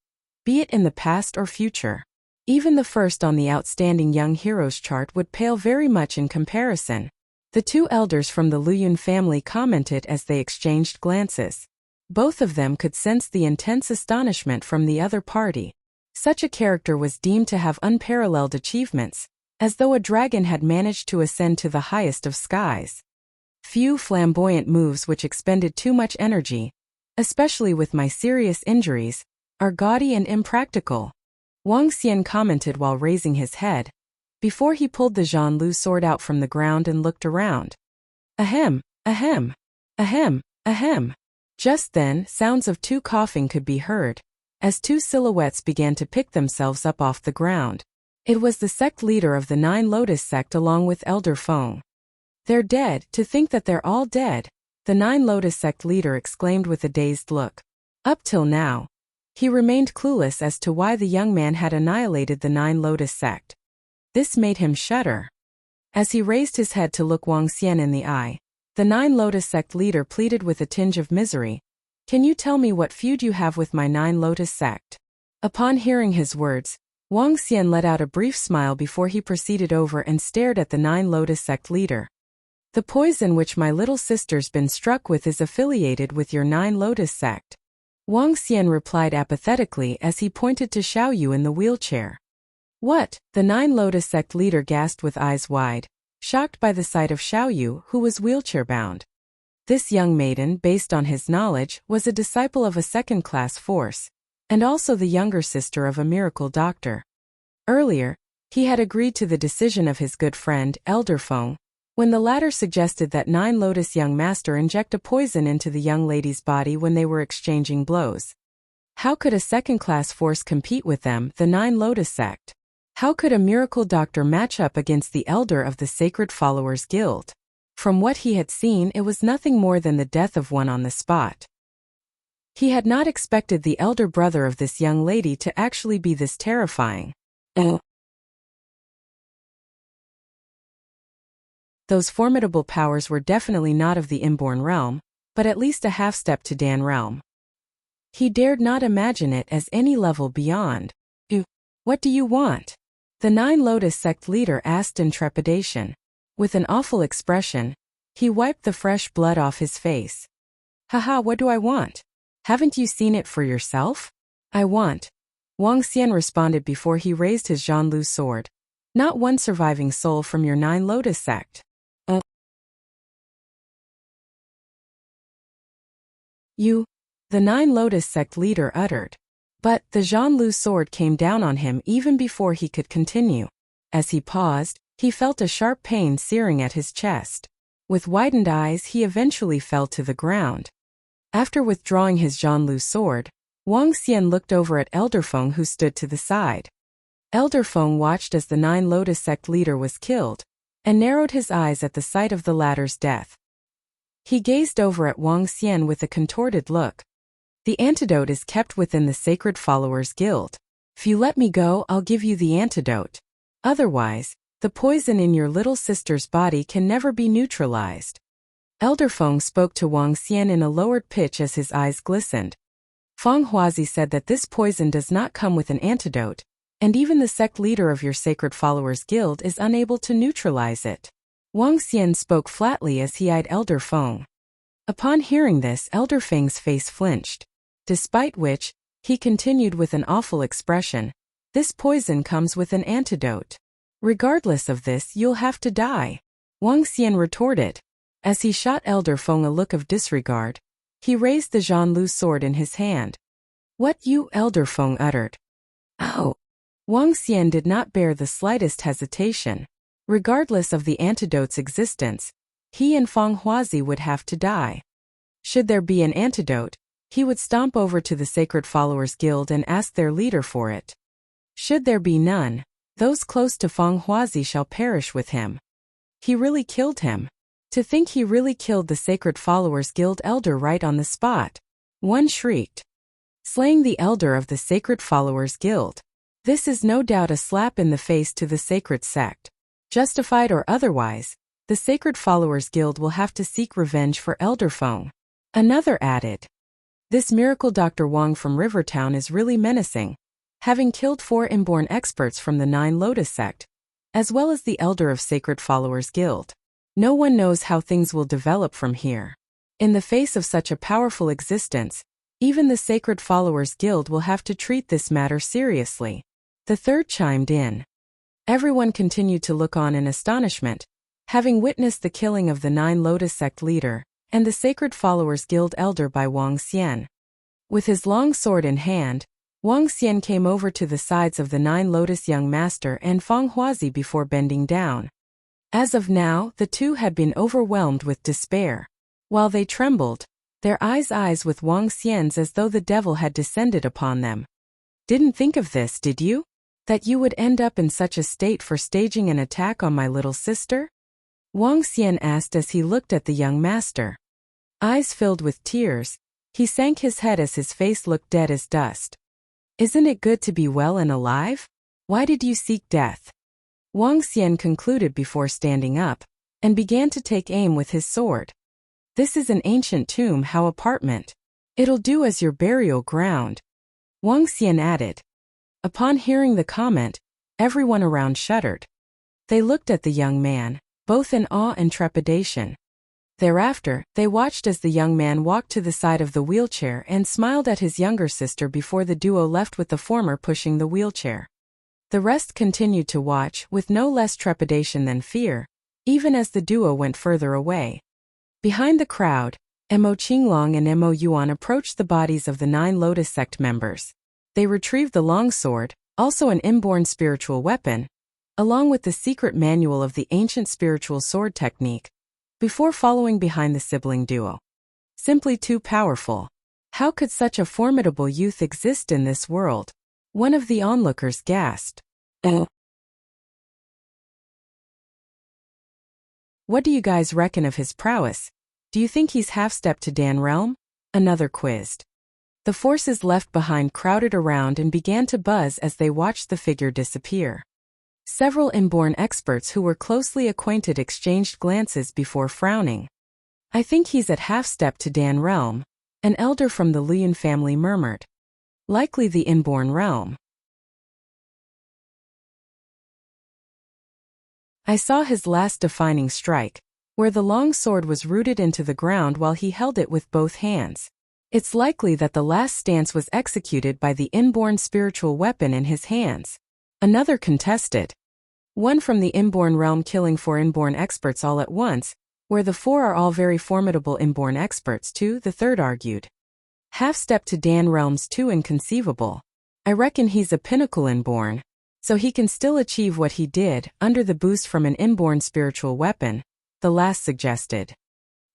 be it in the past or future. Even the first on the Outstanding Young Heroes chart would pale very much in comparison. The 2 elders from the Luyun family commented as they exchanged glances. Both of them could sense the intense astonishment from the other party. Such a character was deemed to have unparalleled achievements, as though a dragon had managed to ascend to the highest of skies. Few flamboyant moves which expended too much energy, especially with my serious injuries, are gaudy and impractical. Wang Xian commented while raising his head, before he pulled the Zhanlu sword out from the ground and looked around. Ahem, ahem, ahem, ahem. Just then, sounds of 2 coughing could be heard, as 2 silhouettes began to pick themselves up off the ground. It was the sect leader of the Nine Lotus sect along with Elder Feng. They're dead, to think that they're all dead, the Nine Lotus sect leader exclaimed with a dazed look. Up till now, he remained clueless as to why the young man had annihilated the Nine Lotus sect. This made him shudder. As he raised his head to look Wang Xian in the eye, the Nine Lotus sect leader pleaded with a tinge of misery. Can you tell me what feud you have with my Nine Lotus sect? Upon hearing his words, Wang Xian let out a brief smile before he proceeded over and stared at the Nine Lotus sect leader. The poison which my little sister's been struck with is affiliated with your Nine Lotus sect. Wang Xian replied apathetically as he pointed to Xiaoyu in the wheelchair. What? The Nine Lotus sect leader gasped with eyes wide, shocked by the sight of Xiaoyu, who was wheelchair-bound. This young maiden, based on his knowledge, was a disciple of a second-class force, and also the younger sister of a miracle doctor. Earlier, He had agreed to the decision of his good friend, Elder Feng, when the latter suggested that Nine Lotus young master inject a poison into the young lady's body when they were exchanging blows. How could a second-class force compete with them, the Nine Lotus sect? How could a miracle doctor match up against the elder of the Sacred Followers Guild? From what he had seen, it was nothing more than the death of one on the spot. He had not expected the elder brother of this young lady to actually be this terrifying. Those formidable powers were definitely not of the inborn realm, but at least a half-step to Dan realm. He dared not imagine it as any level beyond. What do you want? The Nine Lotus sect leader asked in trepidation. With an awful expression, he wiped the fresh blood off his face. Haha, what do I want? Haven't you seen it for yourself? I want. Wang Xian responded before he raised his Zhanlu sword. Not one surviving soul from your Nine Lotus sect. You. The Nine Lotus sect leader uttered. But the Zhanlu sword came down on him even before he could continue. As he paused, he felt a sharp pain searing at his chest. With widened eyes, he eventually fell to the ground. After withdrawing his Zhanlu sword, Wang Xian looked over at Elder Feng, who stood to the side. Elder Feng watched as the Nine Lotus sect leader was killed, and narrowed his eyes at the sight of the latter's death. He gazed over at Wang Xian with a contorted look. The antidote is kept within the Sacred Followers Guild. If you let me go, I'll give you the antidote. Otherwise, the poison in your little sister's body can never be neutralized. Elder Feng spoke to Wang Xian in a lowered pitch as his eyes glistened. Feng Huazi said that this poison does not come with an antidote, and even the sect leader of your Sacred Followers Guild is unable to neutralize it. Wang Xian spoke flatly as he eyed Elder Feng. Upon hearing this, Elder Feng's face flinched. Despite which, he continued with an awful expression. This poison comes with an antidote. Regardless of this, you'll have to die. Wang Xian retorted. As he shot Elder Feng a look of disregard, he raised the Zhanlu sword in his hand. What you? Elder Feng uttered. Ow! Wang Xian did not bear the slightest hesitation. Regardless of the antidote's existence, he and Feng Huazi would have to die. Should there be an antidote, he would stomp over to the Sacred Followers Guild and ask their leader for it. Should there be none, those close to Feng Huazi shall perish with him. He really killed him. To think he really killed the Sacred Followers Guild elder right on the spot. One shrieked. Slaying the elder of the Sacred Followers Guild. This is no doubt a slap in the face to the sacred sect. Justified or otherwise, the Sacred Followers Guild will have to seek revenge for Elder Feng. Another added. This miracle Dr. Wang from Rivertown is really menacing, having killed 4 inborn experts from the Nine Lotus sect, as well as the elder of Sacred Followers Guild. No one knows how things will develop from here. In the face of such a powerful existence, even the Sacred Followers Guild will have to treat this matter seriously. The third chimed in. Everyone continued to look on in astonishment, having witnessed the killing of the Nine Lotus sect leader and the Sacred Followers Guild elder by Wang Xian. With his long sword in hand, Wang Xian came over to the sides of the Nine Lotus young master and Feng Huazi before bending down. As of now, the two had been overwhelmed with despair. While they trembled, their eyes with Wang Xian's as though the devil had descended upon them. Didn't think of this, did you? That you would end up in such a state for staging an attack on my little sister? Wang Xian asked as he looked at the young master. Eyes filled with tears, he sank his head as his face looked dead as dust. Isn't it good to be well and alive? Why did you seek death? Wang Xian concluded before standing up, and began to take aim with his sword. This is an ancient tomb, how apartment. It'll do as your burial ground. Wang Xian added. Upon hearing the comment, everyone around shuddered. They looked at the young man, both in awe and trepidation. Thereafter, they watched as the young man walked to the side of the wheelchair and smiled at his younger sister before the duo left with the former pushing the wheelchair. The rest continued to watch with no less trepidation than fear, even as the duo went further away. Behind the crowd, Mo Qinglong and Mo Yuan approached the bodies of the Nine Lotus sect members. They retrieved the longsword, also an inborn spiritual weapon, along with the secret manual of the ancient spiritual sword technique, before following behind the sibling duo. Simply too powerful. How could such a formidable youth exist in this world? One of the onlookers gasped. What do you guys reckon of his prowess? Do you think he's half-stepped to Dan realm? Another quizzed. The forces left behind crowded around and began to buzz as they watched the figure disappear. Several inborn experts who were closely acquainted exchanged glances before frowning. I think he's at half-step to Dan realm, an elder from the Luyun family murmured. Likely the inborn realm. I saw his last defining strike, where the long sword was rooted into the ground while he held it with both hands. It's likely that the last stance was executed by the inborn spiritual weapon in his hands. Another contested. One from the inborn realm killing 4 inborn experts all at once, where the 4 are all very formidable inborn experts too, the third argued. Half-step to Dan realm's too inconceivable. I reckon he's a pinnacle inborn, so he can still achieve what he did, under the boost from an inborn spiritual weapon, the last suggested.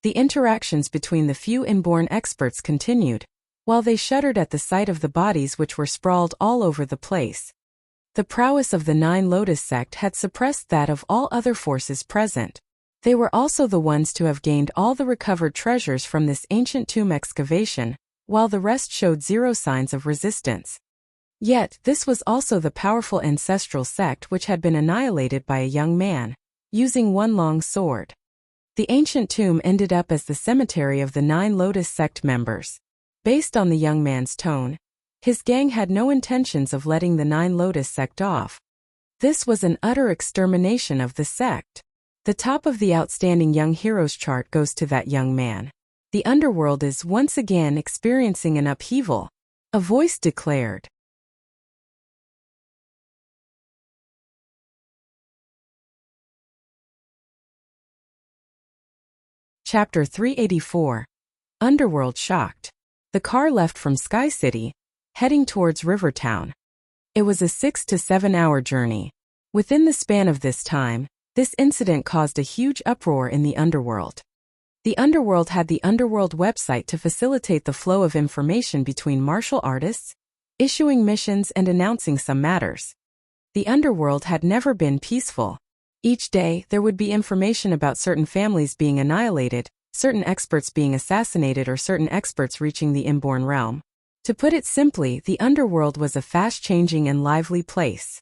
The interactions between the few inborn experts continued, while they shuddered at the sight of the bodies which were sprawled all over the place. The prowess of the Nine Lotus sect had suppressed that of all other forces present. They were also the ones to have gained all the recovered treasures from this ancient tomb excavation, while the rest showed zero signs of resistance. Yet, this was also the powerful ancestral sect which had been annihilated by a young man, using one long sword. The ancient tomb ended up as the cemetery of the Nine Lotus sect members. Based on the young man's tone, his gang had no intentions of letting the Nine Lotus sect off. This was an utter extermination of the sect. The top of the outstanding young heroes chart goes to that young man. The underworld is once again experiencing an upheaval, a voice declared. Chapter 384. Underworld shocked. The car left from Sky City, heading towards Rivertown. It was a 6 to 7 hour journey. Within the span of this time, this incident caused a huge uproar in the underworld. The underworld had the underworld website to facilitate the flow of information between martial artists, issuing missions and announcing some matters. The underworld had never been peaceful. Each day, there would be information about certain families being annihilated, certain experts being assassinated or certain experts reaching the inborn realm. To put it simply, the underworld was a fast-changing and lively place.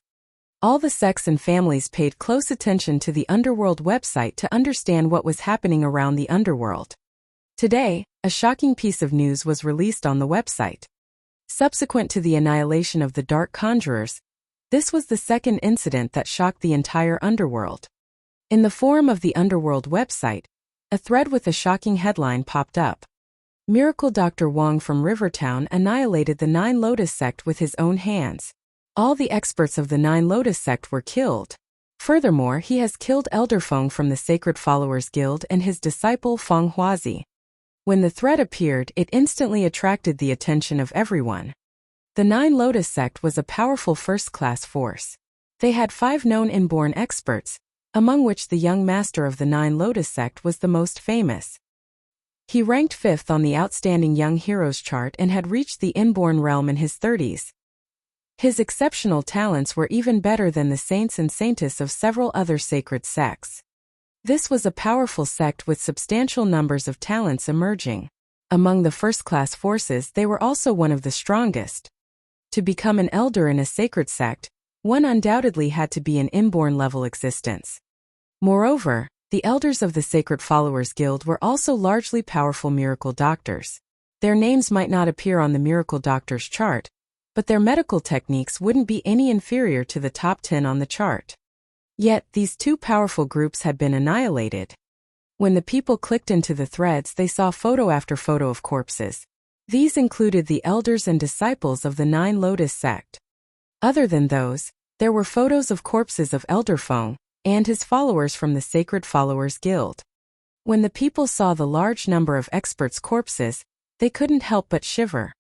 All the sects and families paid close attention to the underworld website to understand what was happening around the underworld. Today, a shocking piece of news was released on the website. Subsequent to the annihilation of the Dark Conjurers, this was the second incident that shocked the entire underworld. In the forum of the underworld website, a thread with a shocking headline popped up. Miracle Dr. Wong from Rivertown annihilated the Nine Lotus sect with his own hands. All the experts of the Nine Lotus sect were killed. Furthermore, he has killed Elder Feng from the Sacred Followers Guild and his disciple Feng Huazi. When the thread appeared, it instantly attracted the attention of everyone. The Nine Lotus sect was a powerful first-class force. They had 5 known inborn experts, among which the young master of the Nine Lotus sect was the most famous. He ranked 5th on the outstanding young heroes chart and had reached the inborn realm in his 30s. His exceptional talents were even better than the saints and saintess of several other sacred sects. This was a powerful sect with substantial numbers of talents emerging. Among the first-class forces, they were also one of the strongest. To become an elder in a sacred sect, one undoubtedly had to be an inborn level existence. Moreover, the elders of the Sacred Followers Guild were also largely powerful miracle doctors. Their names might not appear on the miracle doctor's chart, but their medical techniques wouldn't be any inferior to the top 10 on the chart. Yet, these 2 powerful groups had been annihilated. When the people clicked into the threads, they saw photo after photo of corpses. These included the elders and disciples of the Nine Lotus sect. Other than those, there were photos of corpses of Elder Feng and his followers from the Sacred Followers Guild. When the people saw the large number of experts' corpses, they couldn't help but shiver.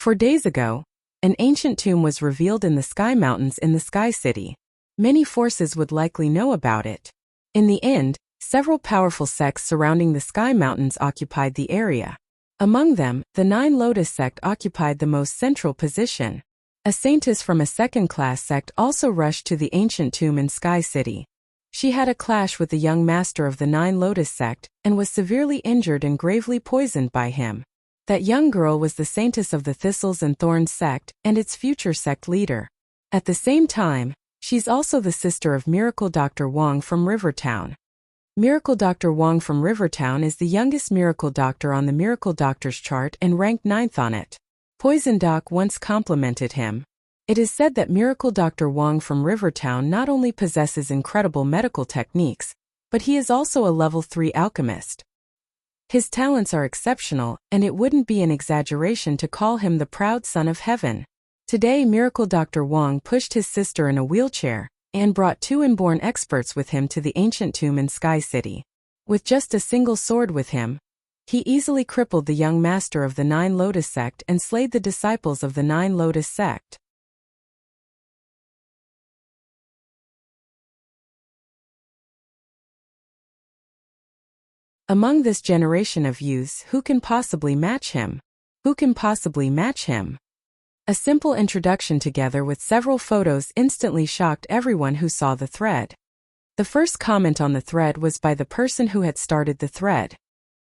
4 days ago, an ancient tomb was revealed in the Sky Mountains in the Sky City. Many forces would likely know about it. In the end, several powerful sects surrounding the Sky Mountains occupied the area. Among them, the Nine Lotus sect occupied the most central position. A saintess from a second-class sect also rushed to the ancient tomb in Sky City. She had a clash with the young master of the Nine Lotus sect and was severely injured and gravely poisoned by him. That young girl was the saintess of the Thistles and Thorns sect and its future sect leader. At the same time, she's also the sister of Miracle Dr. Wong from Rivertown. Miracle Dr. Wong from Rivertown is the youngest miracle doctor on the Miracle Doctors chart and ranked 9th on it. Poison Doc once complimented him. It is said that Miracle Dr. Wong from Rivertown not only possesses incredible medical techniques, but he is also a level 3 alchemist. His talents are exceptional, and it wouldn't be an exaggeration to call him the proud son of heaven. Today, Miracle Dr. Wong pushed his sister in a wheelchair and brought 2 inborn experts with him to the ancient tomb in Sky City. With just a single sword with him, he easily crippled the young master of the Nine Lotus sect and slayed the disciples of the Nine Lotus sect. Among this generation of youths, who can possibly match him? Who can possibly match him? A simple introduction together with several photos instantly shocked everyone who saw the thread. The first comment on the thread was by the person who had started the thread.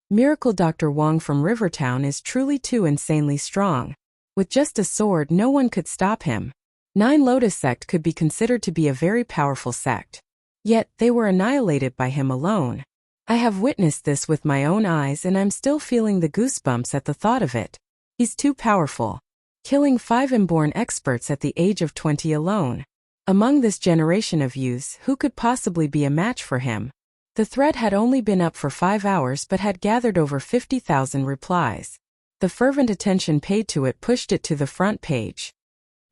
Miracle Dr. Wong from Rivertown is truly too insanely strong. With just a sword, no one could stop him. Nine Lotus sect could be considered to be a very powerful sect. Yet, they were annihilated by him alone. I have witnessed this with my own eyes and I'm still feeling the goosebumps at the thought of it. He's too powerful. Killing 5 inborn experts at the age of 20 alone. Among this generation of youths, who could possibly be a match for him? The thread had only been up for 5 hours but had gathered over 50,000 replies. The fervent attention paid to it pushed it to the front page.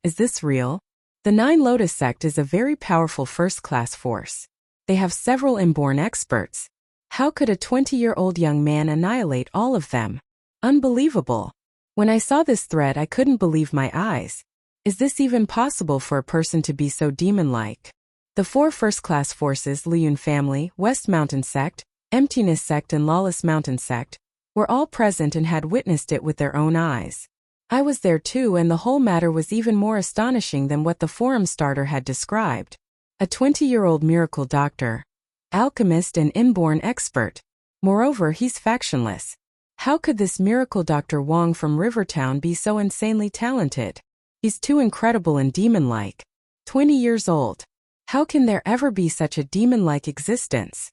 Is this real? The Nine Lotus sect is a very powerful first-class force. They have several inborn experts. How could a 20-year-old young man annihilate all of them? Unbelievable. When I saw this thread, I couldn't believe my eyes. Is this even possible for a person to be so demon-like? The 4 first-class forces, Liyun family, West Mountain sect, Emptiness sect and Lawless Mountain sect, were all present and had witnessed it with their own eyes. I was there too, and the whole matter was even more astonishing than what the forum starter had described. A 20-year-old miracle doctor, alchemist and inborn expert. Moreover, he's factionless. How could this Miracle Dr. Wong from Rivertown be so insanely talented? He's too incredible and demon-like. 20 years old. How can there ever be such a demon-like existence?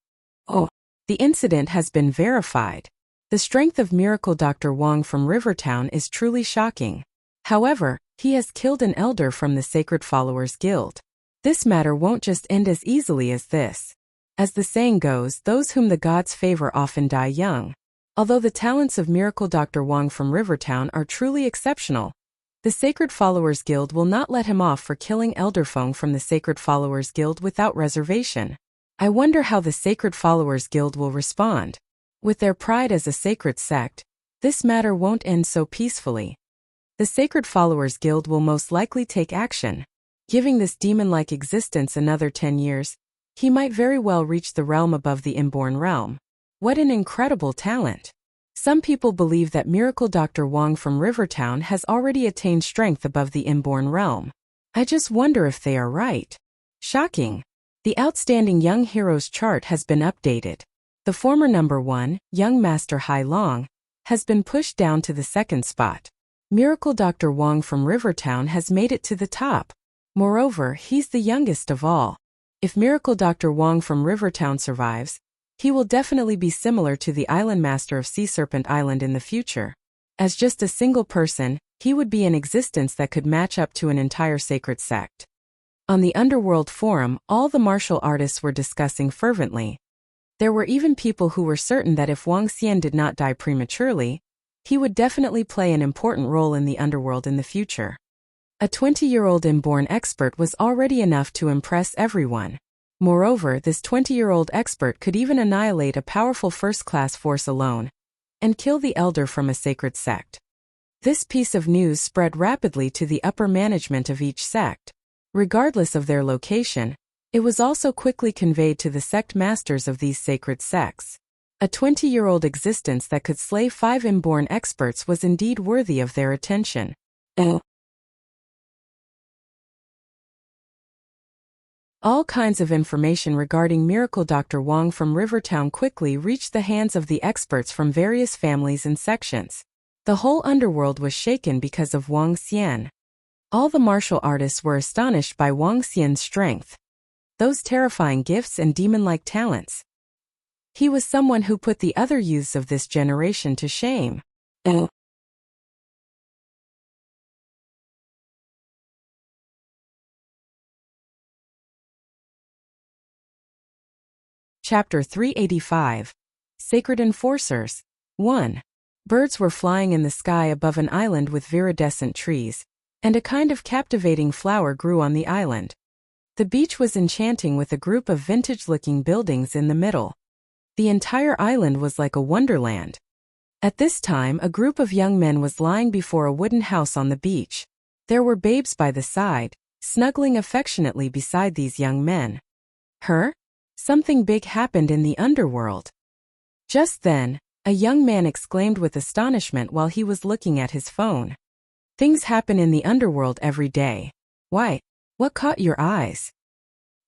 Oh, the incident has been verified. The strength of Miracle Dr. Wong from Rivertown is truly shocking. However, he has killed an elder from the Sacred Followers Guild. This matter won't just end as easily as this. As the saying goes, those whom the gods favor often die young. Although the talents of Miracle Dr. Wong from Rivertown are truly exceptional, the Sacred Followers Guild will not let him off for killing Elderfong from the Sacred Followers Guild without reservation. I wonder how the Sacred Followers Guild will respond. With their pride as a sacred sect, this matter won't end so peacefully. The Sacred Followers Guild will most likely take action. Giving this demon-like existence another 10 years, he might very well reach the realm above the inborn realm. What an incredible talent! Some people believe that Miracle Dr. Wong from Rivertown has already attained strength above the inborn realm. I just wonder if they are right. Shocking! The Outstanding Young Heroes chart has been updated. The former number 1, Young Master Hai Long, has been pushed down to the 2nd spot. Miracle Dr. Wong from Rivertown has made it to the top. Moreover, he's the youngest of all. If Miracle Dr. Wong from Rivertown survives, he will definitely be similar to the Island Master of Sea Serpent Island in the future. As just a single person, he would be an existence that could match up to an entire sacred sect. On the Underworld Forum, all the martial artists were discussing fervently. There were even people who were certain that if Wang Xian did not die prematurely, he would definitely play an important role in the underworld in the future. A 20-year-old inborn expert was already enough to impress everyone. Moreover, this 20-year-old expert could even annihilate a powerful first-class force alone and kill the elder from a sacred sect. This piece of news spread rapidly to the upper management of each sect. Regardless of their location, It was also quickly conveyed to the sect masters of these sacred sects. A 20-year-old existence that could slay 5 inborn experts was indeed worthy of their attention. All kinds of information regarding Miracle Dr. Wang from Rivertown quickly reached the hands of the experts from various families and sections. The whole underworld was shaken because of Wang Xian. All the martial artists were astonished by Wang Xian's strength. Those terrifying gifts and demon-like talents. He was someone who put the other youths of this generation to shame. Chapter 385. Sacred Enforcers. 1. Birds were flying in the sky above an island with viridescent trees, and a kind of captivating flower grew on the island. The beach was enchanting with a group of vintage-looking buildings in the middle. The entire island was like a wonderland. At this time, a group of young men was lying before a wooden house on the beach. There were babes by the side, snuggling affectionately beside these young men. Something big happened in the underworld. Just then, a young man exclaimed with astonishment while he was looking at his phone. Things happen in the underworld every day. Why? What caught your eyes?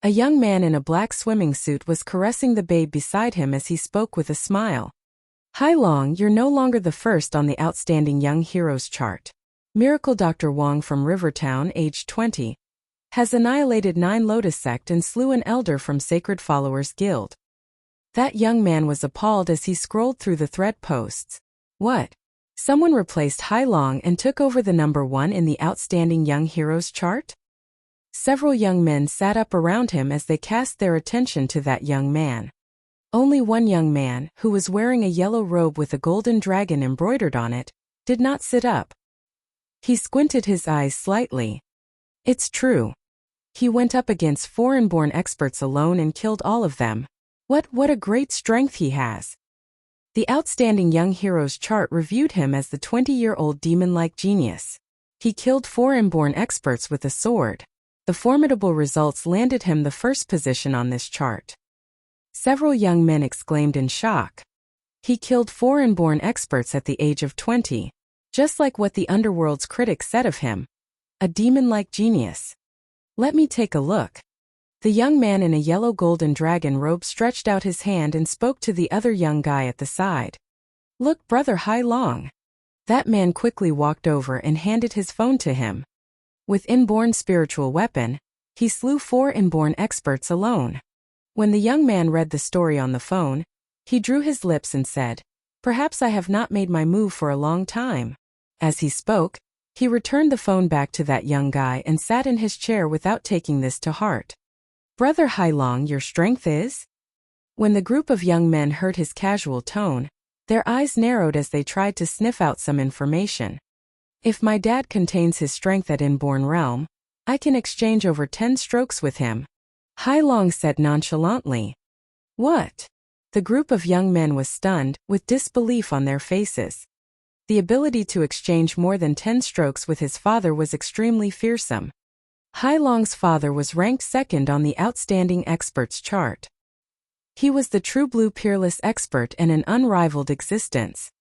A young man in a black swimming suit was caressing the babe beside him as he spoke with a smile. Hai Long, you're no longer the first on the Outstanding Young Heroes chart. Miracle Dr. Wang from Rivertown, aged 20, has annihilated 9 Lotus sect and slew an elder from Sacred Followers Guild. That young man was appalled as he scrolled through the thread posts. What? Someone replaced Hai Long and took over the number 1 in the Outstanding Young Heroes chart? Several young men sat up around him as they cast their attention to that young man. Only one young man, who was wearing a yellow robe with a golden dragon embroidered on it, did not sit up. He squinted his eyes slightly. It's true. He went up against 4 inborn experts alone and killed all of them. What a great strength he has. The Outstanding Young Heroes chart reviewed him as the 20-year-old demon-like genius. He killed 4 inborn experts with a sword. The formidable results landed him the first position on this chart. Several young men exclaimed in shock. He killed 4 inborn experts at the age of 20, just like what the underworld's critics said of him. A demon-like genius. Let me take a look. The young man in a yellow golden dragon robe stretched out his hand and spoke to the other young guy at the side. Look, brother Hai Long. That man quickly walked over and handed his phone to him. With inborn spiritual weapon, he slew 4 inborn experts alone. When the young man read the story on the phone, he drew his lips and said, "Perhaps I have not made my move for a long time." As he spoke, he returned the phone back to that young guy and sat in his chair without taking this to heart. Brother Hai Long, your strength is? When the group of young men heard his casual tone, their eyes narrowed as they tried to sniff out some information. If my dad contains his strength at inborn realm, I can exchange over 10 strokes with him. Hai Long said nonchalantly. What? The group of young men was stunned, with disbelief on their faces. The ability to exchange more than 10 strokes with his father was extremely fearsome. Hai Long's father was ranked 2nd on the Outstanding Experts chart. He was the true blue peerless expert and an unrivaled existence.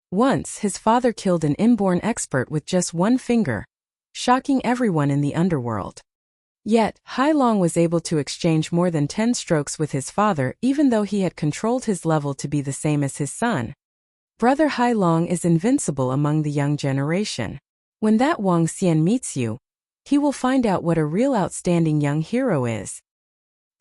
Once, his father killed an inborn expert with just 1 finger, shocking everyone in the underworld. Yet, Hai Long was able to exchange more than 10 strokes with his father even though he had controlled his level to be the same as his son. Brother Hai Long is invincible among the young generation. When that Wang Xian meets you, he will find out what a real outstanding young hero is.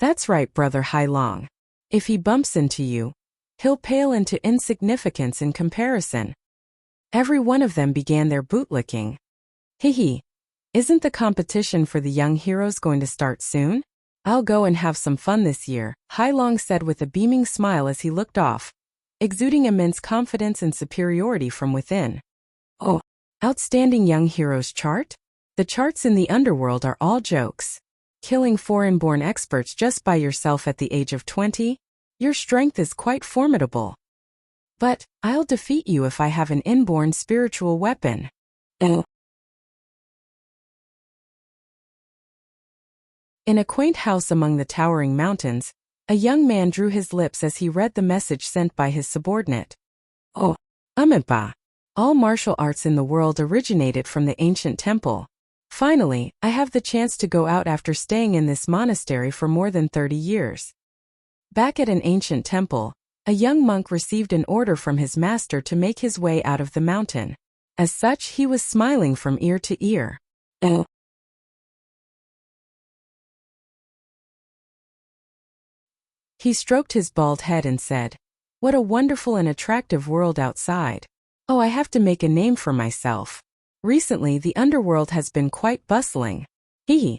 That's right, brother Hai Long. If he bumps into you, he'll pale into insignificance in comparison. Every one of them began their bootlicking. Hehe. Isn't the competition for the young heroes going to start soon? I'll go and have some fun this year, Hai Long said with a beaming smile as he looked off, exuding immense confidence and superiority from within. Oh, Outstanding Young Heroes chart? The charts in the underworld are all jokes. Killing 4 inborn experts just by yourself at the age of 20? Your strength is quite formidable. But, I'll defeat you if I have an inborn spiritual weapon. In a quaint house among the towering mountains, a young man drew his lips as he read the message sent by his subordinate. Oh, Amipa. All martial arts in the world originated from the ancient temple. Finally, I have the chance to go out after staying in this monastery for more than 30 years. Back at an ancient temple, a young monk received an order from his master to make his way out of the mountain. As such, he was smiling from ear to ear. Oh. He stroked his bald head and said, "What a wonderful and attractive world outside. Oh, I have to make a name for myself. Recently, the underworld has been quite bustling. Hee."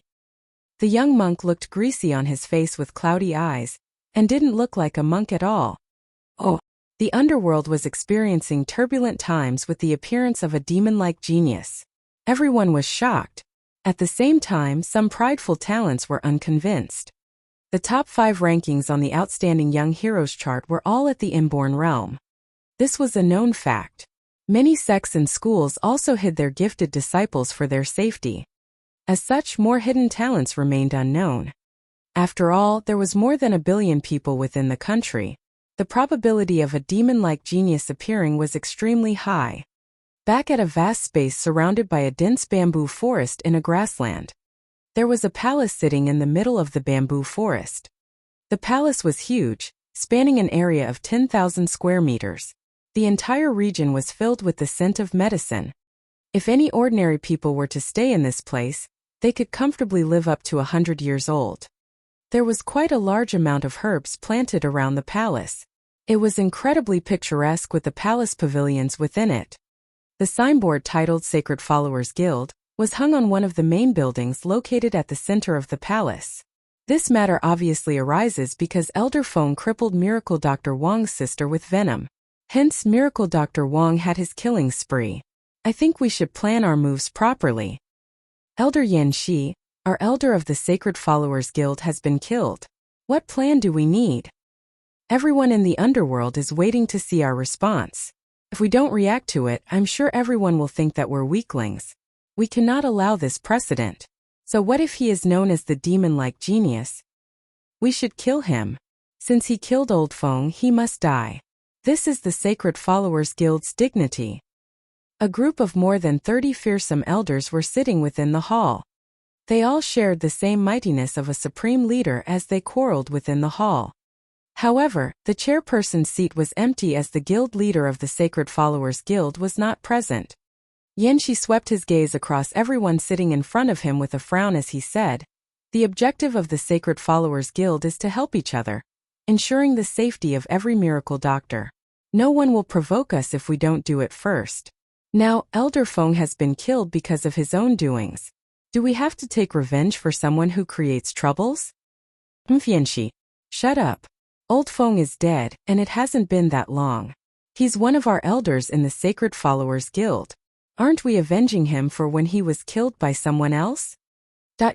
The young monk looked greasy on his face with cloudy eyes, and didn't look like a monk at all. Oh. The underworld was experiencing turbulent times with the appearance of a demon-like genius. Everyone was shocked. At the same time, some prideful talents were unconvinced. The top 5 rankings on the Outstanding Young Heroes chart were all at the inborn realm. This was a known fact. Many sects and schools also hid their gifted disciples for their safety. As such, more hidden talents remained unknown. After all, there was more than 1 billion people within the country. The probability of a demon-like genius appearing was extremely high. Back at a vast space surrounded by a dense bamboo forest in a grassland, there was a palace sitting in the middle of the bamboo forest. The palace was huge, spanning an area of 10,000 square meters. The entire region was filled with the scent of medicine. If any ordinary people were to stay in this place, they could comfortably live up to 100 years old. There was quite a large amount of herbs planted around the palace. It was incredibly picturesque with the palace pavilions within it. The signboard titled Sacred Followers Guild was hung on one of the main buildings located at the center of the palace. This matter obviously arises because Elder Feng crippled Miracle Dr. Wang's sister with venom. Hence, Miracle Dr. Wang had his killing spree. I think we should plan our moves properly. Elder Yan Shi, our elder of the Sacred Followers Guild, has been killed. What plan do we need? Everyone in the underworld is waiting to see our response. If we don't react to it, I'm sure everyone will think that we're weaklings. We cannot allow this precedent. So what if he is known as the demon-like genius? We should kill him. Since he killed Old Feng, he must die. This is the Sacred Followers Guild's dignity. A group of more than 30 fearsome elders were sitting within the hall. They all shared the same mightiness of a supreme leader as they quarreled within the hall. However, the chairperson's seat was empty as the guild leader of the Sacred Followers Guild was not present. Yanshi swept his gaze across everyone sitting in front of him with a frown as he said, "The objective of the Sacred Followers Guild is to help each other, ensuring the safety of every miracle doctor. No one will provoke us if we don't do it first. Now, Elder Feng has been killed because of his own doings. Do we have to take revenge for someone who creates troubles?" Yanshi, shut up. Old Feng is dead, and it hasn't been that long. He's one of our elders in the Sacred Followers Guild. Aren't we avenging him for when he was killed by someone else?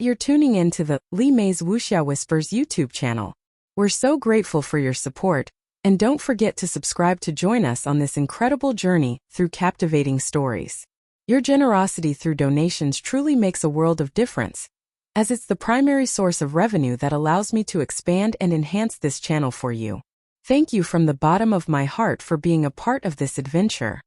You're tuning in to the Li Mei's Wuxia Whispers YouTube channel. We're so grateful for your support, and don't forget to subscribe to join us on this incredible journey through captivating stories. Your generosity through donations truly makes a world of difference, as it's the primary source of revenue that allows me to expand and enhance this channel for you. Thank you from the bottom of my heart for being a part of this adventure.